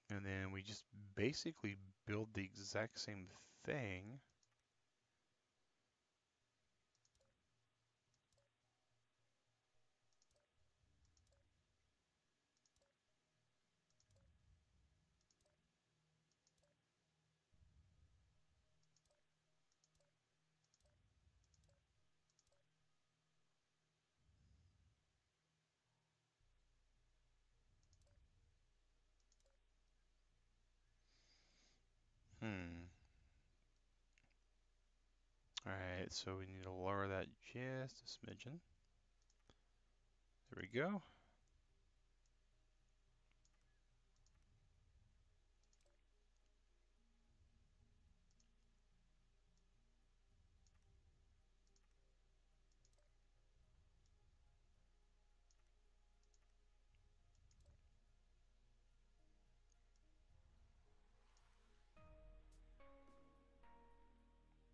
And then we just basically build the exact same thing. Hmm. Alright, so we need to lower that just a smidgen. There we go.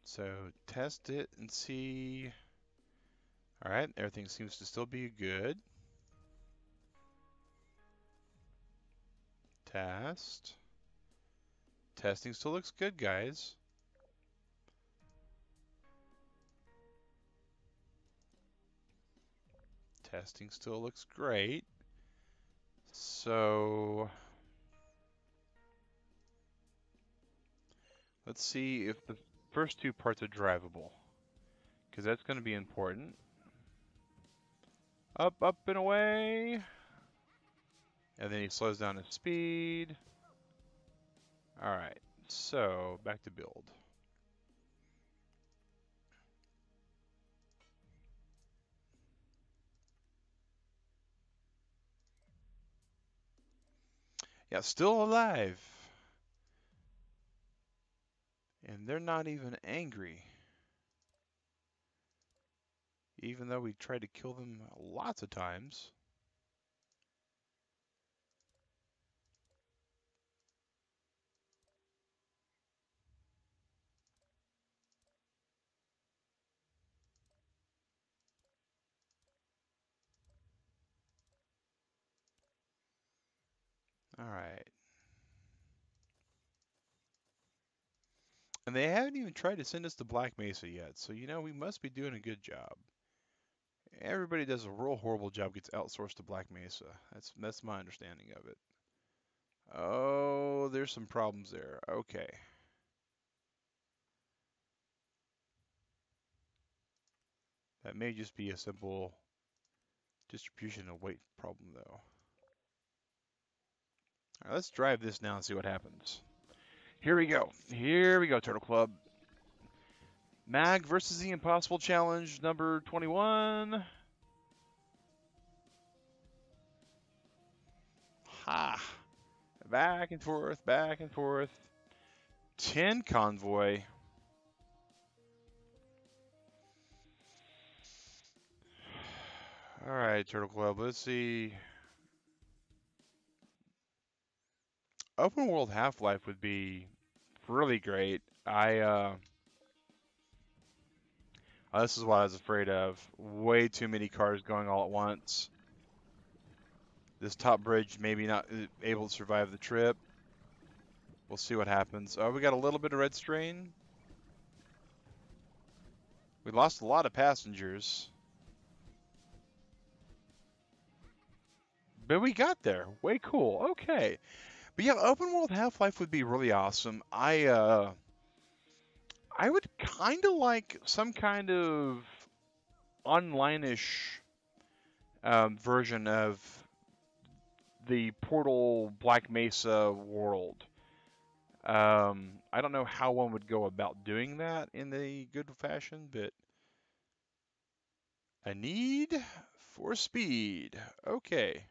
So test it and see. Alright, everything seems to still be good. Test. Testing still looks good, guys. Testing still looks great. So let's see if the first two parts are drivable, because that's going to be important. Up, up, and away. And then he slows down his speed. Alright, so back to build. Yeah, still alive. And they're not even angry. Even though we tried to kill them lots of times. Alright. And they haven't even tried to send us to Black Mesa yet, so we must be doing a good job. Everybody does a real horrible job, gets outsourced to Black Mesa. That's my understanding of it. Oh, there's some problems there. Okay. That may just be a simple distribution of weight problem, though. All right, let's drive this now and see what happens. Here we go. Here we go, Turtle Club. Mag versus the Impossible Challenge, number 21. Ha! Back and forth, back and forth. 10 convoy. All right, Turtle Club, let's see. Open world Half-Life would be really great. This is what I was afraid of. Way too many cars going all at once. This top bridge maybe not able to survive the trip. We'll see what happens. Oh, we got a little bit of red strain. We lost a lot of passengers. But we got there. Way cool. Okay. But yeah, open world Half-Life would be really awesome. I would kind of like some kind of online-ish version of the Portal Black Mesa world. I don't know how one would go about doing that in the good fashion, but a need for speed. Okay.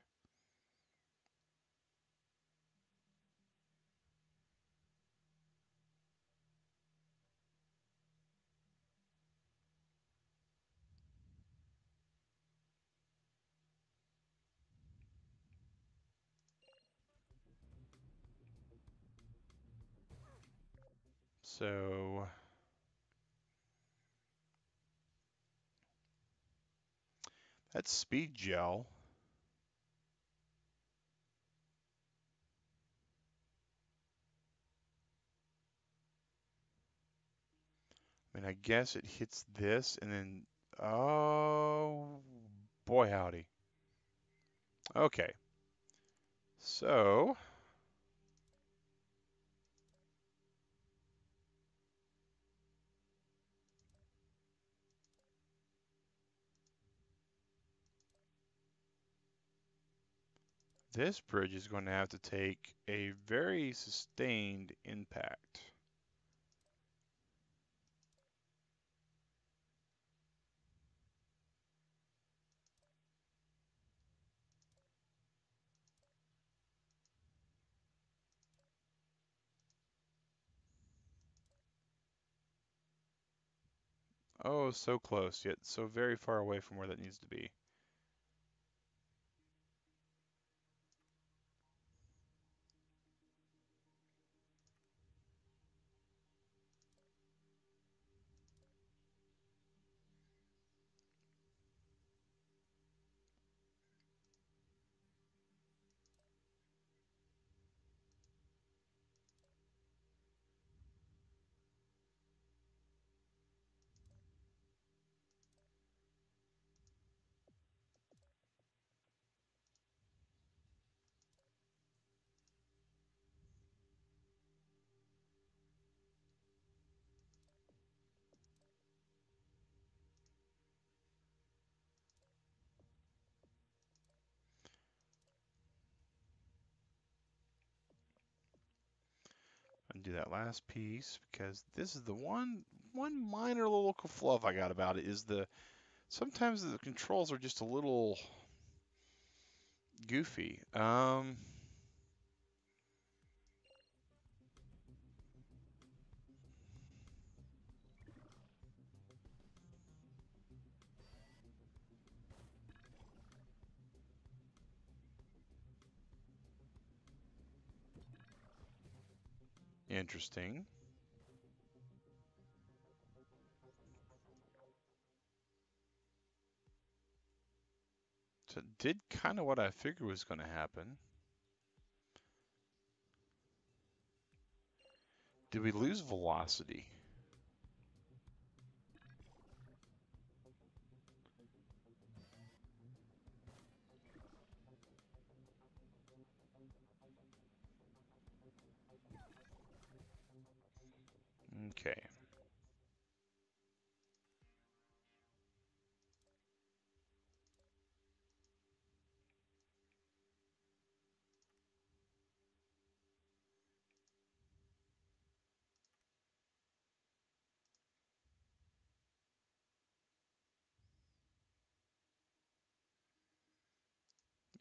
So that's speed gel. I mean, I guess it hits this and then, oh boy, howdy. Okay, so this bridge is going to have to take a very sustained impact. Oh, so close, yet so very far away from where that needs to be. Undo that last piece because this is the one minor little fluff I got about it is the sometimes the controls are just a little goofy. Interesting. So it did kind of what I figured was going to happen. Did we lose velocity? Okay.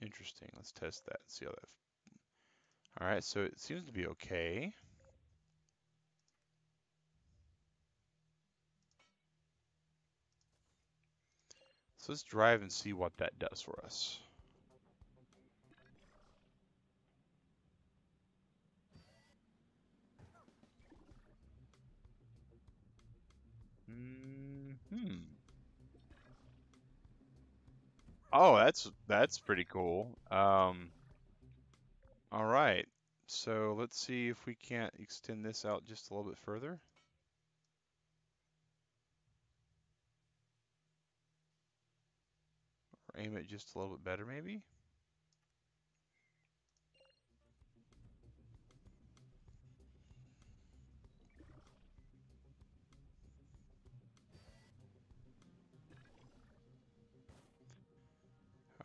Interesting. Let's test that and see how that. All right, so it seems to be okay. So let's drive and see what that does for us. Hmm. Oh, that's pretty cool. All right. So let's see if we can't extend this out just a little bit further. Or aim it just a little bit better, maybe.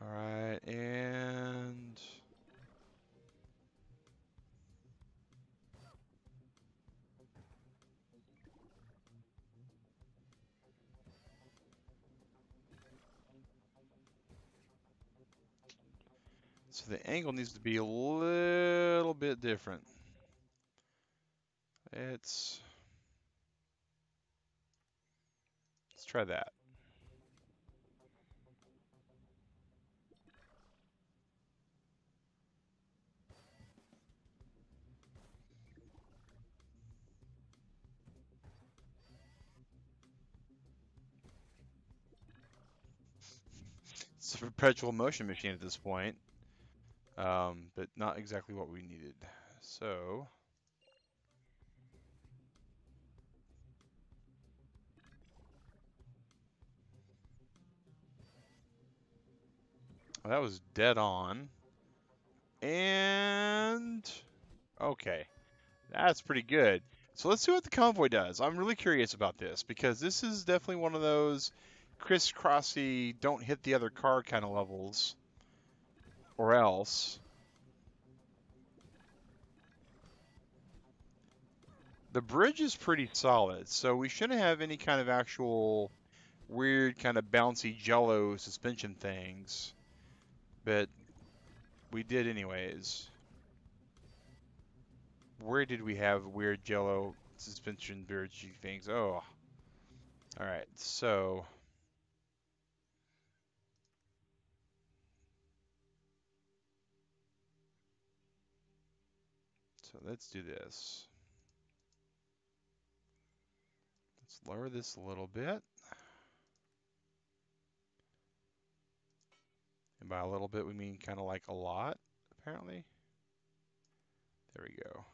All right, and so the angle needs to be a little bit different. Let's try that. It's a perpetual motion machine at this point, but not exactly what we needed. So that was dead on. And okay, that's pretty good. So let's see what the convoy does. I'm really curious about this because this is definitely one of those crisscrossy, don't hit the other car kind of levels, or else. The bridge is pretty solid, so we shouldn't have any kind of actual weird kind of bouncy jello suspension things, but we did anyways. Where did we have weird jello suspension bridge things? Oh, all right. So let's do this. Let's lower this a little bit. And by a little bit, we mean kind of like a lot, apparently. There we go.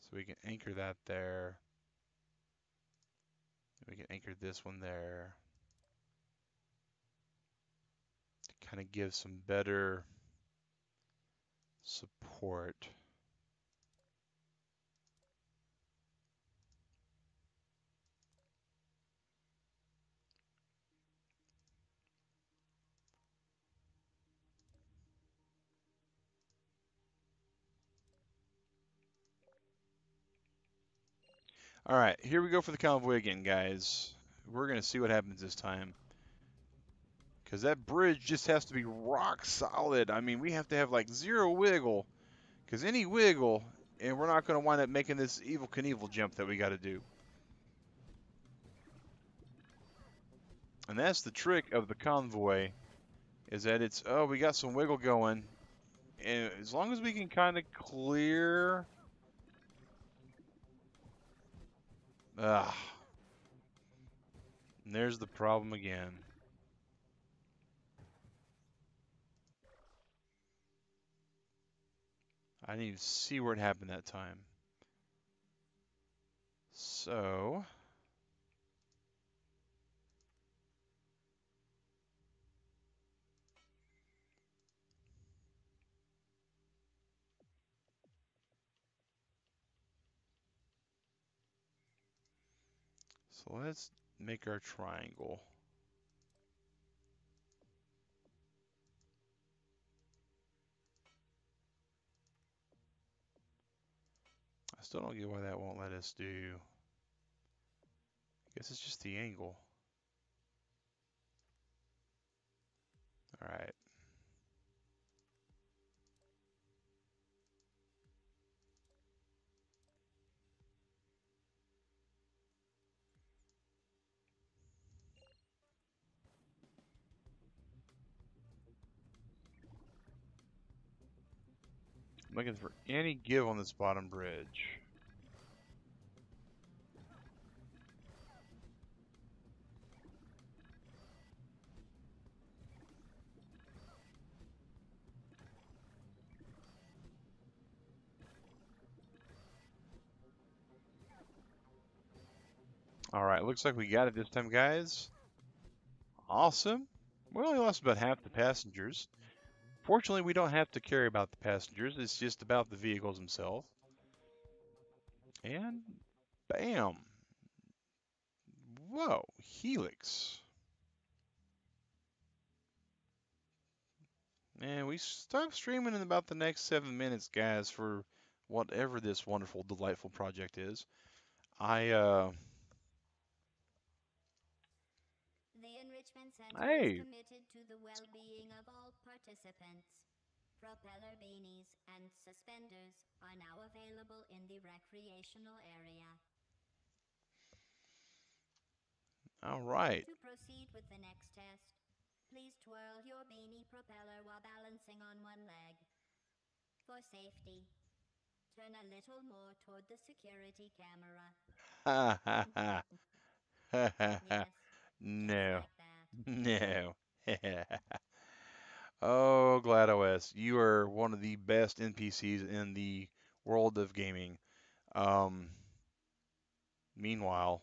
So we can anchor that there. We can anchor this one there to kind of give some better support. All right, here we go for the convoy again, guys. We're going to see what happens this time. Because that bridge just has to be rock solid. I mean, we have to have like zero wiggle. Because any wiggle, and we're not going to wind up making this Evil Knievel jump that we got to do. And that's the trick of the convoy, is that it's, oh, we got some wiggle going. And as long as we can kind of clear... Ah, and there's the problem again. I didn't even see where it happened that time. So let's make our triangle. I still don't get why that won't let us do. I guess it's just the angle. All right. I'm looking for any give on this bottom bridge. All right, looks like we got it this time, guys. Awesome. We only lost about half the passengers. Fortunately, we don't have to carry about the passengers. It's just about the vehicles themselves. And bam. Whoa, Helix. And we start streaming in about the next 7 minutes, guys, for whatever this wonderful, delightful project is. I, The Enrichment Center is hey, committed to the well-being of all participants. Propeller beanies and suspenders are now available in the recreational area. all right. To proceed with the next test, please twirl your beanie propeller while balancing on one leg. For safety, turn a little more toward the security camera. Ha ha ha. Ha ha ha. Yes, Just No. like that. No. Oh, GladOS, you are one of the best NPCs in the world of gaming. Um, Meanwhile,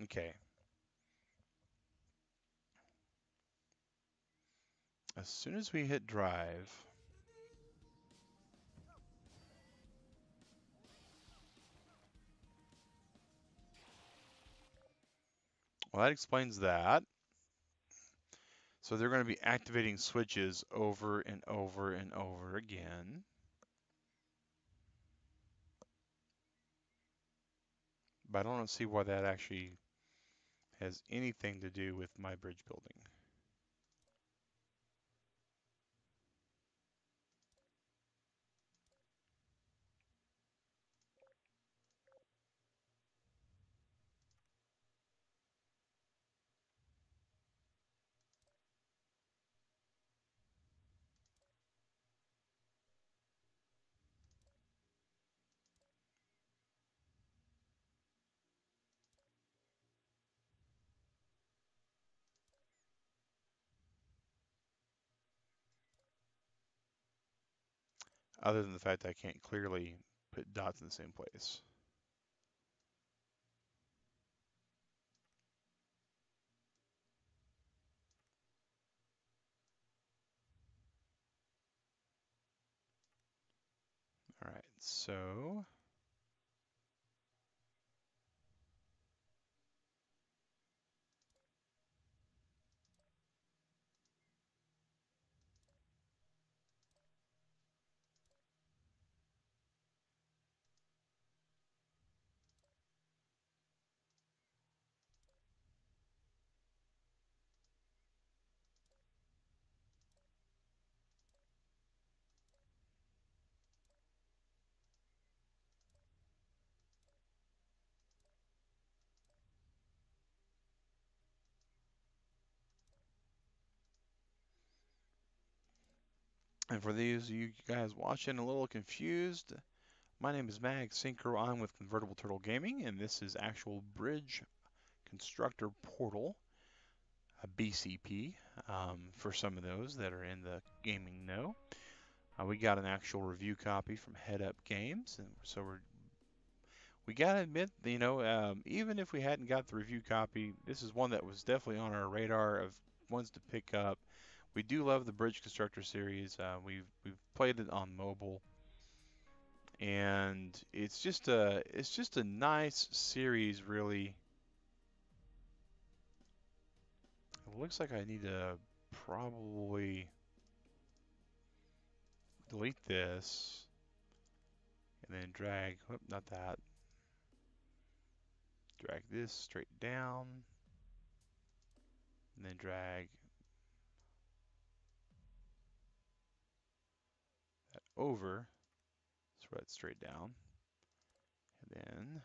okay, as soon as we hit drive, well, that explains that. So they're going to be activating switches over and over and over again. But I don't see why that actually has anything to do with my bridge building. Other than the fact that I can't clearly put dots in the same place. All right, so and for these of you guys watching a little confused, my name is Mag Synchro. I'm with Convertible Turtle Gaming, and this is actual Bridge Constructor Portal, a BCP, for some of those that are in the gaming know. We got an actual review copy from Head Up Games, and so we gotta admit, even if we hadn't got the review copy, this is one that was definitely on our radar of ones to pick up. We do love the Bridge Constructor series. We've played it on mobile, and it's just a nice series, really. It looks like I need to probably delete this and then drag, whoop, not that, drag this straight down and then drag that over, throw it straight down, and then,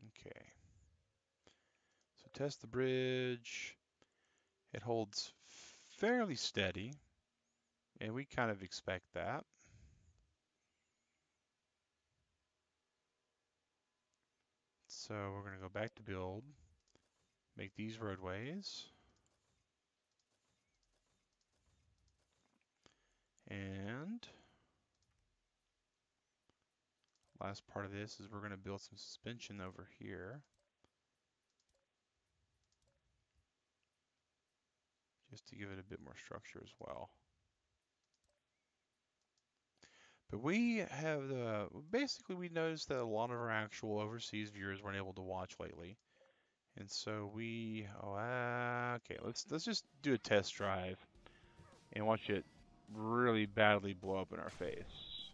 okay. So test the bridge. It holds fairly steady, and we kind of expect that. So we're going to go back to build, make these roadways, and last part of this is we're going to build some suspension over here, just to give it a bit more structure as well. But we have basically we noticed that a lot of our actual overseas viewers weren't able to watch lately, and so okay, let's just do a test drive and watch it really badly blow up in our face.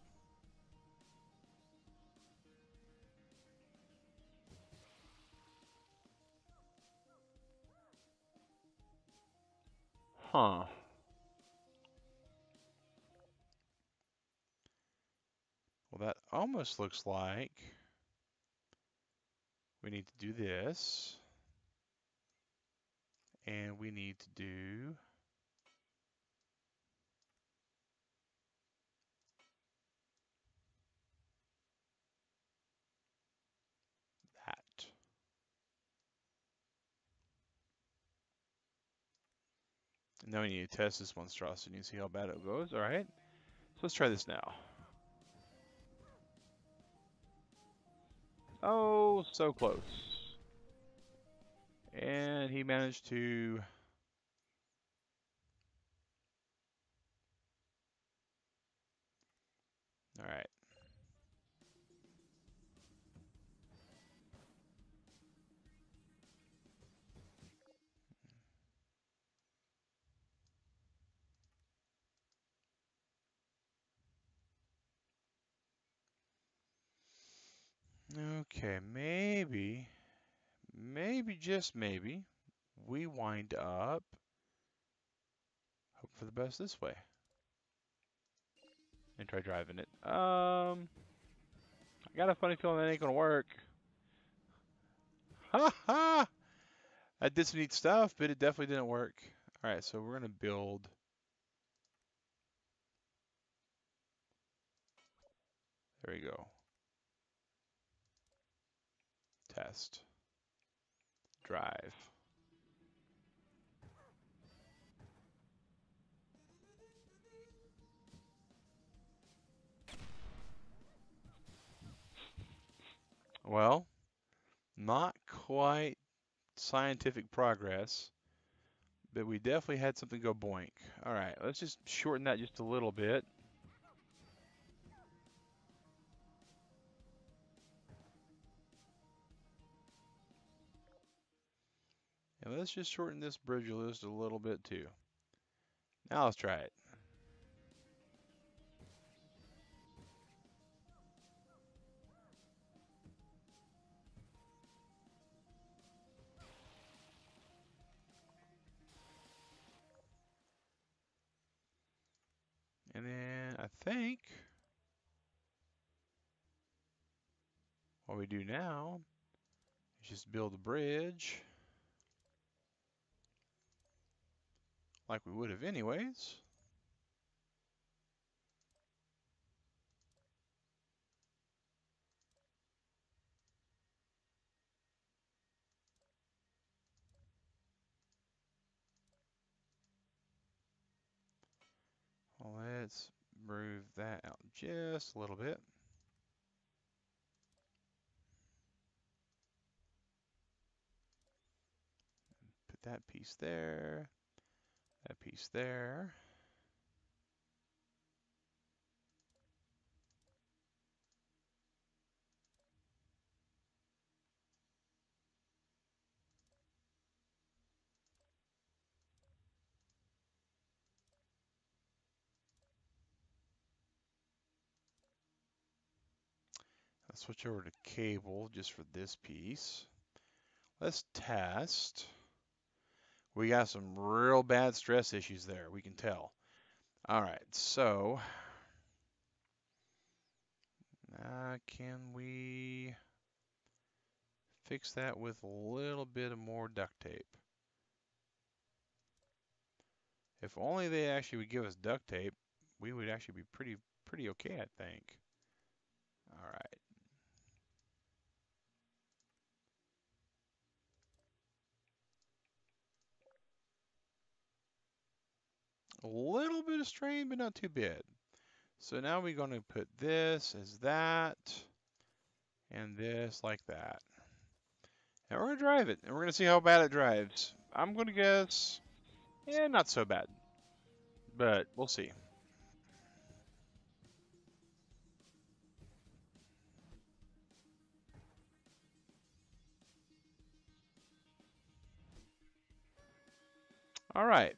Huh. Well, that almost looks like we need to do this, and we need to do that. Now we need to test this monstrosity and see how bad it goes. All right. So let's try this now. Oh, so close. And he managed to... All right. Okay, maybe, just maybe, we wind up, hope for the best this way, and try driving it. I got a funny feeling that ain't gonna work. Ha ha! I did some neat stuff, but it definitely didn't work. All right, so we're gonna build. There we go. Test. Drive. Well, not quite scientific progress, but we definitely had something go boink. All right, let's just shorten that just a little bit. And let's just shorten this bridge just a little bit too. Now let's try it. And then I think what we do now is just build a bridge like we would have anyways. Let's move that out just a little bit. Put that piece there, that piece there. Let's switch over to cable just for this piece. Let's test. We got some real bad stress issues there, we can tell. All right, so can we fix that with a little bit of more duct tape? If only they actually would give us duct tape, we would actually be pretty okay, I think. All right. A little bit of strain, but not too bad. So now we're going to put this as that, and this like that. And we're going to drive it, and we're going to see how bad it drives. I'm going to guess, yeah, not so bad. But we'll see. All right.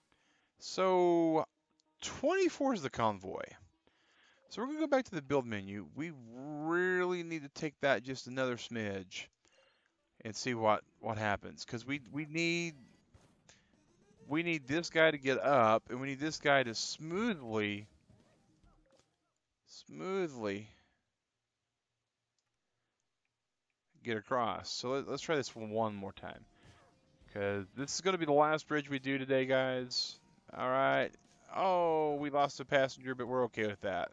So 24 is the convoy. So we're going to go back to the build menu. We really need to take that just another smidge and see what happens, because we need this guy to get up, and we need this guy to smoothly get across. So let's try this one more time, because this is going to be the last bridge we do today, guys. All right. Oh, we lost a passenger, but we're okay with that.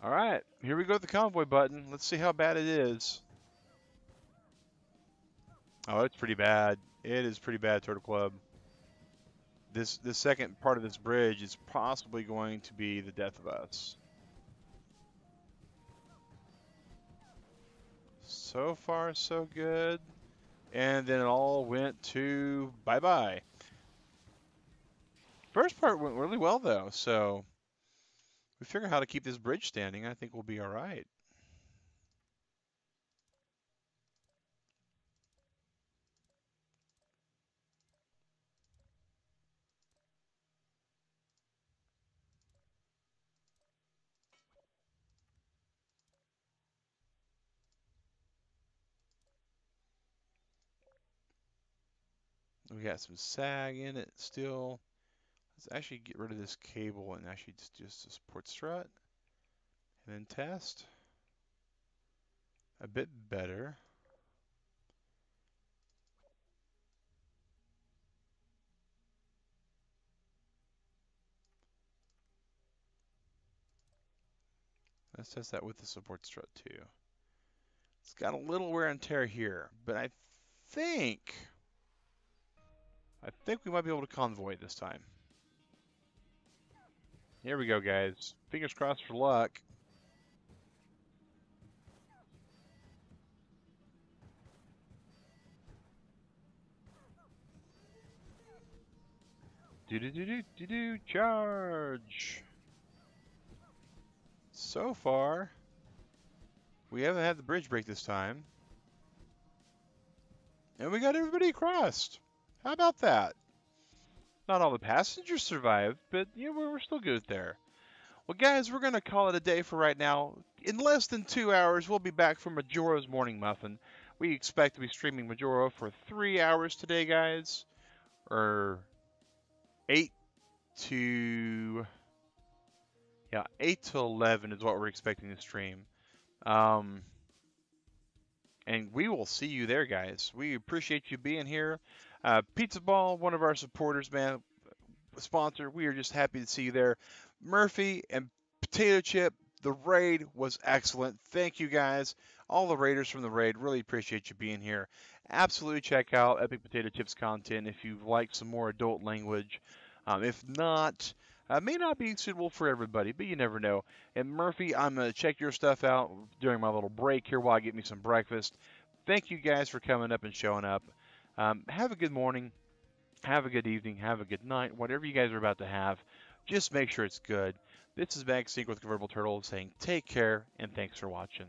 All right, here we go with the convoy button. Let's see how bad it is. Oh, it's pretty bad. It is pretty bad, Turtle Club. This second part of this bridge is possibly going to be the death of us. So far, so good. And then it all went to bye-bye. First part went really well, though, so we figure out how to keep this bridge standing. I think we'll be all right. We got some sag in it still. Let's actually get rid of this cable and actually just support strut. And then test. A bit better. Let's test that with the support strut too. It's got a little wear and tear here, but think I think we might be able to convoy it this time. Here we go, guys. Fingers crossed for luck. Do charge. So far, we haven't had the bridge break this time. And we got everybody crossed. How about that? Not all the passengers survived, but you know, we're still good there. Well, guys, we're going to call it a day for right now. In less than 2 hours, we'll be back for Majora's Morning Muffin. We expect to be streaming Majora for 3 hours today, guys. Or 8 to... Yeah, 8 to 11 is what we're expecting to stream. And we will see you there, guys. We appreciate you being here. Pizza Ball, one of our supporters, man, sponsor. We are just happy to see you there. Murphy and Potato Chip, the raid was excellent. Thank you, guys. All the raiders from the raid, really appreciate you being here. Absolutely check out Epic Potato Chips content if you like some more adult language. If not, may not be suitable for everybody, but you never know. And Murphy, I'm going to check your stuff out during my little break here while I get me some breakfast. Thank you guys for coming up and showing up. Have a good morning. Have a good evening. Have a good night. Whatever you guys are about to have, just make sure it's good. This is Max Sync with Convertible Turtle saying take care and thanks for watching.